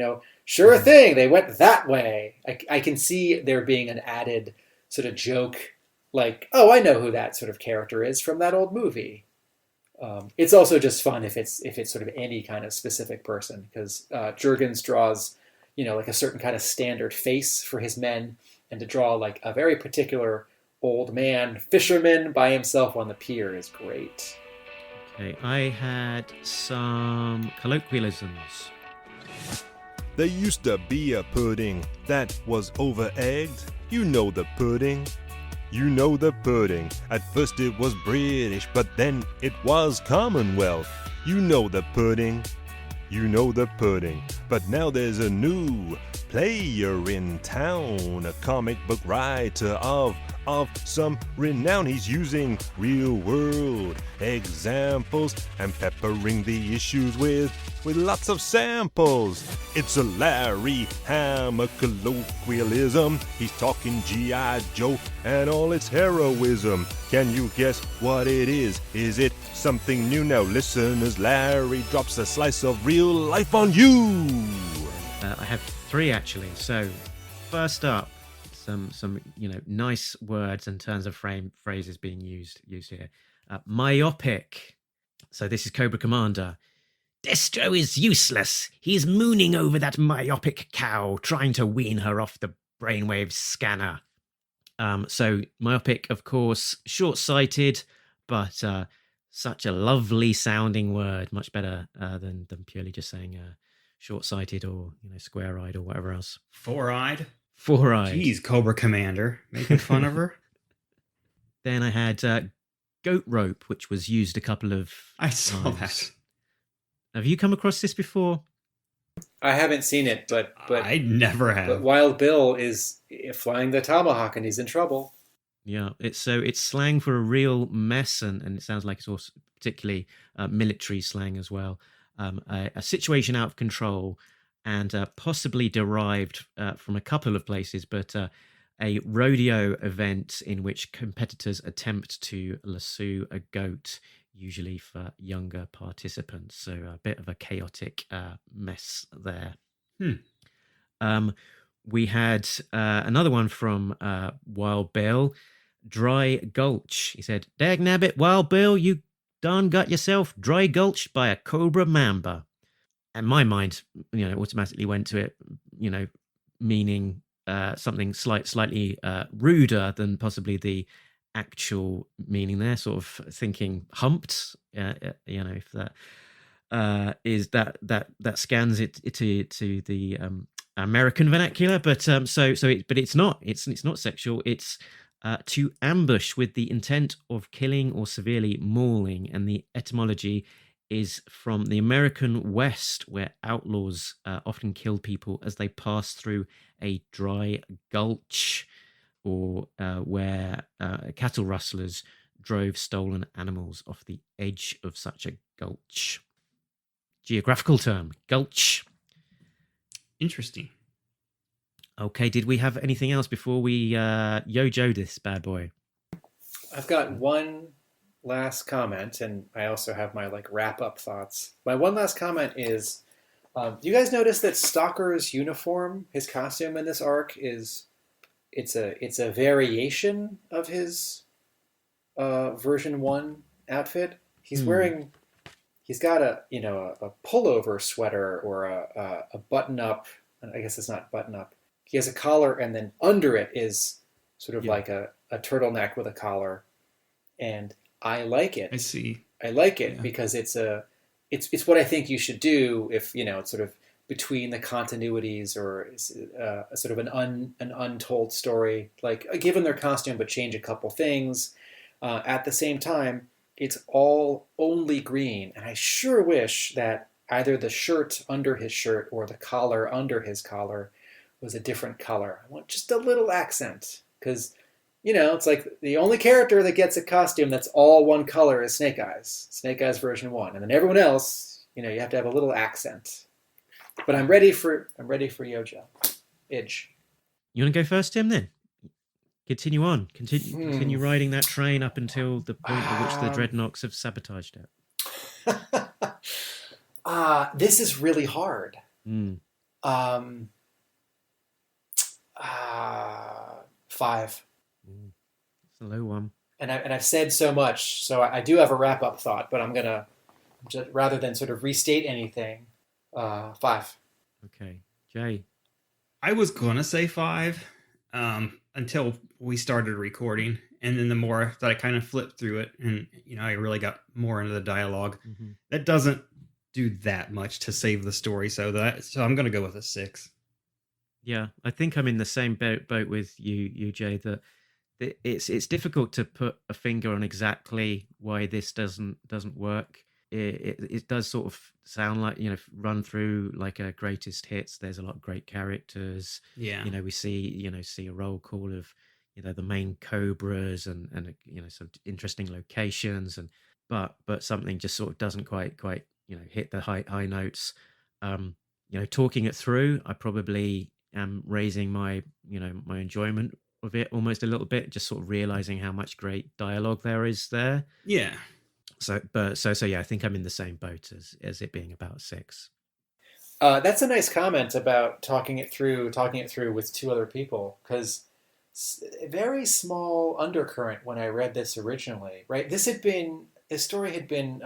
sure thing, they went that way. I can see there being an added sort of joke, like, oh, I know who that sort of character is from that old movie. It's also just fun if it's sort of any kind of specific person, because Jurgens draws, like a certain kind of standard face for his men, and to draw like a very particular old man fisherman by himself on the pier is great. Okay, I had some colloquialisms. There used to be a pudding that was over-egged. You know the pudding. At first it was British, but then it was Commonwealth. You know the pudding. But now there's a new player in town, a comic book writer of some renown. He's using real-world examples and peppering the issues with lots of samples. It's a Larry Hama colloquialism. He's talking G.I. Joe and all its heroism. Can you guess what it is? Is it something new? Now listen as Larry drops a slice of real life on you. I have 3 actually. So first up, some nice words and turns of phrases being used here. Myopic. So this is Cobra Commander. Destro is useless. He's mooning over that myopic cow, trying to wean her off the brainwave scanner. So myopic, of course, short-sighted, but such a lovely sounding word, much better than purely just saying short-sighted or square-eyed or whatever else. Four-eyed. Jeez, Cobra Commander, making fun of her. Then I had goat rope, which was used a couple of I saw times. that. Have you come across this before? I haven't seen it, but I never have. But Wild Bill is flying the tomahawk and he's in trouble. Yeah, it's slang for a real mess, and it sounds like it's also particularly military slang as well. A situation out of control, and possibly derived from a couple of places, but a rodeo event in which competitors attempt to lasso a goat, usually for younger participants. So a bit of a chaotic mess there. We had another one from Wild Bill, Dry Gulch. He said, "Dag nabbit, Wild Bill, you done got yourself dry gulched by a Cobra Mamba." And my mind, automatically went to it, meaning something slightly ruder than possibly the actual meaning there, sort of thinking humped, if that is that scans it to the American vernacular, but it's not sexual. It's to ambush with the intent of killing or severely mauling, and the etymology is from the American West, where outlaws often killed people as they passed through a dry gulch, or where cattle rustlers drove stolen animals off the edge of such a gulch. Geographical term, gulch. Interesting. Okay, did we have anything else before we yo-jo this bad boy? I've got one last comment, and I also have my wrap-up thoughts. My one last comment is, do you guys notice that Stalker's uniform, his costume in this arc, it's a variation of his version 1 outfit. He's got a pullover sweater or a button-up. I guess it's not button-up. He has a collar, and then under it is sort of like a turtleneck with a collar. And I like it. I see. I like it because it's what I think you should do if it's sort of between the continuities, or sort of an untold story, like given their costume but change a couple things. At the same time, it's all only green, and I sure wish that either the shirt under his shirt or the collar under his collar was a different color. I want just a little accent, because it's like the only character that gets a costume that's all one color is Snake Eyes. Snake Eyes version 1, and then everyone else, you have to have a little accent. But I'm ready for Yojo. Idge. You want to go first, Tim? Then continue on. Continue riding that train up until the point at which the Dreadnoks have sabotaged it. This is really hard. 5. It's a low one. And I've said so much, so I do have a wrap up thought, but I'm gonna just, rather than sort of restate anything, 5. Okay, Jay. I was gonna say 5 until we started recording, and then the more that I kind of flipped through it, and I really got more into the dialogue. That doesn't do that much to save the story, so I'm gonna go with a 6. Yeah, I think I'm in the same boat with you, Jay. That it's difficult to put a finger on exactly why this doesn't work. It does sort of sound like run through like a greatest hits. There's a lot of great characters. Yeah, we see a roll call of the main Cobras and some interesting locations, but something just sort of doesn't quite hit the high notes. talking it through, I probably am raising my enjoyment of it almost a little bit, just sort of realizing how much great dialogue there is there. Yeah. So yeah, I think I'm in the same boat as it being about 6. That's a nice comment about talking it through with 2 other people, because very small undercurrent when I read this originally, right? This story had been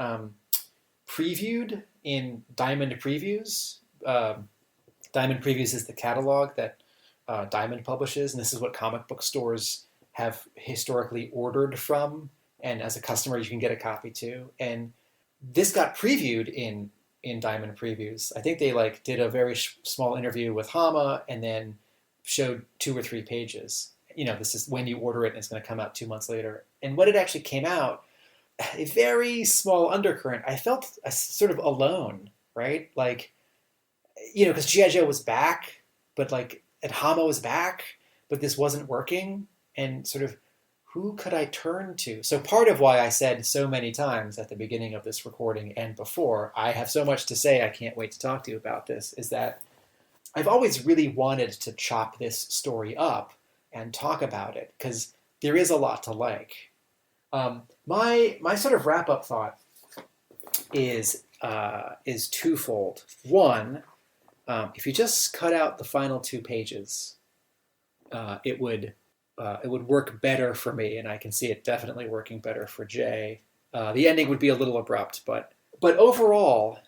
previewed in Diamond Previews. Diamond Previews is the catalog that Diamond publishes, and this is what comic book stores have historically ordered from, and as a customer you can get a copy too. And this got previewed in Diamond Previews. I think they did a very small interview with Hama and then showed 2 or 3 pages. This is when you order it, and it's going to come out 2 months later. And when it actually came out, a very small undercurrent. I felt sort of alone, right? Because G.I. Joe was back, but and Hama was back, but this wasn't working. And sort of, who could I turn to? So part of why I said so many times at the beginning of this recording and before, I have so much to say, I can't wait to talk to you about this, is that I've always really wanted to chop this story up and talk about it, because there is a lot to like. My sort of wrap-up thought is twofold. One, if you just cut out the final 2 pages, it would work better for me, and I can see it definitely working better for Jay. The ending would be a little abrupt, but overall,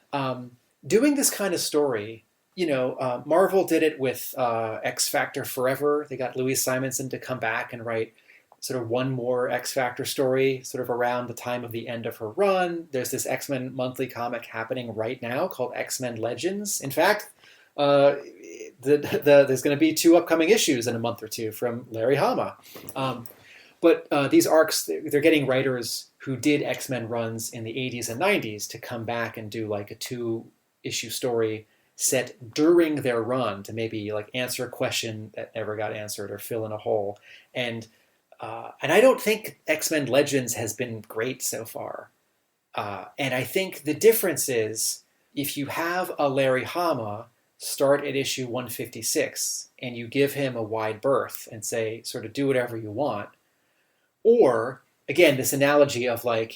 doing this kind of story, Marvel did it with X Factor Forever. They got Louise Simonson to come back and write sort of one more X Factor story sort of around the time of the end of her run. There's this X-Men monthly comic happening right now called X-Men Legends. In fact, there's going to be 2 upcoming issues in a month or 2 from Larry Hama. But these arcs, they're getting writers who did X-Men runs in the 80s and 90s to come back and do a 2-issue story set during their run to maybe answer a question that never got answered or fill in a hole. And I don't think X-Men Legends has been great so far. And I think the difference is, if you have a Larry Hama start at issue 156 and you give him a wide berth and say, sort of do whatever you want, or again, this analogy of why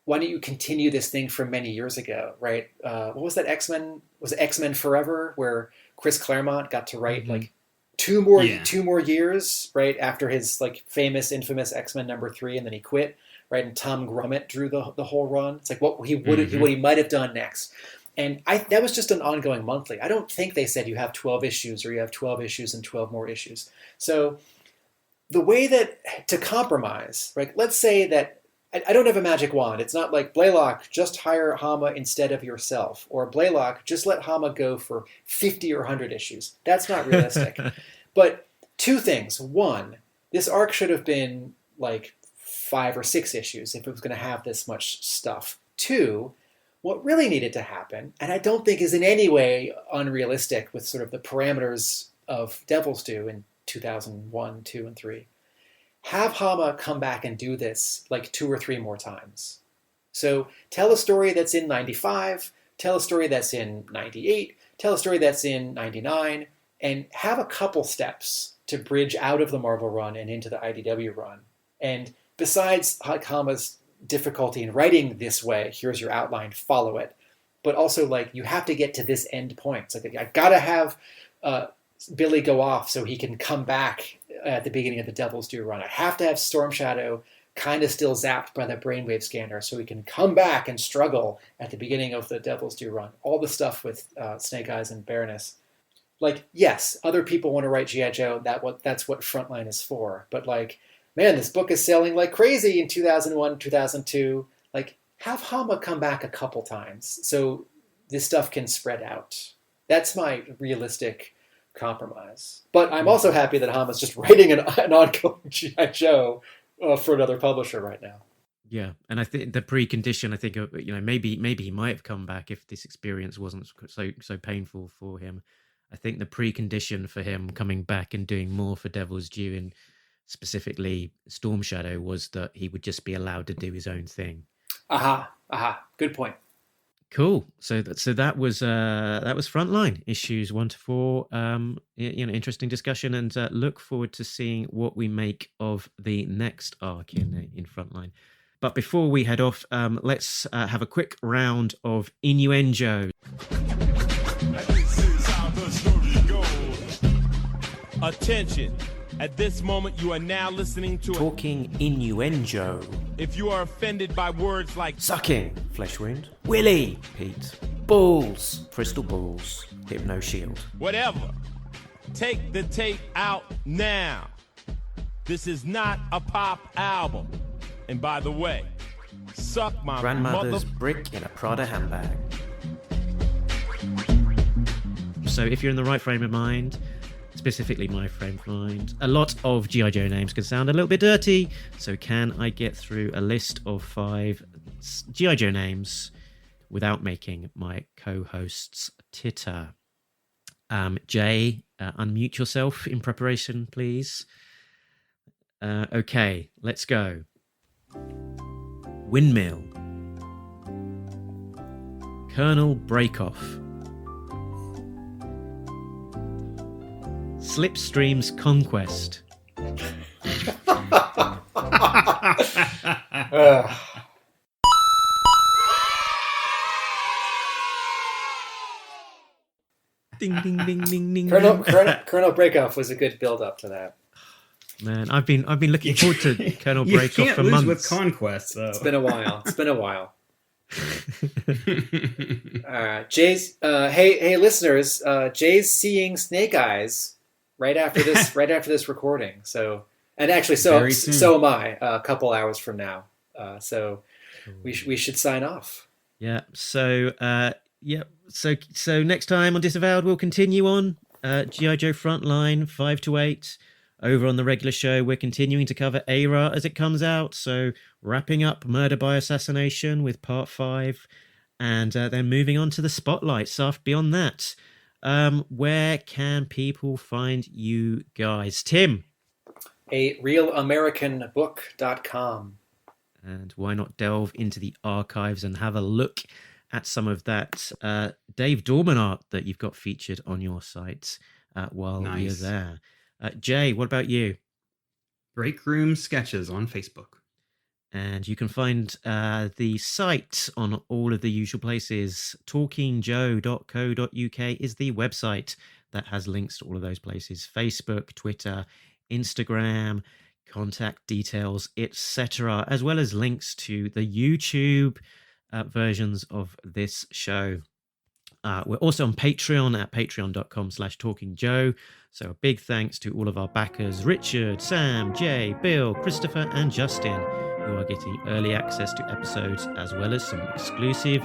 don't you continue this thing from many years ago, right? What was that X-Men? Was it X-Men Forever, where Chris Claremont got to write 2 more years, right, after his infamous X-Men #3, and then he quit, right? And Tom Grummett drew the whole run. It's what he might have done next. And that was just an ongoing monthly. I don't think they said you have 12 issues or you have 12 issues and 12 more issues. So the way that to compromise, right? Let's say that I don't have a magic wand. It's not like, Blayock, just hire Hama instead of yourself, or Blayock, just let Hama go for 50 or 100 issues. That's not realistic. But 2 things. One, this arc should have been 5 or 6 issues if it was going to have this much stuff. 2, what really needed to happen, and I don't think is in any way unrealistic with sort of the parameters of Devil's Due in 2001, 2, and 3, have Hama come back and do this 2 or 3 more times. So tell a story that's in 95, tell a story that's in 98, tell a story that's in 99, and have a couple steps to bridge out of the Marvel run and into the IDW run. And besides Hama's difficulty in writing this way, here's your outline, follow it. But also, you have to get to this end point. It's I gotta have Billy go off so he can come back at the beginning of the Devil's Due run. I have to have Storm Shadow kind of still zapped by the brainwave scanner so he can come back and struggle at the beginning of the Devil's Due run. All the stuff with Snake Eyes and Baroness. Yes, other people want to write G.I. Joe. That's what Frontline is for. But man, this book is selling like crazy in 2001, 2002. Have Hama come back a couple times so this stuff can spread out. That's my realistic compromise. But I'm also happy that Hama's just writing an ongoing G.I. Joe for another publisher right now. Yeah, and I think the precondition, I think, maybe he might have come back if this experience wasn't so painful for him. I think the precondition for him coming back and doing more for Devil's Due, and specifically Storm Shadow, was that he would just be allowed to do his own thing. Good point. Cool. So that was Frontline issues 1 to 4. Interesting discussion, and look forward to seeing what we make of the next arc in Frontline. But before we head off, let's have a quick round of innuendo. Attention. At this moment, you are now listening to Talking innuendo. If you are offended by words like Sucking, flesh wound. Willy, Pete. Balls, crystal balls. Hypno shield. whatever, take the tape out now. This is not a pop album. And by the way, suck my Grandmother's brick in a Prada handbag. So if you're in the right frame of mind, specifically my frame of mind, a lot of G.I. Joe names can sound a little bit dirty. So can I get through a list of 5 G.I. Joe names without making my co-hosts titter? Jay, unmute yourself in preparation, please. Okay, let's go. Windmill. Colonel Breakoff. Slipstream's Conquest. Ding ding ding ding ding. Colonel Breakoff was a good build-up to that. Man, I've been looking forward to Colonel You Breakoff can't for lose months. with Conquest, though. It's been a while. Jay's hey listeners, Jay's seeing Snake Eyes right after this recording. So, and actually so am I a couple hours from now. So we should sign off. Yeah. So So next time on Disavowed, we'll continue on G.I. Joe Frontline 5 to 8. Over on the regular show, we're continuing to cover A-Ra as it comes out. So wrapping up Murder by Assassination with part 5. And then moving on to the spotlights after beyond that. Where can people find you guys? Tim? RealAmericanBook.com. And why not delve into the archives and have a look at some of that Dave Dorman art that you've got featured on your site while you're there. Jay, what about you? Break Room Sketches on Facebook. And you can find the site on all of the usual places. talkingjoe.co.uk is the website that has links to all of those places. Facebook, Twitter, Instagram, contact details, etc., as well as links to the YouTube versions of this show. We're also on Patreon at patreon.com/talkingjoe. So a big thanks to all of our backers, Richard, Sam, Jay, Bill, Christopher, and Justin, who are getting early access to episodes as well as some exclusive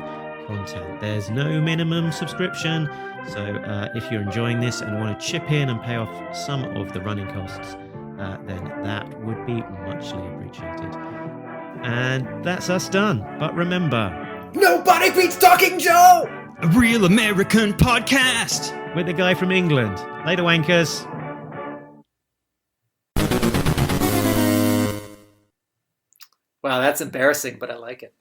content. There's no minimum subscription. So if you're enjoying this and want to chip in and pay off some of the running costs, then that would be muchly appreciated. And that's us done. But remember, nobody beats Talking Joe! A real American podcast! With the guy from England. Later, wankers. Wow, that's embarrassing, but I like it.